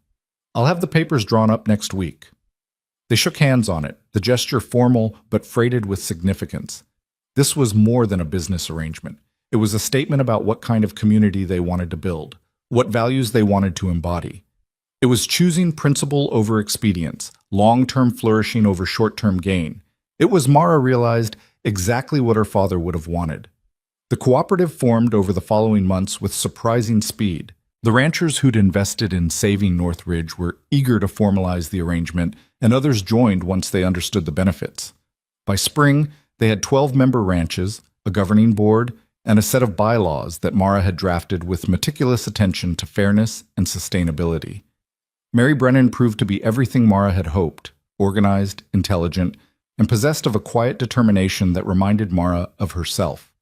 I'll have the papers drawn up next week." They shook hands on it, the gesture formal but freighted with significance. This was more than a business arrangement. It was a statement about what kind of community they wanted to build, what values they wanted to embody. It was choosing principle over expedience, long-term flourishing over short-term gain. It was, Mara realized, exactly what her father would have wanted. The cooperative formed over the following months with surprising speed. The ranchers who'd invested in saving Northridge were eager to formalize the arrangement, and others joined once they understood the benefits. By spring, they had 12-member ranches, a governing board, and a set of bylaws that Mara had drafted with meticulous attention to fairness and sustainability. Mary Brennan proved to be everything Mara had hoped: organized, intelligent, and possessed of a quiet determination that reminded Mara of herself.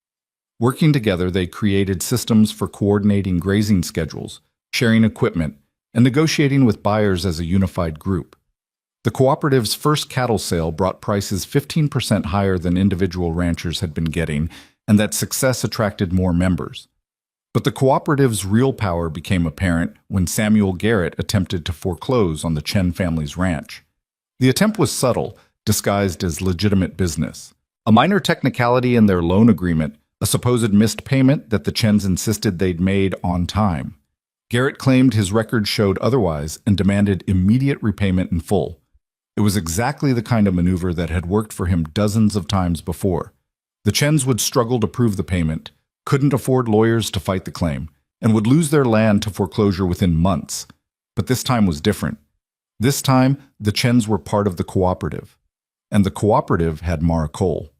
Working together, they created systems for coordinating grazing schedules, sharing equipment, and negotiating with buyers as a unified group. The cooperative's first cattle sale brought prices 15% higher than individual ranchers had been getting, and that success attracted more members. But the cooperative's real power became apparent when Samuel Garrett attempted to foreclose on the Chen family's ranch. The attempt was subtle, disguised as legitimate business. A minor technicality in their loan agreement, a supposed missed payment that the Chens insisted they'd made on time. Garrett claimed his record showed otherwise and demanded immediate repayment in full. It was exactly the kind of maneuver that had worked for him dozens of times before. The Chens would struggle to prove the payment, couldn't afford lawyers to fight the claim, and would lose their land to foreclosure within months. But this time was different. This time, the Chens were part of the cooperative, and the cooperative had Mara Cole.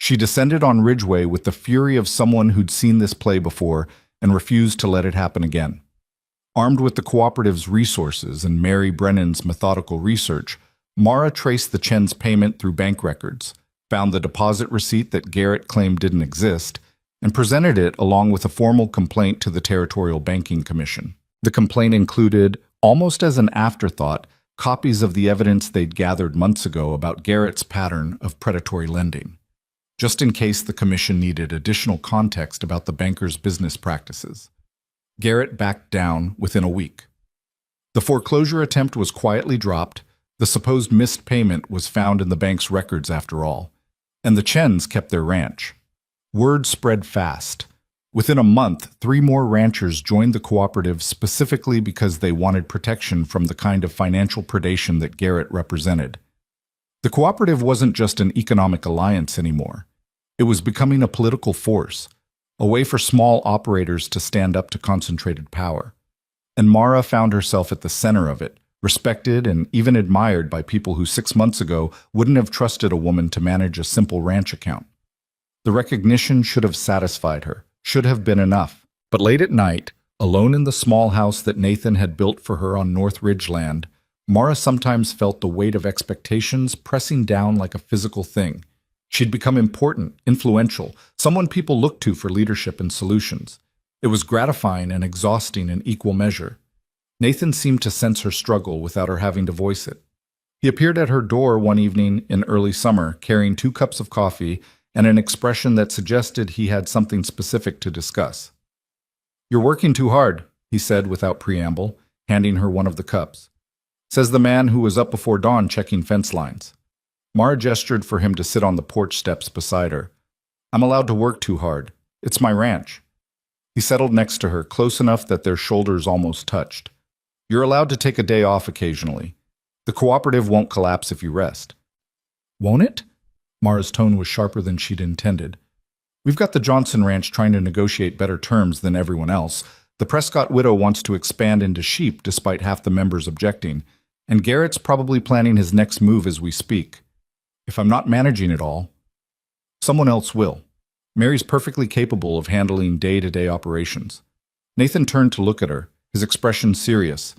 She descended on Ridgeway with the fury of someone who'd seen this play before and refused to let it happen again. Armed with the cooperative's resources and Mary Brennan's methodical research, Mara traced the Chen's payment through bank records, found the deposit receipt that Garrett claimed didn't exist, and presented it along with a formal complaint to the Territorial Banking Commission. The complaint included, almost as an afterthought, copies of the evidence they'd gathered months ago about Garrett's pattern of predatory lending, just in case the commission needed additional context about the banker's business practices. Garrett backed down within a week. The foreclosure attempt was quietly dropped, the supposed missed payment was found in the bank's records after all, and the Chens kept their ranch. Word spread fast. Within a month, 3 more ranchers joined the cooperative specifically because they wanted protection from the kind of financial predation that Garrett represented. The cooperative wasn't just an economic alliance anymore. It was becoming a political force, a way for small operators to stand up to concentrated power. And Mara found herself at the center of it, respected and even admired by people who 6 months ago wouldn't have trusted a woman to manage a simple ranch account. The recognition should have satisfied her, should have been enough. But late at night, alone in the small house that Nathan had built for her on North Ridge land, Mara sometimes felt the weight of expectations pressing down like a physical thing. She'd become important, influential, someone people looked to for leadership and solutions. It was gratifying and exhausting in equal measure. Nathan seemed to sense her struggle without her having to voice it. He appeared at her door one evening in early summer, carrying 2 cups of coffee and an expression that suggested he had something specific to discuss. "You're working too hard," he said without preamble, handing her one of the cups. "Says the man who was up before dawn checking fence lines." Mara gestured for him to sit on the porch steps beside her. "I'm allowed to work too hard. It's my ranch." He settled next to her, close enough that their shoulders almost touched. "You're allowed to take a day off occasionally. The cooperative won't collapse if you rest." "Won't it?" Mara's tone was sharper than she'd intended. "We've got the Johnson Ranch trying to negotiate better terms than everyone else. The Prescott widow wants to expand into sheep despite half the members objecting, and Garrett's probably planning his next move as we speak. If I'm not managing it all..." Someone else will. Mary's perfectly capable of handling day-to-day operations. Nathan turned to look at her, his expression serious.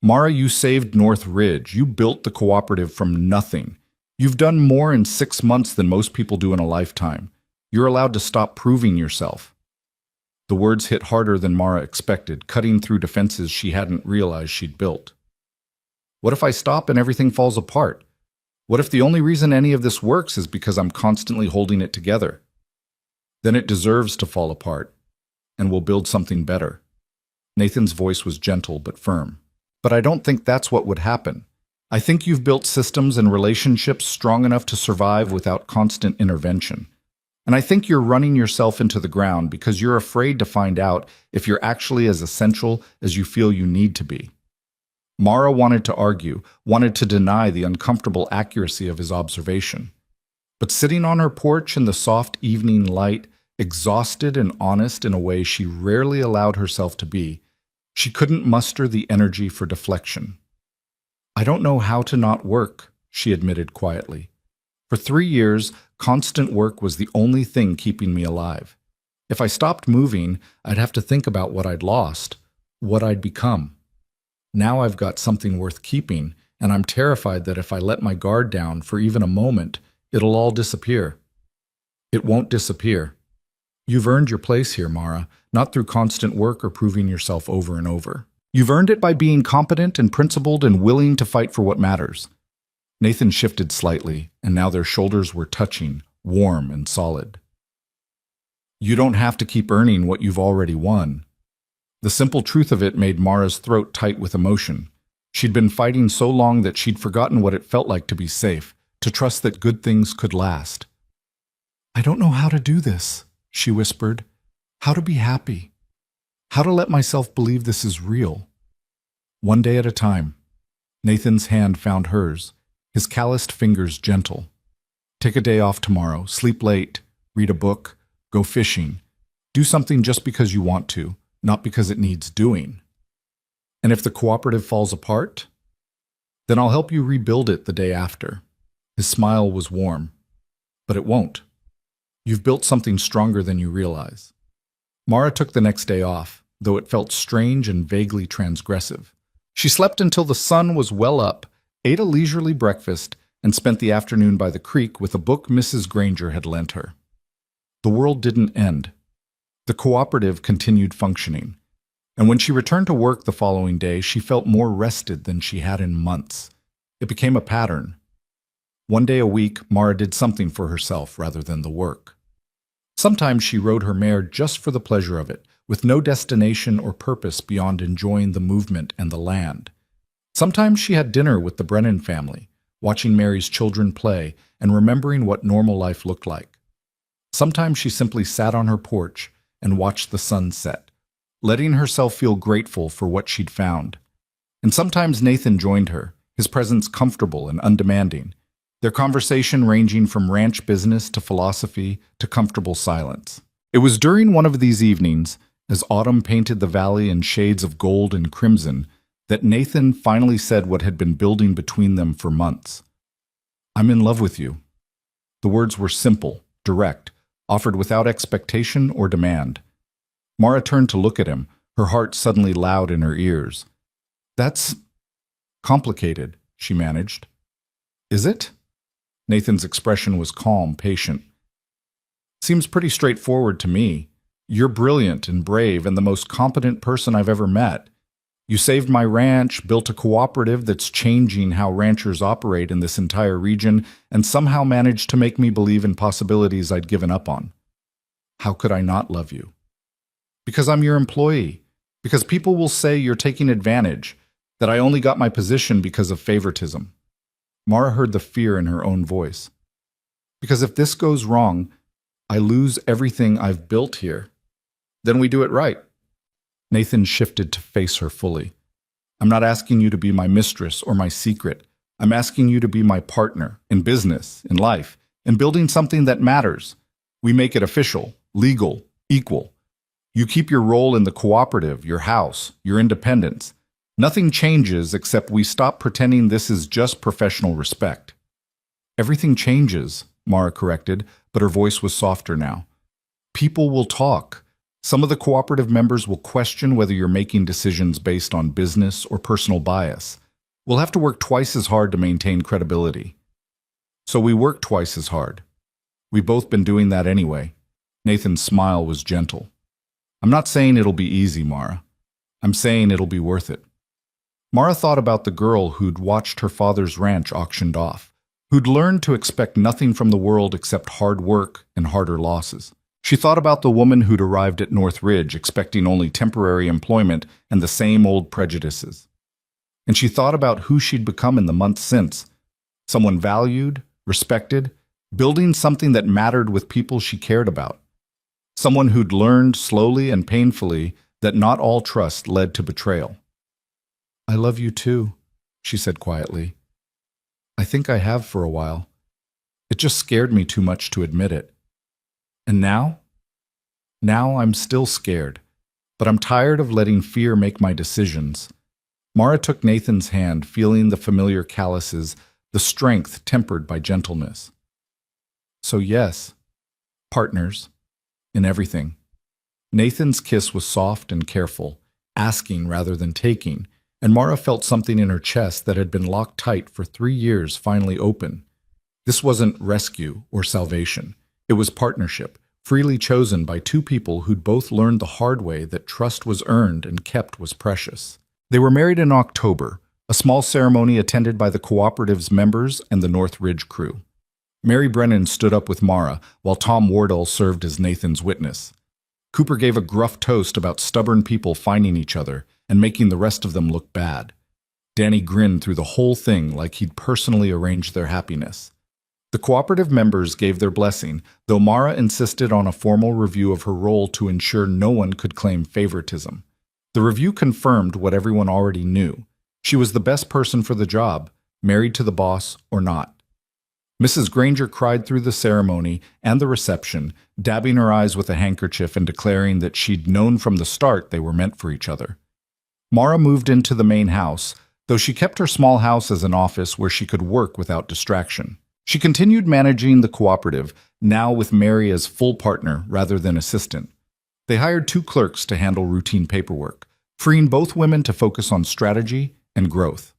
Mara, you saved North Ridge. You built the cooperative from nothing. You've done more in 6 months than most people do in a lifetime. You're allowed to stop proving yourself. The words hit harder than Mara expected, cutting through defenses she hadn't realized she'd built. What if I stop and everything falls apart? What if the only reason any of this works is because I'm constantly holding it together? Then it deserves to fall apart, and we'll build something better. Nathan's voice was gentle but firm. But I don't think that's what would happen. I think you've built systems and relationships strong enough to survive without constant intervention. And I think you're running yourself into the ground because you're afraid to find out if you're actually as essential as you feel you need to be. Mara wanted to argue, wanted to deny the uncomfortable accuracy of his observation. But sitting on her porch in the soft evening light, exhausted and honest in a way she rarely allowed herself to be, she couldn't muster the energy for deflection. I don't know how to not work, she admitted quietly. For 3 years, constant work was the only thing keeping me alive. If I stopped moving, I'd have to think about what I'd lost, what I'd become. Now I've got something worth keeping, and I'm terrified that if I let my guard down for even a moment, it'll all disappear. It won't disappear. You've earned your place here, Mara, not through constant work or proving yourself over and over. You've earned it by being competent and principled and willing to fight for what matters. Nathan shifted slightly, and now their shoulders were touching, warm and solid. You don't have to keep earning what you've already won. The simple truth of it made Mara's throat tight with emotion. She'd been fighting so long that she'd forgotten what it felt like to be safe, to trust that good things could last. I don't know how to do this, she whispered. How to be happy. How to let myself believe this is real. One day at a time. Nathan's hand found hers, his calloused fingers gentle. Take a day off tomorrow, sleep late, read a book, go fishing. Do something just because you want to, not because it needs doing. And if the cooperative falls apart, then I'll help you rebuild it the day after. His smile was warm. But it won't. You've built something stronger than you realize. Mara took the next day off, though it felt strange and vaguely transgressive. She slept until the sun was well up, ate a leisurely breakfast, and spent the afternoon by the creek with a book Mrs. Granger had lent her. The world didn't end. The cooperative continued functioning, and when she returned to work the following day, she felt more rested than she had in months. It became a pattern. One day a week, Mara did something for herself rather than the work. Sometimes she rode her mare just for the pleasure of it, with no destination or purpose beyond enjoying the movement and the land. Sometimes she had dinner with the Brennan family, watching Mary's children play and remembering what normal life looked like. Sometimes she simply sat on her porch and watched the sun set, letting herself feel grateful for what she'd found. And sometimes Nathan joined her, his presence comfortable and undemanding, their conversation ranging from ranch business to philosophy to comfortable silence. It was during one of these evenings, as autumn painted the valley in shades of gold and crimson, that Nathan finally said what had been building between them for months. I'm in love with you. The words were simple, direct, offered without expectation or demand. Mara turned to look at him, her heart suddenly loud in her ears. That's complicated, she managed. Is it? Nathan's expression was calm, patient. Seems pretty straightforward to me. You're brilliant and brave and the most competent person I've ever met. You saved my ranch, built a cooperative that's changing how ranchers operate in this entire region, and somehow managed to make me believe in possibilities I'd given up on. How could I not love you? Because I'm your employee. Because people will say you're taking advantage, that I only got my position because of favoritism. Mara heard the fear in her own voice. Because if this goes wrong, I lose everything I've built here. Then we do it right. Nathan shifted to face her fully. I'm not asking you to be my mistress or my secret. I'm asking you to be my partner in business, in life, in building something that matters. We make it official, legal, equal. You keep your role in the cooperative, your house, your independence. Nothing changes except we stop pretending this is just professional respect. Everything changes, Mara corrected, but her voice was softer now. People will talk. Some of the cooperative members will question whether you're making decisions based on business or personal bias. We'll have to work twice as hard to maintain credibility. So we work twice as hard. We've both been doing that anyway. Nathan's smile was gentle. I'm not saying it'll be easy, Mara. I'm saying it'll be worth it. Mara thought about the girl who'd watched her father's ranch auctioned off, who'd learned to expect nothing from the world except hard work and harder losses. She thought about the woman who'd arrived at North Ridge expecting only temporary employment and the same old prejudices. And she thought about who she'd become in the months since, someone valued, respected, building something that mattered with people she cared about. Someone who'd learned slowly and painfully that not all trust led to betrayal. I love you too, she said quietly. I think I have for a while. It just scared me too much to admit it. And now? Now I'm still scared, but I'm tired of letting fear make my decisions. Mara took Nathan's hand, feeling the familiar calluses, the strength tempered by gentleness. So yes, partners, in everything. Nathan's kiss was soft and careful, asking rather than taking, and Mara felt something in her chest that had been locked tight for 3 years finally open. This wasn't rescue or salvation. It was partnership, freely chosen by two people who'd both learned the hard way that trust was earned and kept was precious. They were married in October, a small ceremony attended by the cooperative's members and the North Ridge crew. Mary Brennan stood up with Mara, while Tom Wardell served as Nathan's witness. Cooper gave a gruff toast about stubborn people finding each other and making the rest of them look bad. Danny grinned through the whole thing like he'd personally arranged their happiness. The cooperative members gave their blessing, though Mara insisted on a formal review of her role to ensure no one could claim favoritism. The review confirmed what everyone already knew. She was the best person for the job, married to the boss or not. Mrs. Granger cried through the ceremony and the reception, dabbing her eyes with a handkerchief and declaring that she'd known from the start they were meant for each other. Mara moved into the main house, though she kept her small house as an office where she could work without distraction. She continued managing the cooperative, now with Mary as full partner rather than assistant. They hired 2 clerks to handle routine paperwork, freeing both women to focus on strategy and growth.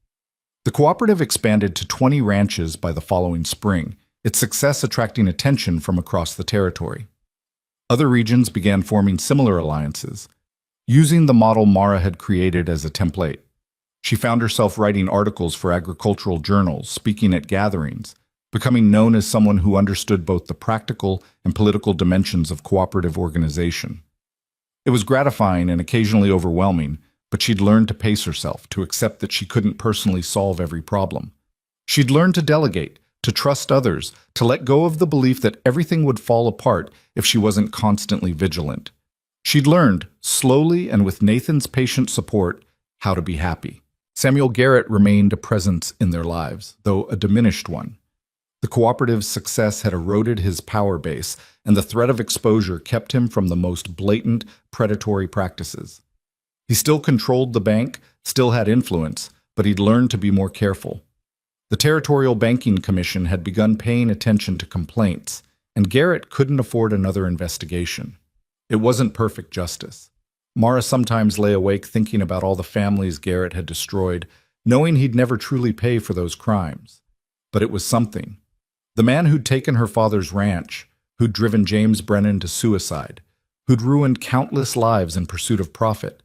The cooperative expanded to 20 ranches by the following spring, its success attracting attention from across the territory. Other regions began forming similar alliances, using the model Mara had created as a template. She found herself writing articles for agricultural journals, speaking at gatherings, becoming known as someone who understood both the practical and political dimensions of cooperative organization. It was gratifying and occasionally overwhelming, but she'd learned to pace herself, to accept that she couldn't personally solve every problem. She'd learned to delegate, to trust others, to let go of the belief that everything would fall apart if she wasn't constantly vigilant. She'd learned, slowly and with Nathan's patient support, how to be happy. Samuel Garrett remained a presence in their lives, though a diminished one. The cooperative's success had eroded his power base, and the threat of exposure kept him from the most blatant, predatory practices. He still controlled the bank, still had influence, but he'd learned to be more careful. The Territorial Banking Commission had begun paying attention to complaints, and Garrett couldn't afford another investigation. It wasn't perfect justice. Mara sometimes lay awake thinking about all the families Garrett had destroyed, knowing he'd never truly pay for those crimes. But it was something. The man who'd taken her father's ranch, who'd driven James Brennan to suicide, who'd ruined countless lives in pursuit of profit,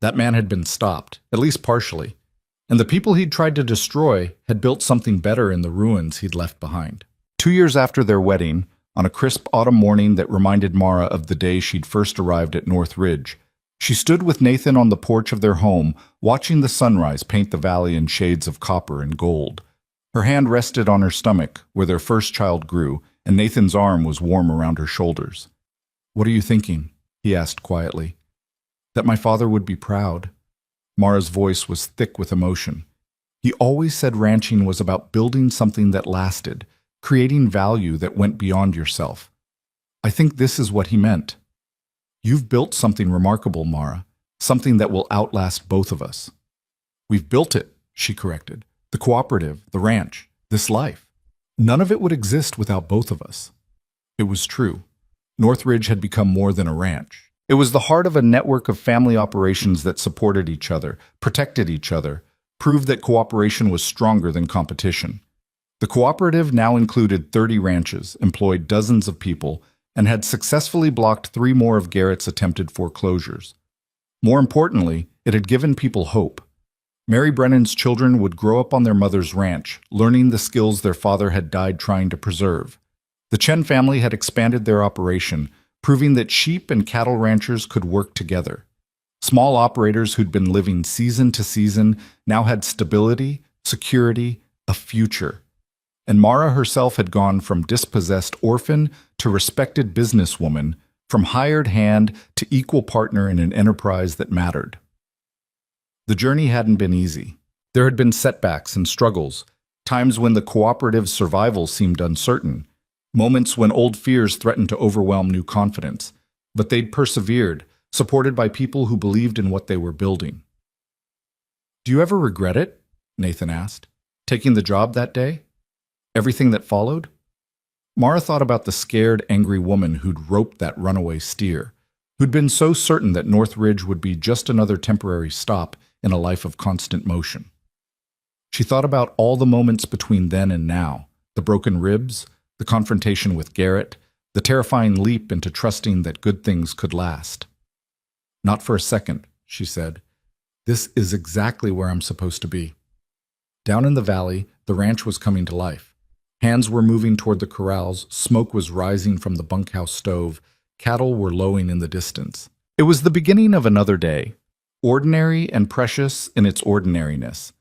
that man had been stopped, at least partially, and the people he'd tried to destroy had built something better in the ruins he'd left behind. 2 years after their wedding, on a crisp autumn morning that reminded Mara of the day she'd first arrived at North Ridge, she stood with Nathan on the porch of their home, watching the sunrise paint the valley in shades of copper and gold. Her hand rested on her stomach, where their first child grew, and Nathan's arm was warm around her shoulders. "What are you thinking?" he asked quietly. "That my father would be proud." Mara's voice was thick with emotion. He always said ranching was about building something that lasted, creating value that went beyond yourself. I think this is what he meant. You've built something remarkable, Mara, something that will outlast both of us. We've built it, she corrected. The cooperative, the ranch, this life. None of it would exist without both of us. It was true. Northridge had become more than a ranch. It was the heart of a network of family operations that supported each other, protected each other, proved that cooperation was stronger than competition. The cooperative now included 30 ranches, employed dozens of people, and had successfully blocked 3 more of Garrett's attempted foreclosures. More importantly, it had given people hope. Mary Brennan's children would grow up on their mother's ranch, learning the skills their father had died trying to preserve. The Chen family had expanded their operation, proving that sheep and cattle ranchers could work together. Small operators who'd been living season to season now had stability, security, a future. And Mara herself had gone from dispossessed orphan to respected businesswoman, from hired hand to equal partner in an enterprise that mattered. The journey hadn't been easy. There had been setbacks and struggles, times when the cooperative's survival seemed uncertain, moments when old fears threatened to overwhelm new confidence. But they'd persevered, supported by people who believed in what they were building. "Do you ever regret it?" Nathan asked. "Taking the job that day? Everything that followed?" Mara thought about the scared, angry woman who'd roped that runaway steer, who'd been so certain that Northridge would be just another temporary stop in a life of constant motion. She thought about all the moments between then and now, the broken ribs, the confrontation with Garrett, the terrifying leap into trusting that good things could last. "Not for a second," she said. "This is exactly where I'm supposed to be." Down in the valley, the ranch was coming to life. Hands were moving toward the corrals, smoke was rising from the bunkhouse stove, cattle were lowing in the distance. It was the beginning of another day, ordinary and precious in its ordinariness.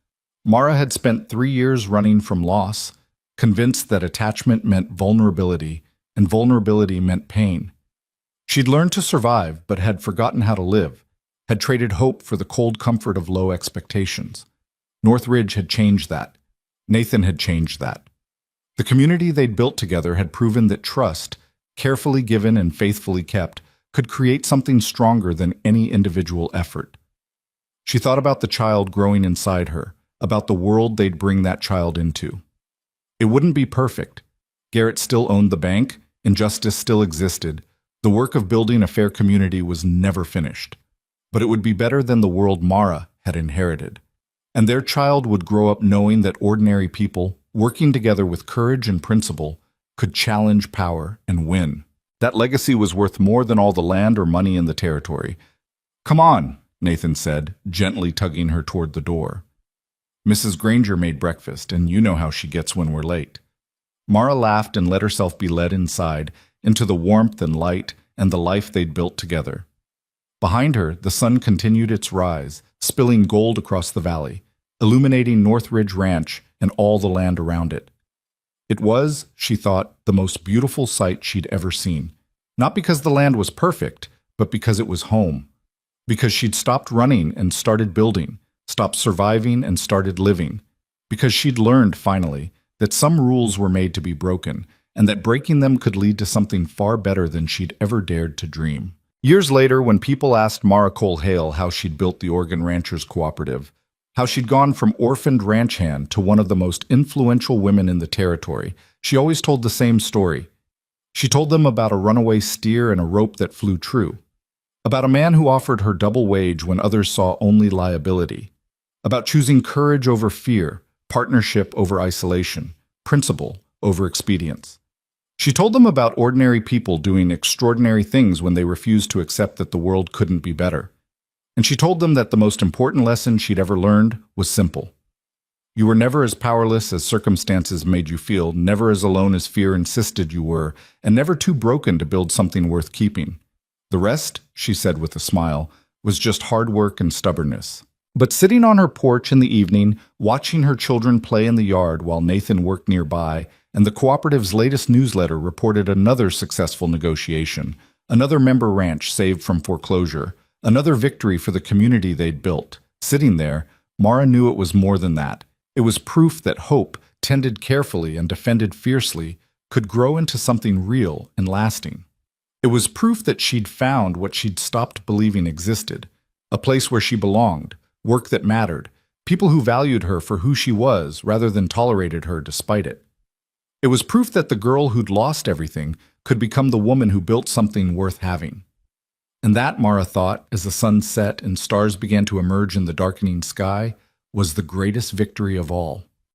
Mara had spent 3 years running from loss, convinced that attachment meant vulnerability, and vulnerability meant pain. She'd learned to survive, but had forgotten how to live, had traded hope for the cold comfort of low expectations. Northridge had changed that. Nathan had changed that. The community they'd built together had proven that trust, carefully given and faithfully kept, could create something stronger than any individual effort. She thought about the child growing inside her, about the world they'd bring that child into. It wouldn't be perfect. Garrett still owned the bank, injustice still existed. The work of building a fair community was never finished. But it would be better than the world Mara had inherited. And their child would grow up knowing that ordinary people, working together with courage and principle, could challenge power and win. That legacy was worth more than all the land or money in the territory. "Come on," Nathan said, gently tugging her toward the door. "Mrs. Granger made breakfast, and you know how she gets when we're late." Mara laughed and let herself be led inside, into the warmth and light and the life they'd built together. Behind her, the sun continued its rise, spilling gold across the valley, illuminating Northridge Ranch and all the land around it. It was, she thought, the most beautiful sight she'd ever seen. Not because the land was perfect, but because it was home. Because she'd stopped running and started building, stopped surviving and started living. Because she'd learned, finally, that some rules were made to be broken, and that breaking them could lead to something far better than she'd ever dared to dream. Years later, when people asked Mara Cole Hale how she'd built the Oregon Ranchers Cooperative, how she'd gone from orphaned ranch hand to one of the most influential women in the territory, she always told the same story. She told them about a runaway steer and a rope that flew true, about a man who offered her double wage when others saw only liability, about choosing courage over fear, partnership over isolation, principle over expedience. She told them about ordinary people doing extraordinary things when they refused to accept that the world couldn't be better. And she told them that the most important lesson she'd ever learned was simple. You were never as powerless as circumstances made you feel, never as alone as fear insisted you were, and never too broken to build something worth keeping. The rest, she said with a smile, was just hard work and stubbornness. But sitting on her porch in the evening, watching her children play in the yard while Nathan worked nearby, and the cooperative's latest newsletter reported another successful negotiation, another member ranch saved from foreclosure, another victory for the community they'd built. Sitting there, Mara knew it was more than that. It was proof that hope, tended carefully and defended fiercely, could grow into something real and lasting. It was proof that she'd found what she'd stopped believing existed, a place where she belonged, work that mattered, people who valued her for who she was rather than tolerated her despite it. It was proof that the girl who'd lost everything could become the woman who built something worth having. And that, Mara thought, as the sun set and stars began to emerge in the darkening sky, was the greatest victory of all.